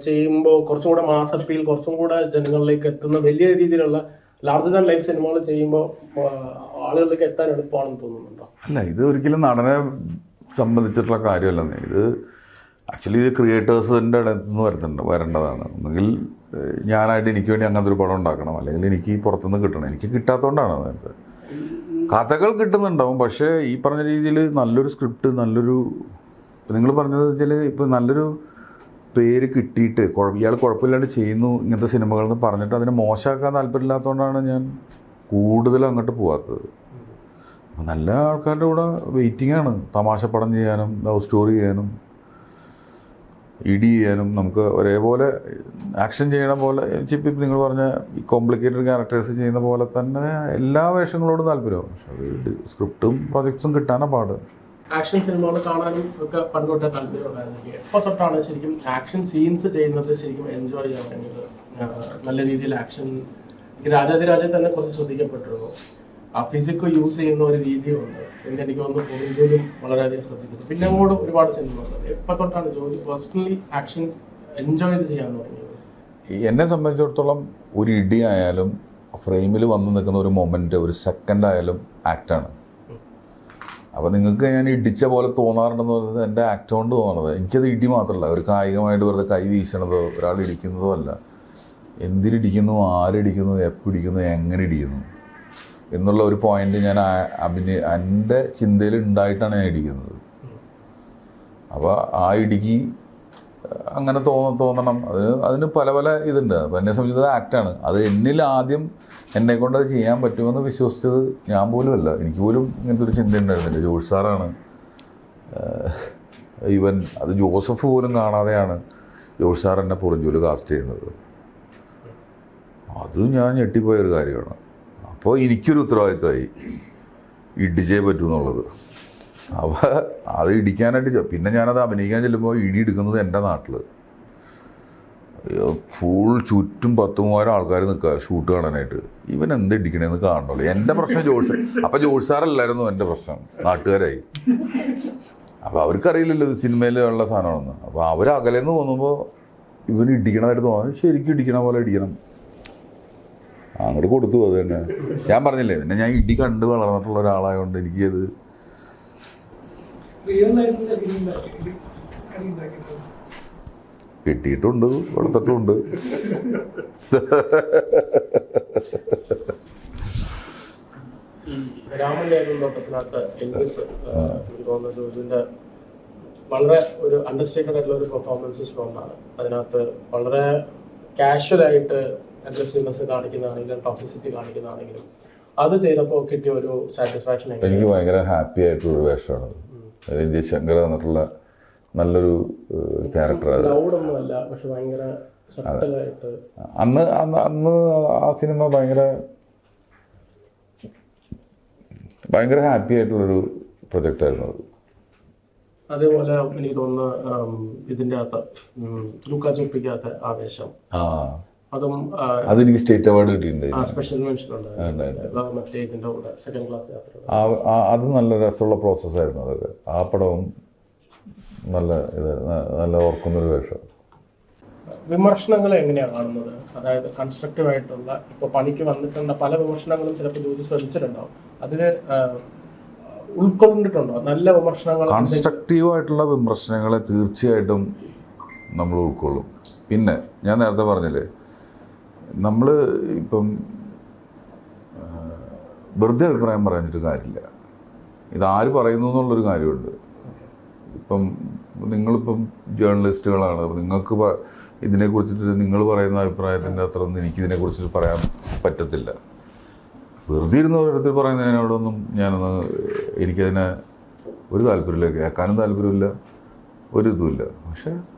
ചെയ്യുമ്പോൾ കുറച്ചും കൂടെ മാസ് അപ്പീൽ, കുറച്ചും കൂടെ ജനങ്ങളിലേക്ക് എത്തുന്ന വലിയ രീതിയിലുള്ള ലാർജർ ദാൻ ലൈഫ് സിനിമകൾ ചെയ്യുമ്പോൾ ആളുകളിലേക്ക് എത്താൻ എളുപ്പമാണെന്ന് തോന്നുന്നുണ്ടോ? അല്ല, ഇത് ഒരിക്കലും നടനെ സംബന്ധിച്ചിട്ടുള്ള കാര്യമല്ലെന്നേ. ഇത് ആക്ച്വലി ഇത് ക്രിയേറ്റേഴ്സിൻ്റെ അടുത്ത് നിന്ന് വരേണ്ടതാണ്. ഒന്നുകിൽ ഞാനായിട്ട് എനിക്ക് വേണ്ടി അങ്ങനത്തെ ഒരു പടം ഉണ്ടാക്കണം, അല്ലെങ്കിൽ എനിക്ക് പുറത്തുനിന്ന് കിട്ടണം. എനിക്ക് കിട്ടാത്തതുകൊണ്ടാണ് അതായത്. കഥകൾ കിട്ടുന്നുണ്ടാവും, പക്ഷേ ഈ പറഞ്ഞ രീതിയിൽ നല്ലൊരു സ്ക്രിപ്റ്റ്, നല്ലൊരു, നിങ്ങൾ പറഞ്ഞത് വെച്ചാൽ ഇപ്പോൾ നല്ലൊരു പേര് കിട്ടിയിട്ട് ഇയാൾ കുഴപ്പമില്ലാണ്ട് ചെയ്യുന്നു ഇങ്ങനത്തെ സിനിമകളെന്ന് പറഞ്ഞിട്ട് അതിനെ മോശമാക്കാൻ താല്പര്യമില്ലാത്തതുകൊണ്ടാണ് ഞാൻ കൂടുതലും അങ്ങോട്ട് പോകാത്തത്. അപ്പോൾ നല്ല ആൾക്കാരുടെ കൂടെ വെയിറ്റിംഗാണ് തമാശ പടം ചെയ്യാനും ലവ് സ്റ്റോറി ചെയ്യാനും ഇടി ചെയ്യാനും. നമുക്ക് ഒരേപോലെ ആക്ഷൻ ചെയ്യണ പോലെ, ഇപ്പം നിങ്ങൾ പറഞ്ഞ ഈ കോംപ്ലിക്കേറ്റഡ് ക്യാരക്ടേഴ്സ് ചെയ്യുന്ന പോലെ തന്നെ എല്ലാ വേഷങ്ങളോടും താല്പര്യമാണ്. പക്ഷെ അത് സ്ക്രിപ്റ്റും പ്രൊജക്ട്സും കിട്ടാനാണ് പാട്. ആക്ഷൻ സിനിമകൾ കാണാനും ഒക്കെ പണ്ടോട്ടേ താല്പര്യമുണ്ടായിരുന്നു. എപ്പോൾ തൊട്ടാണ് ശരിക്കും ആക്ഷൻ സീൻസ് ചെയ്യുന്നത് ശരിക്കും എൻജോയ് ചെയ്യാൻ വേണ്ടത്? നല്ല രീതിയിൽ ആക്ഷൻ രാജാതിരാജെ തന്നെ കുറച്ച് ശ്രദ്ധിക്കപ്പെട്ടിരുന്നു. ആ ഫിസിക്ക് യൂസ് ചെയ്യുന്ന ഒരു രീതിയുണ്ട്. പിന്നെ എനിക്ക് തോന്നുന്നു പോലും വളരെയധികം ശ്രദ്ധിക്കുന്നു. പിന്നെ അങ്ങോട്ട് ഒരുപാട് സിനിമകൾ. എപ്പോൾ തൊട്ടാണ് ജോലി പേഴ്സണലി ആക്ഷൻ എൻജോയ് ചെയ്ത് ചെയ്യാൻ തുടങ്ങിയത്? എന്നെ സംബന്ധിച്ചിടത്തോളം ഒരു ഇടി ആയാലും ഫ്രെയിമിൽ വന്ന് നിൽക്കുന്ന ഒരു മൊമെൻറ്റ്, ഒരു സെക്കൻഡ് ആയാലും ആക്റ്റാണ്. അപ്പോൾ നിങ്ങൾക്ക് ഞാൻ ഇടിച്ച പോലെ തോന്നാറുണ്ടെന്ന് പറയുന്നത് എൻ്റെ ആക്ട് കൊണ്ട് തോന്നുന്നത്. എനിക്കത് ഇടി മാത്രമല്ല, ഒരു കായികമായിട്ട് വെറുതെ കൈ വീശണതോ ഒരാൾ ഇടിക്കുന്നതോ അല്ല. എന്തിനിടിക്കുന്നു, ആരിടിക്കുന്നു, എപ്പോൾ ഇടിക്കുന്നു, എങ്ങനെ ഇടിക്കുന്നു എന്നുള്ള ഒരു പോയിന്റ് ഞാൻ എൻ്റെ ചിന്തയിൽ ഉണ്ടായിട്ടാണ് ഞാൻ ഇടിക്കുന്നത്. അപ്പോൾ ആ ഇടിക്ക് അങ്ങനെ തോന്നണം. അതിന് പല പല ഇതുണ്ട്. അപ്പോൾ എന്നെ സംബന്ധിച്ചത് ആക്റ്റാണ്. അത് എന്നിൽ ആദ്യം എന്നെക്കൊണ്ട് അത് ചെയ്യാൻ പറ്റുമെന്ന് വിശ്വസിച്ചത് ഞാൻ പോലും അല്ല. എനിക്ക് പോലും ഇങ്ങനത്തെ ഒരു ചിന്ത ഉണ്ടായിരുന്നില്ല. ജോഷ് സാറാണ് ഈവൻ അത് ജോസഫ് പോലും കാണാതെയാണ് ജോഷ് സാർ എന്നെ പുറഞ്ചൂല് കാസ്റ്റ് ചെയ്യുന്നത്. അത് ഞാൻ ഞെട്ടിപ്പോയൊരു കാര്യമാണ്. അപ്പോൾ എനിക്കൊരു ഉത്തരവാദിത്തമായി ഇടിച്ചേ പറ്റൂ എന്നുള്ളത്. അപ്പോൾ അത് ഇടിക്കാനായിട്ട് പിന്നെ ഞാനത് അഭിനയിക്കാൻ ചെല്ലുമ്പോൾ ഇടി എടുക്കുന്നത് എൻ്റെ നാട്ടിൽ. ഫുൾ ചുറ്റും 10,000 ആൾക്കാർ നിൽക്കുക ഷൂട്ട് കാണാനായിട്ട്. ഇവൻ എന്ത് ഇടിക്കണേന്ന് കാണണല്ലോ. എൻ്റെ പ്രശ്നം ജോഷ്, അപ്പം ജോഷ് സാറല്ലായിരുന്നു എൻ്റെ പ്രശ്നം, നാട്ടുകാരായി. അപ്പോൾ അവർക്കറിയില്ലല്ലോ ഇത് സിനിമയിലുള്ള സാധനമാണെന്ന്. അപ്പോൾ അവർ അകലെന്ന് തോന്നുമ്പോൾ ഇവന് ഇടിക്കണമായിട്ട് തോന്നുന്നു. ശരിക്കും ഇടിക്കണ പോലെ ഇടിക്കണം, അങ്ങോട്ട് കൊടുത്തു. അത് തന്നെ ഞാൻ പറഞ്ഞില്ലേ, പിന്നെ ഞാൻ ഇടി കണ്ട് വളർന്നിട്ടുള്ള ഒരാളായതുകൊണ്ട് എനിക്കത് കിട്ടിയിട്ടുണ്ട്, കൊടുത്തിട്ടുണ്ട്. ഈ രാമൻ തോട്ടത്തിനകത്ത് എൽവിസ് എനിക്ക് തോന്നുന്നു ജോജുവിൻ്റെ വളരെ ഒരു അണ്ടർസ്റ്റേറ്റഡ് ആയിട്ടുള്ള ഒരു പെർഫോമൻസ് സ്ട്രോങ്ങാണ്. അതിനകത്ത് വളരെ കാഷ്വലായിട്ട് അഗ്രസീവ്നെസ് കാണിക്കുന്നതാണെങ്കിലും ടോക്സിസിറ്റി കാണിക്കുന്നതാണെങ്കിലും അത് ചെയ്തപ്പോൾ കിട്ടിയ ഒരു സാറ്റിസ്ഫാക്ഷൻ എനിക്ക് ഭയങ്കര ഹാപ്പി ആയിട്ടുള്ളൊരു വേഷമാണ്. ജയശങ്കർ തന്നിട്ടുള്ള നല്ലൊരു ക്യാരക്ടറാണ്. ലൗഡൊന്നുമല്ല, പക്ഷെ ഭയങ്കര ശക്തമായിട്ട്. അന്ന് ആ സിനിമ ഭയങ്കര ഹാപ്പി ആയിട്ടുള്ളൊരു പ്രൊജക്റ്റായിരുന്നു അത്. അതേപോലെ എനിക്ക് തോന്നുന്നു ഇതിൻ്റെ അകത്ത് ലൂക്കാ ചോപ്പിക്കകത്ത് ആവേശം, അതും അതെനിക്ക് സ്റ്റേറ്റ് അവാർഡ് കിട്ടിയിട്ടുണ്ട്. സ്പെഷ്യൽ മെൻഷൻ ഉണ്ടായിരുന്നു മറ്റേ ഇതിൻ്റെ കൂടെ സെക്കൻഡ് ക്ലാസ് യാത്ര. അത് നല്ല രസമുള്ള പ്രോസസ്സായിരുന്നു അതൊക്കെ. ആ പടവും നല്ല ഓർക്കുന്നൊരു വേഷം. വിമർശനങ്ങൾ എങ്ങനെയാണ് കാണുന്നത്? അതായത് കൺസ്ട്രക്റ്റീവ് ആയിട്ടുള്ള, ഇപ്പോൾ പണിക്ക് വന്നിട്ടുള്ള പല വിമർശനങ്ങളും ചിലപ്പോൾ ജോലി ശ്രദ്ധിച്ചിട്ടുണ്ടാവും, അതിൽ ഉൾക്കൊണ്ടിട്ടുണ്ടോ നല്ല വിമർശനങ്ങൾ? കൺസ്ട്രക്റ്റീവ് ആയിട്ടുള്ള വിമർശനങ്ങളെ തീർച്ചയായിട്ടും നമ്മൾ ഉൾക്കൊള്ളും. പിന്നെ ഞാൻ നേരത്തെ പറഞ്ഞില്ലേ, നമ്മൾ ഇപ്പം വെറുതെ അഭിപ്രായം പറയാനിട്ട് കാര്യമില്ല. ഇതാര് പറയുന്നു എന്നുള്ളൊരു കാര്യമുണ്ട്. ഇപ്പം നിങ്ങളിപ്പം ജേർണലിസ്റ്റുകളാണ്, നിങ്ങൾക്ക് ഇതിനെക്കുറിച്ചിട്ട് നിങ്ങൾ പറയുന്ന അഭിപ്രായത്തിൻ്റെ അത്ര ഒന്നും എനിക്കിതിനെക്കുറിച്ചിട്ട് പറയാൻ പറ്റത്തില്ല. വെറുതെ ഇരുന്ന് ഓരോരുത്തർ പറയുന്നതിനോടൊന്നും എനിക്കതിനെ ഒരു താല്പര്യമില്ല, കേൾക്കാനും താല്പര്യമില്ല, ഒരു ഇതുമില്ല. പക്ഷേ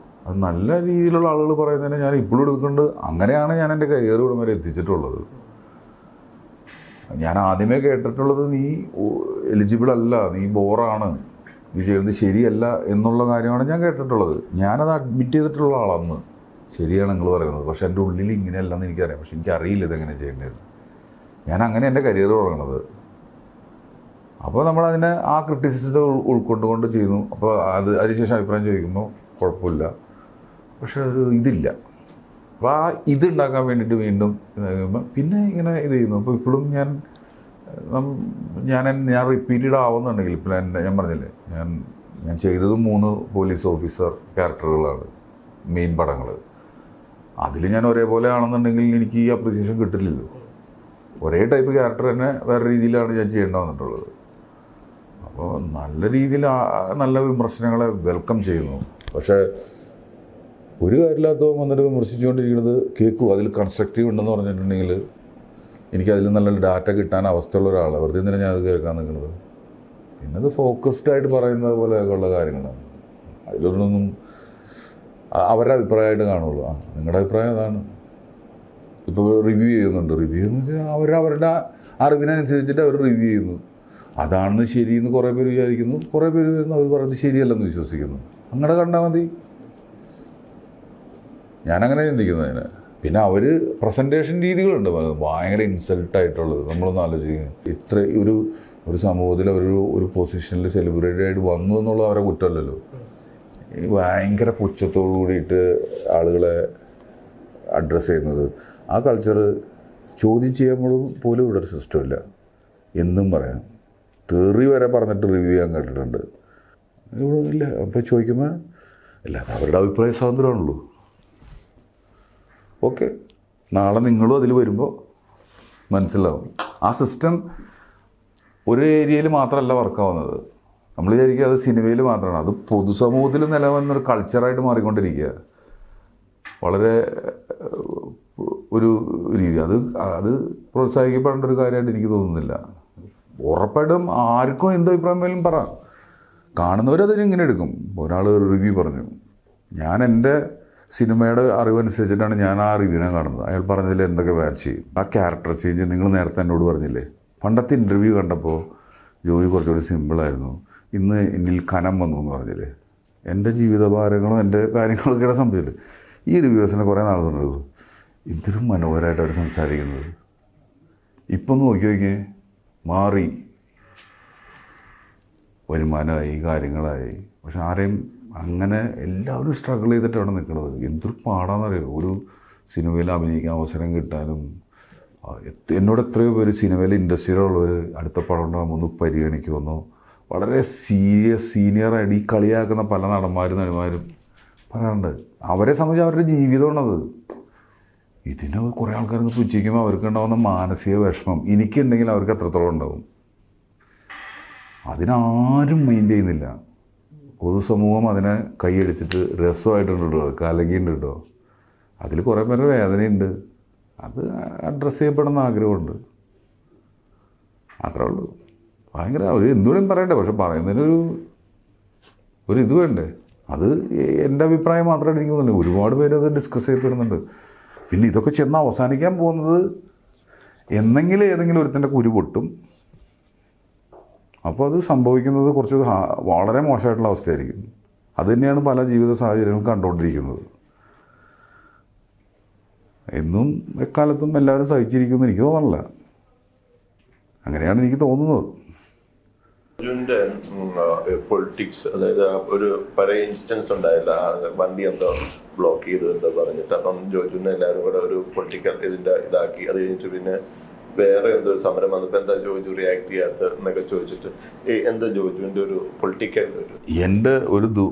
അത് നല്ല രീതിയിലുള്ള ആളുകൾ പറയുന്നതിനെ ഞാൻ ഇപ്പോഴും എടുക്കുന്നുണ്ട്. അങ്ങനെയാണ് ഞാൻ എൻ്റെ കരിയർ ഇവിടെ വരെ എത്തിച്ചിട്ടുള്ളത്. ഞാൻ ആദ്യമേ കേട്ടിട്ടുള്ളത് നീ എലിജിബിൾ അല്ല, നീ ബോറാണ്, നീ ചെയ്യുന്നത് ശരിയല്ല എന്നുള്ള കാര്യമാണ് ഞാൻ കേട്ടിട്ടുള്ളത്. ഞാനത് അഡ്മിറ്റ് ചെയ്തിട്ടുള്ള ആളന്ന്. ശരിയാണ് നിങ്ങൾ പറയുന്നത്, പക്ഷെ എൻ്റെ ഉള്ളിൽ ഇങ്ങനെയല്ലെന്ന് എനിക്കറിയാം. പക്ഷെ എനിക്കറിയില്ല ഇതെങ്ങനെ ചെയ്യേണ്ടത്. ഞാൻ അങ്ങനെ എൻ്റെ കരിയർ തുടങ്ങുന്നത്. അപ്പോൾ നമ്മളതിനെ ആ ക്രിറ്റിസിസം ഉൾക്കൊണ്ടുകൊണ്ട് ചെയ്യുന്നു. അപ്പോൾ അതിനുശേഷം അഭിപ്രായം ചോദിക്കുമ്പോൾ കുഴപ്പമില്ല, പക്ഷെ ഒരു ഇതില്ല. അപ്പോൾ ആ ഇതുണ്ടാക്കാൻ വേണ്ടിയിട്ട് വീണ്ടും പിന്നെ ഇങ്ങനെ ഇത് ചെയ്യുന്നു. അപ്പോൾ ഇപ്പോഴും ഞാൻ റിപ്പീറ്റഡ് ആവുന്നുണ്ടെങ്കിൽ ഇപ്പോൾ ഞാൻ പറഞ്ഞില്ലേ, ഞാൻ ചെയ്തത് 3 പോലീസ് ഓഫീസർ ക്യാരക്ടറുകളാണ് മെയിൻ പടങ്ങൾ. അതിൽ ഞാൻ ഒരേപോലെ ആണെന്നുണ്ടെങ്കിൽ എനിക്ക് ഈ അപ്രിസിയേഷൻ കിട്ടില്ലല്ലോ. ഒരേ ടൈപ്പ് ക്യാരക്ടർ തന്നെ വേറെ രീതിയിലാണ് ഞാൻ ചെയ്യേണ്ട വന്നിട്ടുള്ളത്. അപ്പോൾ നല്ല രീതിയിൽ നല്ല വിമർശനങ്ങളെ വെൽക്കം ചെയ്യുന്നു. പക്ഷേ ഒരു കാര്യമില്ലാത്തവൻ വന്നിട്ട് വിമർശിച്ചുകൊണ്ടിരിക്കുന്നത് കേൾക്കും. അതിൽ കൺസ്ട്രക്റ്റീവ് ഉണ്ടെന്ന് പറഞ്ഞിട്ടുണ്ടെങ്കിൽ എനിക്കതിൽ നല്ല ഡാറ്റ കിട്ടാൻ അവസ്ഥയുള്ള ഒരാളാണ്. വെറുതെ തന്നെ ഞാൻ അത് കേൾക്കാൻ നിൽക്കുന്നത്. പിന്നെ അത് ഫോക്കസ്ഡായിട്ട് പറയുന്നത് പോലെയൊക്കെയുള്ള കാര്യങ്ങളാണ്. അതിലൊന്നും അവരുടെ അഭിപ്രായമായിട്ട് കാണുള്ളൂ. നിങ്ങളുടെ അഭിപ്രായം അതാണ്. ഇപ്പോൾ റിവ്യൂ ചെയ്യുന്നുണ്ട്. റിവ്യൂ എന്ന് വെച്ചാൽ അവരുടെ അറിവിനനുസരിച്ചിട്ട് അവർ റിവ്യൂ ചെയ്യുന്നു. അതാണ് ശരിയെന്ന് കുറേ പേര് വിചാരിക്കുന്നു, കുറേ പേര് അവർ പറയുന്നത് ശരിയല്ലെന്ന് വിശ്വസിക്കുന്നു. അങ്ങനെ കണ്ടാൽ മതി. ഞാനങ്ങനെ ചിന്തിക്കുന്നു അതിന്. പിന്നെ അവർ പ്രസൻറ്റേഷൻ രീതികളുണ്ട് ഭയങ്കര ഇൻസൾട്ടായിട്ടുള്ളത്. നമ്മളൊന്ന് ആലോചിക്കുക, ഇത്ര ഒരു സമൂഹത്തിൽ ഒരു പൊസിഷനിൽ സെലിബ്രിറ്റി ആയിട്ട് വന്നു എന്നുള്ളത് അവരെ കുറ്റമല്ലല്ലോ. ഭയങ്കര പുച്ഛത്തോടു കൂടിയിട്ട് ആളുകളെ അഡ്രസ്സ് ചെയ്യുന്നത്, ആ കൾച്ചർ ചോദ്യം ചെയ്യുമ്പോഴും പോലും ഇവിടെ ഒരു സിസ്റ്റമില്ല. എന്തും പറയാം, തെറി വരെ പറഞ്ഞിട്ട് റിവ്യൂ ചെയ്യാൻ കേട്ടിട്ടുണ്ട്. ഇവിടെ ഇല്ല. അപ്പോൾ ചോദിക്കുമ്പോൾ ഇല്ല, അത് അവരുടെ അഭിപ്രായ സ്വാതന്ത്ര്യമാണല്ലോ. ഓക്കെ, നാളെ നിങ്ങളും അതിൽ വരുമ്പോൾ മനസ്സിലാവും. ആ സിസ്റ്റം ഒരു ഏരിയയിൽ മാത്രമല്ല വർക്കാവുന്നത്. നമ്മൾ വിചാരിക്കുക അത് സിനിമയിൽ മാത്രമാണ്. അത് പൊതുസമൂഹത്തിൽ നിലവന്നൊരു കൾച്ചറായിട്ട് മാറിക്കൊണ്ടിരിക്കുക. വളരെ ഒരു രീതി അത് പ്രോത്സാഹിക്കപ്പെടേണ്ട ഒരു കാര്യമായിട്ട് എനിക്ക് തോന്നുന്നില്ല. ഉറപ്പായിട്ടും ആർക്കും എന്ത് അഭിപ്രായം വേലും പറ. കാണുന്നവരതിന് ഇങ്ങനെ എടുക്കും. ഒരാൾ റിവ്യൂ പറഞ്ഞു, ഞാൻ എൻ്റെ സിനിമയുടെ അറിവനുസരിച്ചിട്ടാണ് ഞാൻ ആ റിവ്യൂവിനെ കാണുന്നത്. അയാൾ പറഞ്ഞതിൽ എന്തൊക്കെ മാച്ച് ചെയ്യും. ആ ക്യാരക്ടർ ചേഞ്ച് നിങ്ങൾ നേരത്തെ എന്നോട് പറഞ്ഞില്ലേ, പണ്ടത്തെ ഇൻ്റർവ്യൂ കണ്ടപ്പോൾ ജോലി കുറച്ചുകൂടി സിമ്പിളായിരുന്നു, ഇന്ന് എന്നിൽ കനം വന്നു എന്ന് പറഞ്ഞില്ലേ. എൻ്റെ ജീവിതഭാരങ്ങളും എൻ്റെ കാര്യങ്ങളൊക്കെയാണ് സംഭവിച്ചത്. ഈ റിവ്യൂസിനെ കുറേ നാളുണ്ട് എന്തൊരു മനോഹരമായിട്ട് അവർ സംസാരിക്കുന്നത്. ഇപ്പം നോക്കി മാറി, വരുമാനമായി, കാര്യങ്ങളായി. പക്ഷെ ആരെയും അങ്ങനെ എല്ലാവരും സ്ട്രഗിൾ ചെയ്തിട്ട് അവിടെ നിൽക്കുന്നത്. എന്തൊരു പാടാണെന്നറിയോ ഒരു സിനിമയിൽ അഭിനയിക്കാൻ അവസരം കിട്ടാനും. എന്നോട് എത്രയോ പേര് സിനിമയിൽ ഇൻഡസ്ട്രിയിലുള്ളവർ അടുത്ത പടം ഉണ്ടാകുമ്പോൾ ഒന്ന് പരിഗണിക്കുമെന്നോ വളരെ സീനിയറായിട്ട് ഈ കളിയാക്കുന്ന പല നടിമാരും പറയാറുണ്ട്. അവരെ സംബന്ധിച്ച് അവരുടെ ജീവിതമാണത്. ഇതിന് കുറേ ആൾക്കാരൊന്ന് പുച്ഛിക്കുമ്പോൾ അവർക്കുണ്ടാകുന്ന മാനസിക വിഷമം എനിക്കുണ്ടെങ്കിൽ അവർക്ക് എത്രത്തോളം ഉണ്ടാവും. അതിനാരും മൈൻഡ് ചെയ്യുന്നില്ല. പൊതുസമൂഹം അതിനെ കൈയടിച്ചിട്ട് രസമായിട്ടുണ്ട് കേട്ടോ, കലകിയുണ്ട് കേട്ടോ. അതിൽ കുറേ പേരുടെ വേദനയുണ്ട്, അത് അഡ്രസ്സ് ചെയ്യപ്പെടുന്ന ആഗ്രഹമുണ്ട്. അത്രേ ഉള്ളൂ. ഭയങ്കര ഒരു എന്തുവേണം പറയണ്ടേ, പക്ഷെ പറയുന്നതിനൊരു ഇത് വേണ്ടേ. അത് എൻ്റെ അഭിപ്രായം മാത്രമായിട്ട് എനിക്ക് തോന്നുന്നില്ല, ഒരുപാട് പേര് അത് ഡിസ്കസ് ചെയ്യപ്പെടുന്നുണ്ട്. പിന്നെ ഇതൊക്കെ ചെന്ന് അവസാനിക്കാൻ പോകുന്നത് എന്നെങ്കിലും ഏതെങ്കിലും ഒരുത്തൻ്റെ കുരു പൊട്ടും. അപ്പോൾ അത് സംഭവിക്കുന്നത് കുറച്ച് വളരെ മോശമായിട്ടുള്ള അവസ്ഥയായിരിക്കും. അത് തന്നെയാണ് പല ജീവിത സാഹചര്യങ്ങളും കണ്ടുകൊണ്ടിരിക്കുന്നത്. എന്നും എക്കാലത്തും എല്ലാവരും സഹിച്ചിരിക്കുമെന്ന് എനിക്ക് തോന്നുന്നില്ല. അങ്ങനെയാണ് എനിക്ക് തോന്നുന്നത്. അർജുൻ്റെ പൊളിറ്റിക്സ്, അതായത് ഒരു പഴയ ഇൻസ്റ്റൻസ് ഉണ്ടായില്ല, വണ്ടി എന്തോ ബ്ലോക്ക് ചെയ്തു എന്താ പറഞ്ഞിട്ട്, അപ്പം ജോജുവിനെ എല്ലാവരും കൂടെ ഒരു പൊളിറ്റിക്കൽ ഇതാക്കി. അത് കഴിഞ്ഞിട്ട് പിന്നെ വേറെ എന്തോ ഒരു സമരം വന്നപ്പോൾ എന്താ ജോജു റിയാക്ട് ചെയ്യാത്ത എന്നൊക്കെ ചോദിച്ചിട്ട് എന്താ ജോജുവിൻ്റെ ഒരു പൊളിറ്റിക്കൽ എൻ്റെ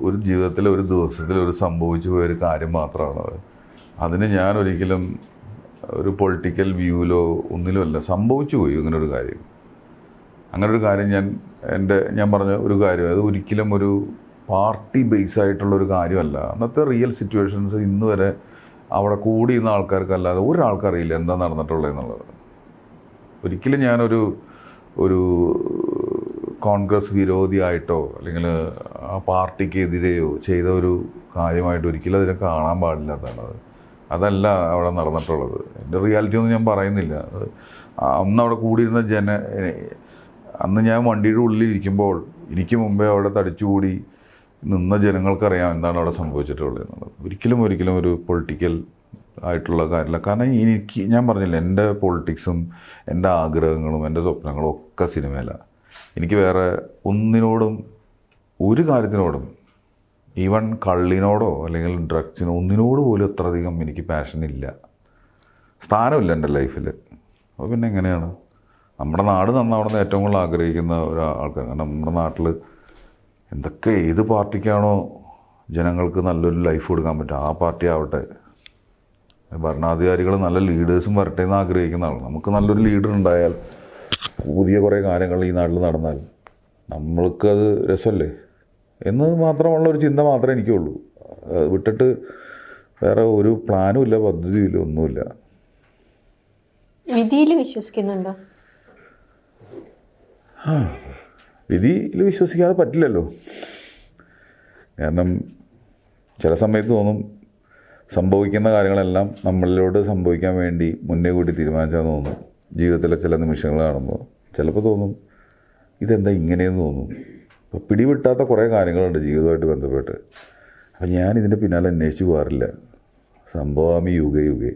ഒരു ജീവിതത്തിൽ ഒരു ദിവസത്തിൽ ഒരു സംഭവിച്ചു പോയൊരു കാര്യം മാത്രമാണ്. അതിന് ഞാൻ ഒരിക്കലും ഒരു പൊളിറ്റിക്കൽ വ്യൂവിലോ ഒന്നിലുമല്ല, സംഭവിച്ചു പോയി ഇങ്ങനൊരു കാര്യം. അങ്ങനൊരു കാര്യം ഞാൻ പറഞ്ഞ ഒരു കാര്യം, അത് ഒരിക്കലും ഒരു പാർട്ടി ബേസ് ആയിട്ടുള്ളൊരു കാര്യമല്ല. അന്നത്തെ റിയൽ സിറ്റുവേഷൻസ് ഇന്ന് വരെ അവിടെ കൂടിയുന്ന ആൾക്കാർക്കല്ലാതെ ഒരാൾക്കറിയില്ല എന്താ നടന്നിട്ടുള്ളത് എന്നുള്ളത്. ഒരിക്കലും ഞാനൊരു കോൺഗ്രസ് വിരോധിയായിട്ടോ അല്ലെങ്കിൽ ആ പാർട്ടിക്കെതിരെയോ ചെയ്ത ഒരു കാര്യമായിട്ട് ഒരിക്കലും അതിനെ കാണാൻ പാടില്ലാത്തതാണ്. അതല്ല അവിടെ നടന്നിട്ടുള്ളത്. എൻ്റെ റിയാലിറ്റി ഒന്നും ഞാൻ പറയുന്നില്ല. അന്ന് അവിടെ കൂടിയിരുന്ന അന്ന് ഞാൻ വണ്ടിയുടെ ഉള്ളിലിരിക്കുമ്പോൾ എനിക്ക് മുമ്പേ അവിടെ തടിച്ചുകൂടി നിന്ന ജനങ്ങൾക്കറിയാം എന്താണ് അവിടെ സംഭവിച്ചിട്ടുള്ളത് എന്നുള്ളത്. ഒരിക്കലും ഒരു പൊളിറ്റിക്കൽ ആയിട്ടുള്ള കാര്യമില്ല. കാരണം ഞാൻ പറഞ്ഞില്ല, എൻ്റെ പൊളിറ്റിക്സും എൻ്റെ ആഗ്രഹങ്ങളും എൻ്റെ സ്വപ്നങ്ങളും ഒക്കെ സിനിമയിലാണ്. എനിക്ക് വേറെ ഒന്നിനോടും ഒരു കാര്യത്തിനോടും, ഈവൻ കള്ളിനോടോ അല്ലെങ്കിൽ ഡ്രഗ്സിനോ ഒന്നിനോട് പോലും അത്രയധികം എനിക്ക് പാഷനില്ല, സ്ഥാനമില്ല എൻ്റെ ലൈഫിൽ. അപ്പോൾ പിന്നെ എങ്ങനെയാണ് നമ്മുടെ നാട് നന്നാവണമെന്ന് ഏറ്റവും കൂടുതൽ ആഗ്രഹിക്കുന്ന ഒരാൾക്കാർ. കാരണം നമ്മുടെ നാട്ടിൽ ഏത് പാർട്ടിക്കാണോ ജനങ്ങൾക്ക് നല്ലൊരു ലൈഫ് കൊടുക്കാൻ പറ്റുക ആ പാർട്ടി ആവട്ടെ. ഭരണാധികാരികൾ നല്ല ലീഡേഴ്സും വരട്ടെ എന്ന് ആഗ്രഹിക്കുന്ന ആൾ. നമുക്ക് നല്ലൊരു ലീഡർ ഉണ്ടായാൽ പുതിയ കുറേ കാര്യങ്ങൾ ഈ നാട്ടിൽ നടന്നാൽ നമ്മൾക്കത് രസമല്ലേ എന്ന് മാത്രമുള്ള ഒരു ചിന്ത മാത്രമേ എനിക്കുള്ളൂ. വിട്ടിട്ട് വേറെ ഒരു പ്ലാനും ഇല്ല, പദ്ധതിയും ഇല്ല, ഒന്നുമില്ല. വിധിയിൽ വിശ്വസിക്കുന്നുണ്ടോ? വിധിയിൽ വിശ്വസിക്കാതെ പറ്റില്ലല്ലോ. കാരണം ചില സമയത്ത് തോന്നും സംഭവിക്കുന്ന കാര്യങ്ങളെല്ലാം നമ്മളിലോട് സംഭവിക്കാൻ വേണ്ടി മുന്നേ കൂട്ടി തീരുമാനിച്ചാന്ന് തോന്നും. ജീവിതത്തിലെ ചില നിമിഷങ്ങൾ കാണുമ്പോൾ ചിലപ്പോൾ തോന്നും ഇതെന്താ ഇങ്ങനെയെന്ന് തോന്നും. അപ്പോൾ പിടിവിട്ടാത്ത കുറേ കാര്യങ്ങളുണ്ട് ജീവിതമായിട്ട് ബന്ധപ്പെട്ട്. അപ്പം ഞാനിതിൻ്റെ പിന്നാലെ അന്വേഷിച്ച് പോകാറില്ല. സംഭവാമി യുഗേ യുഗേ.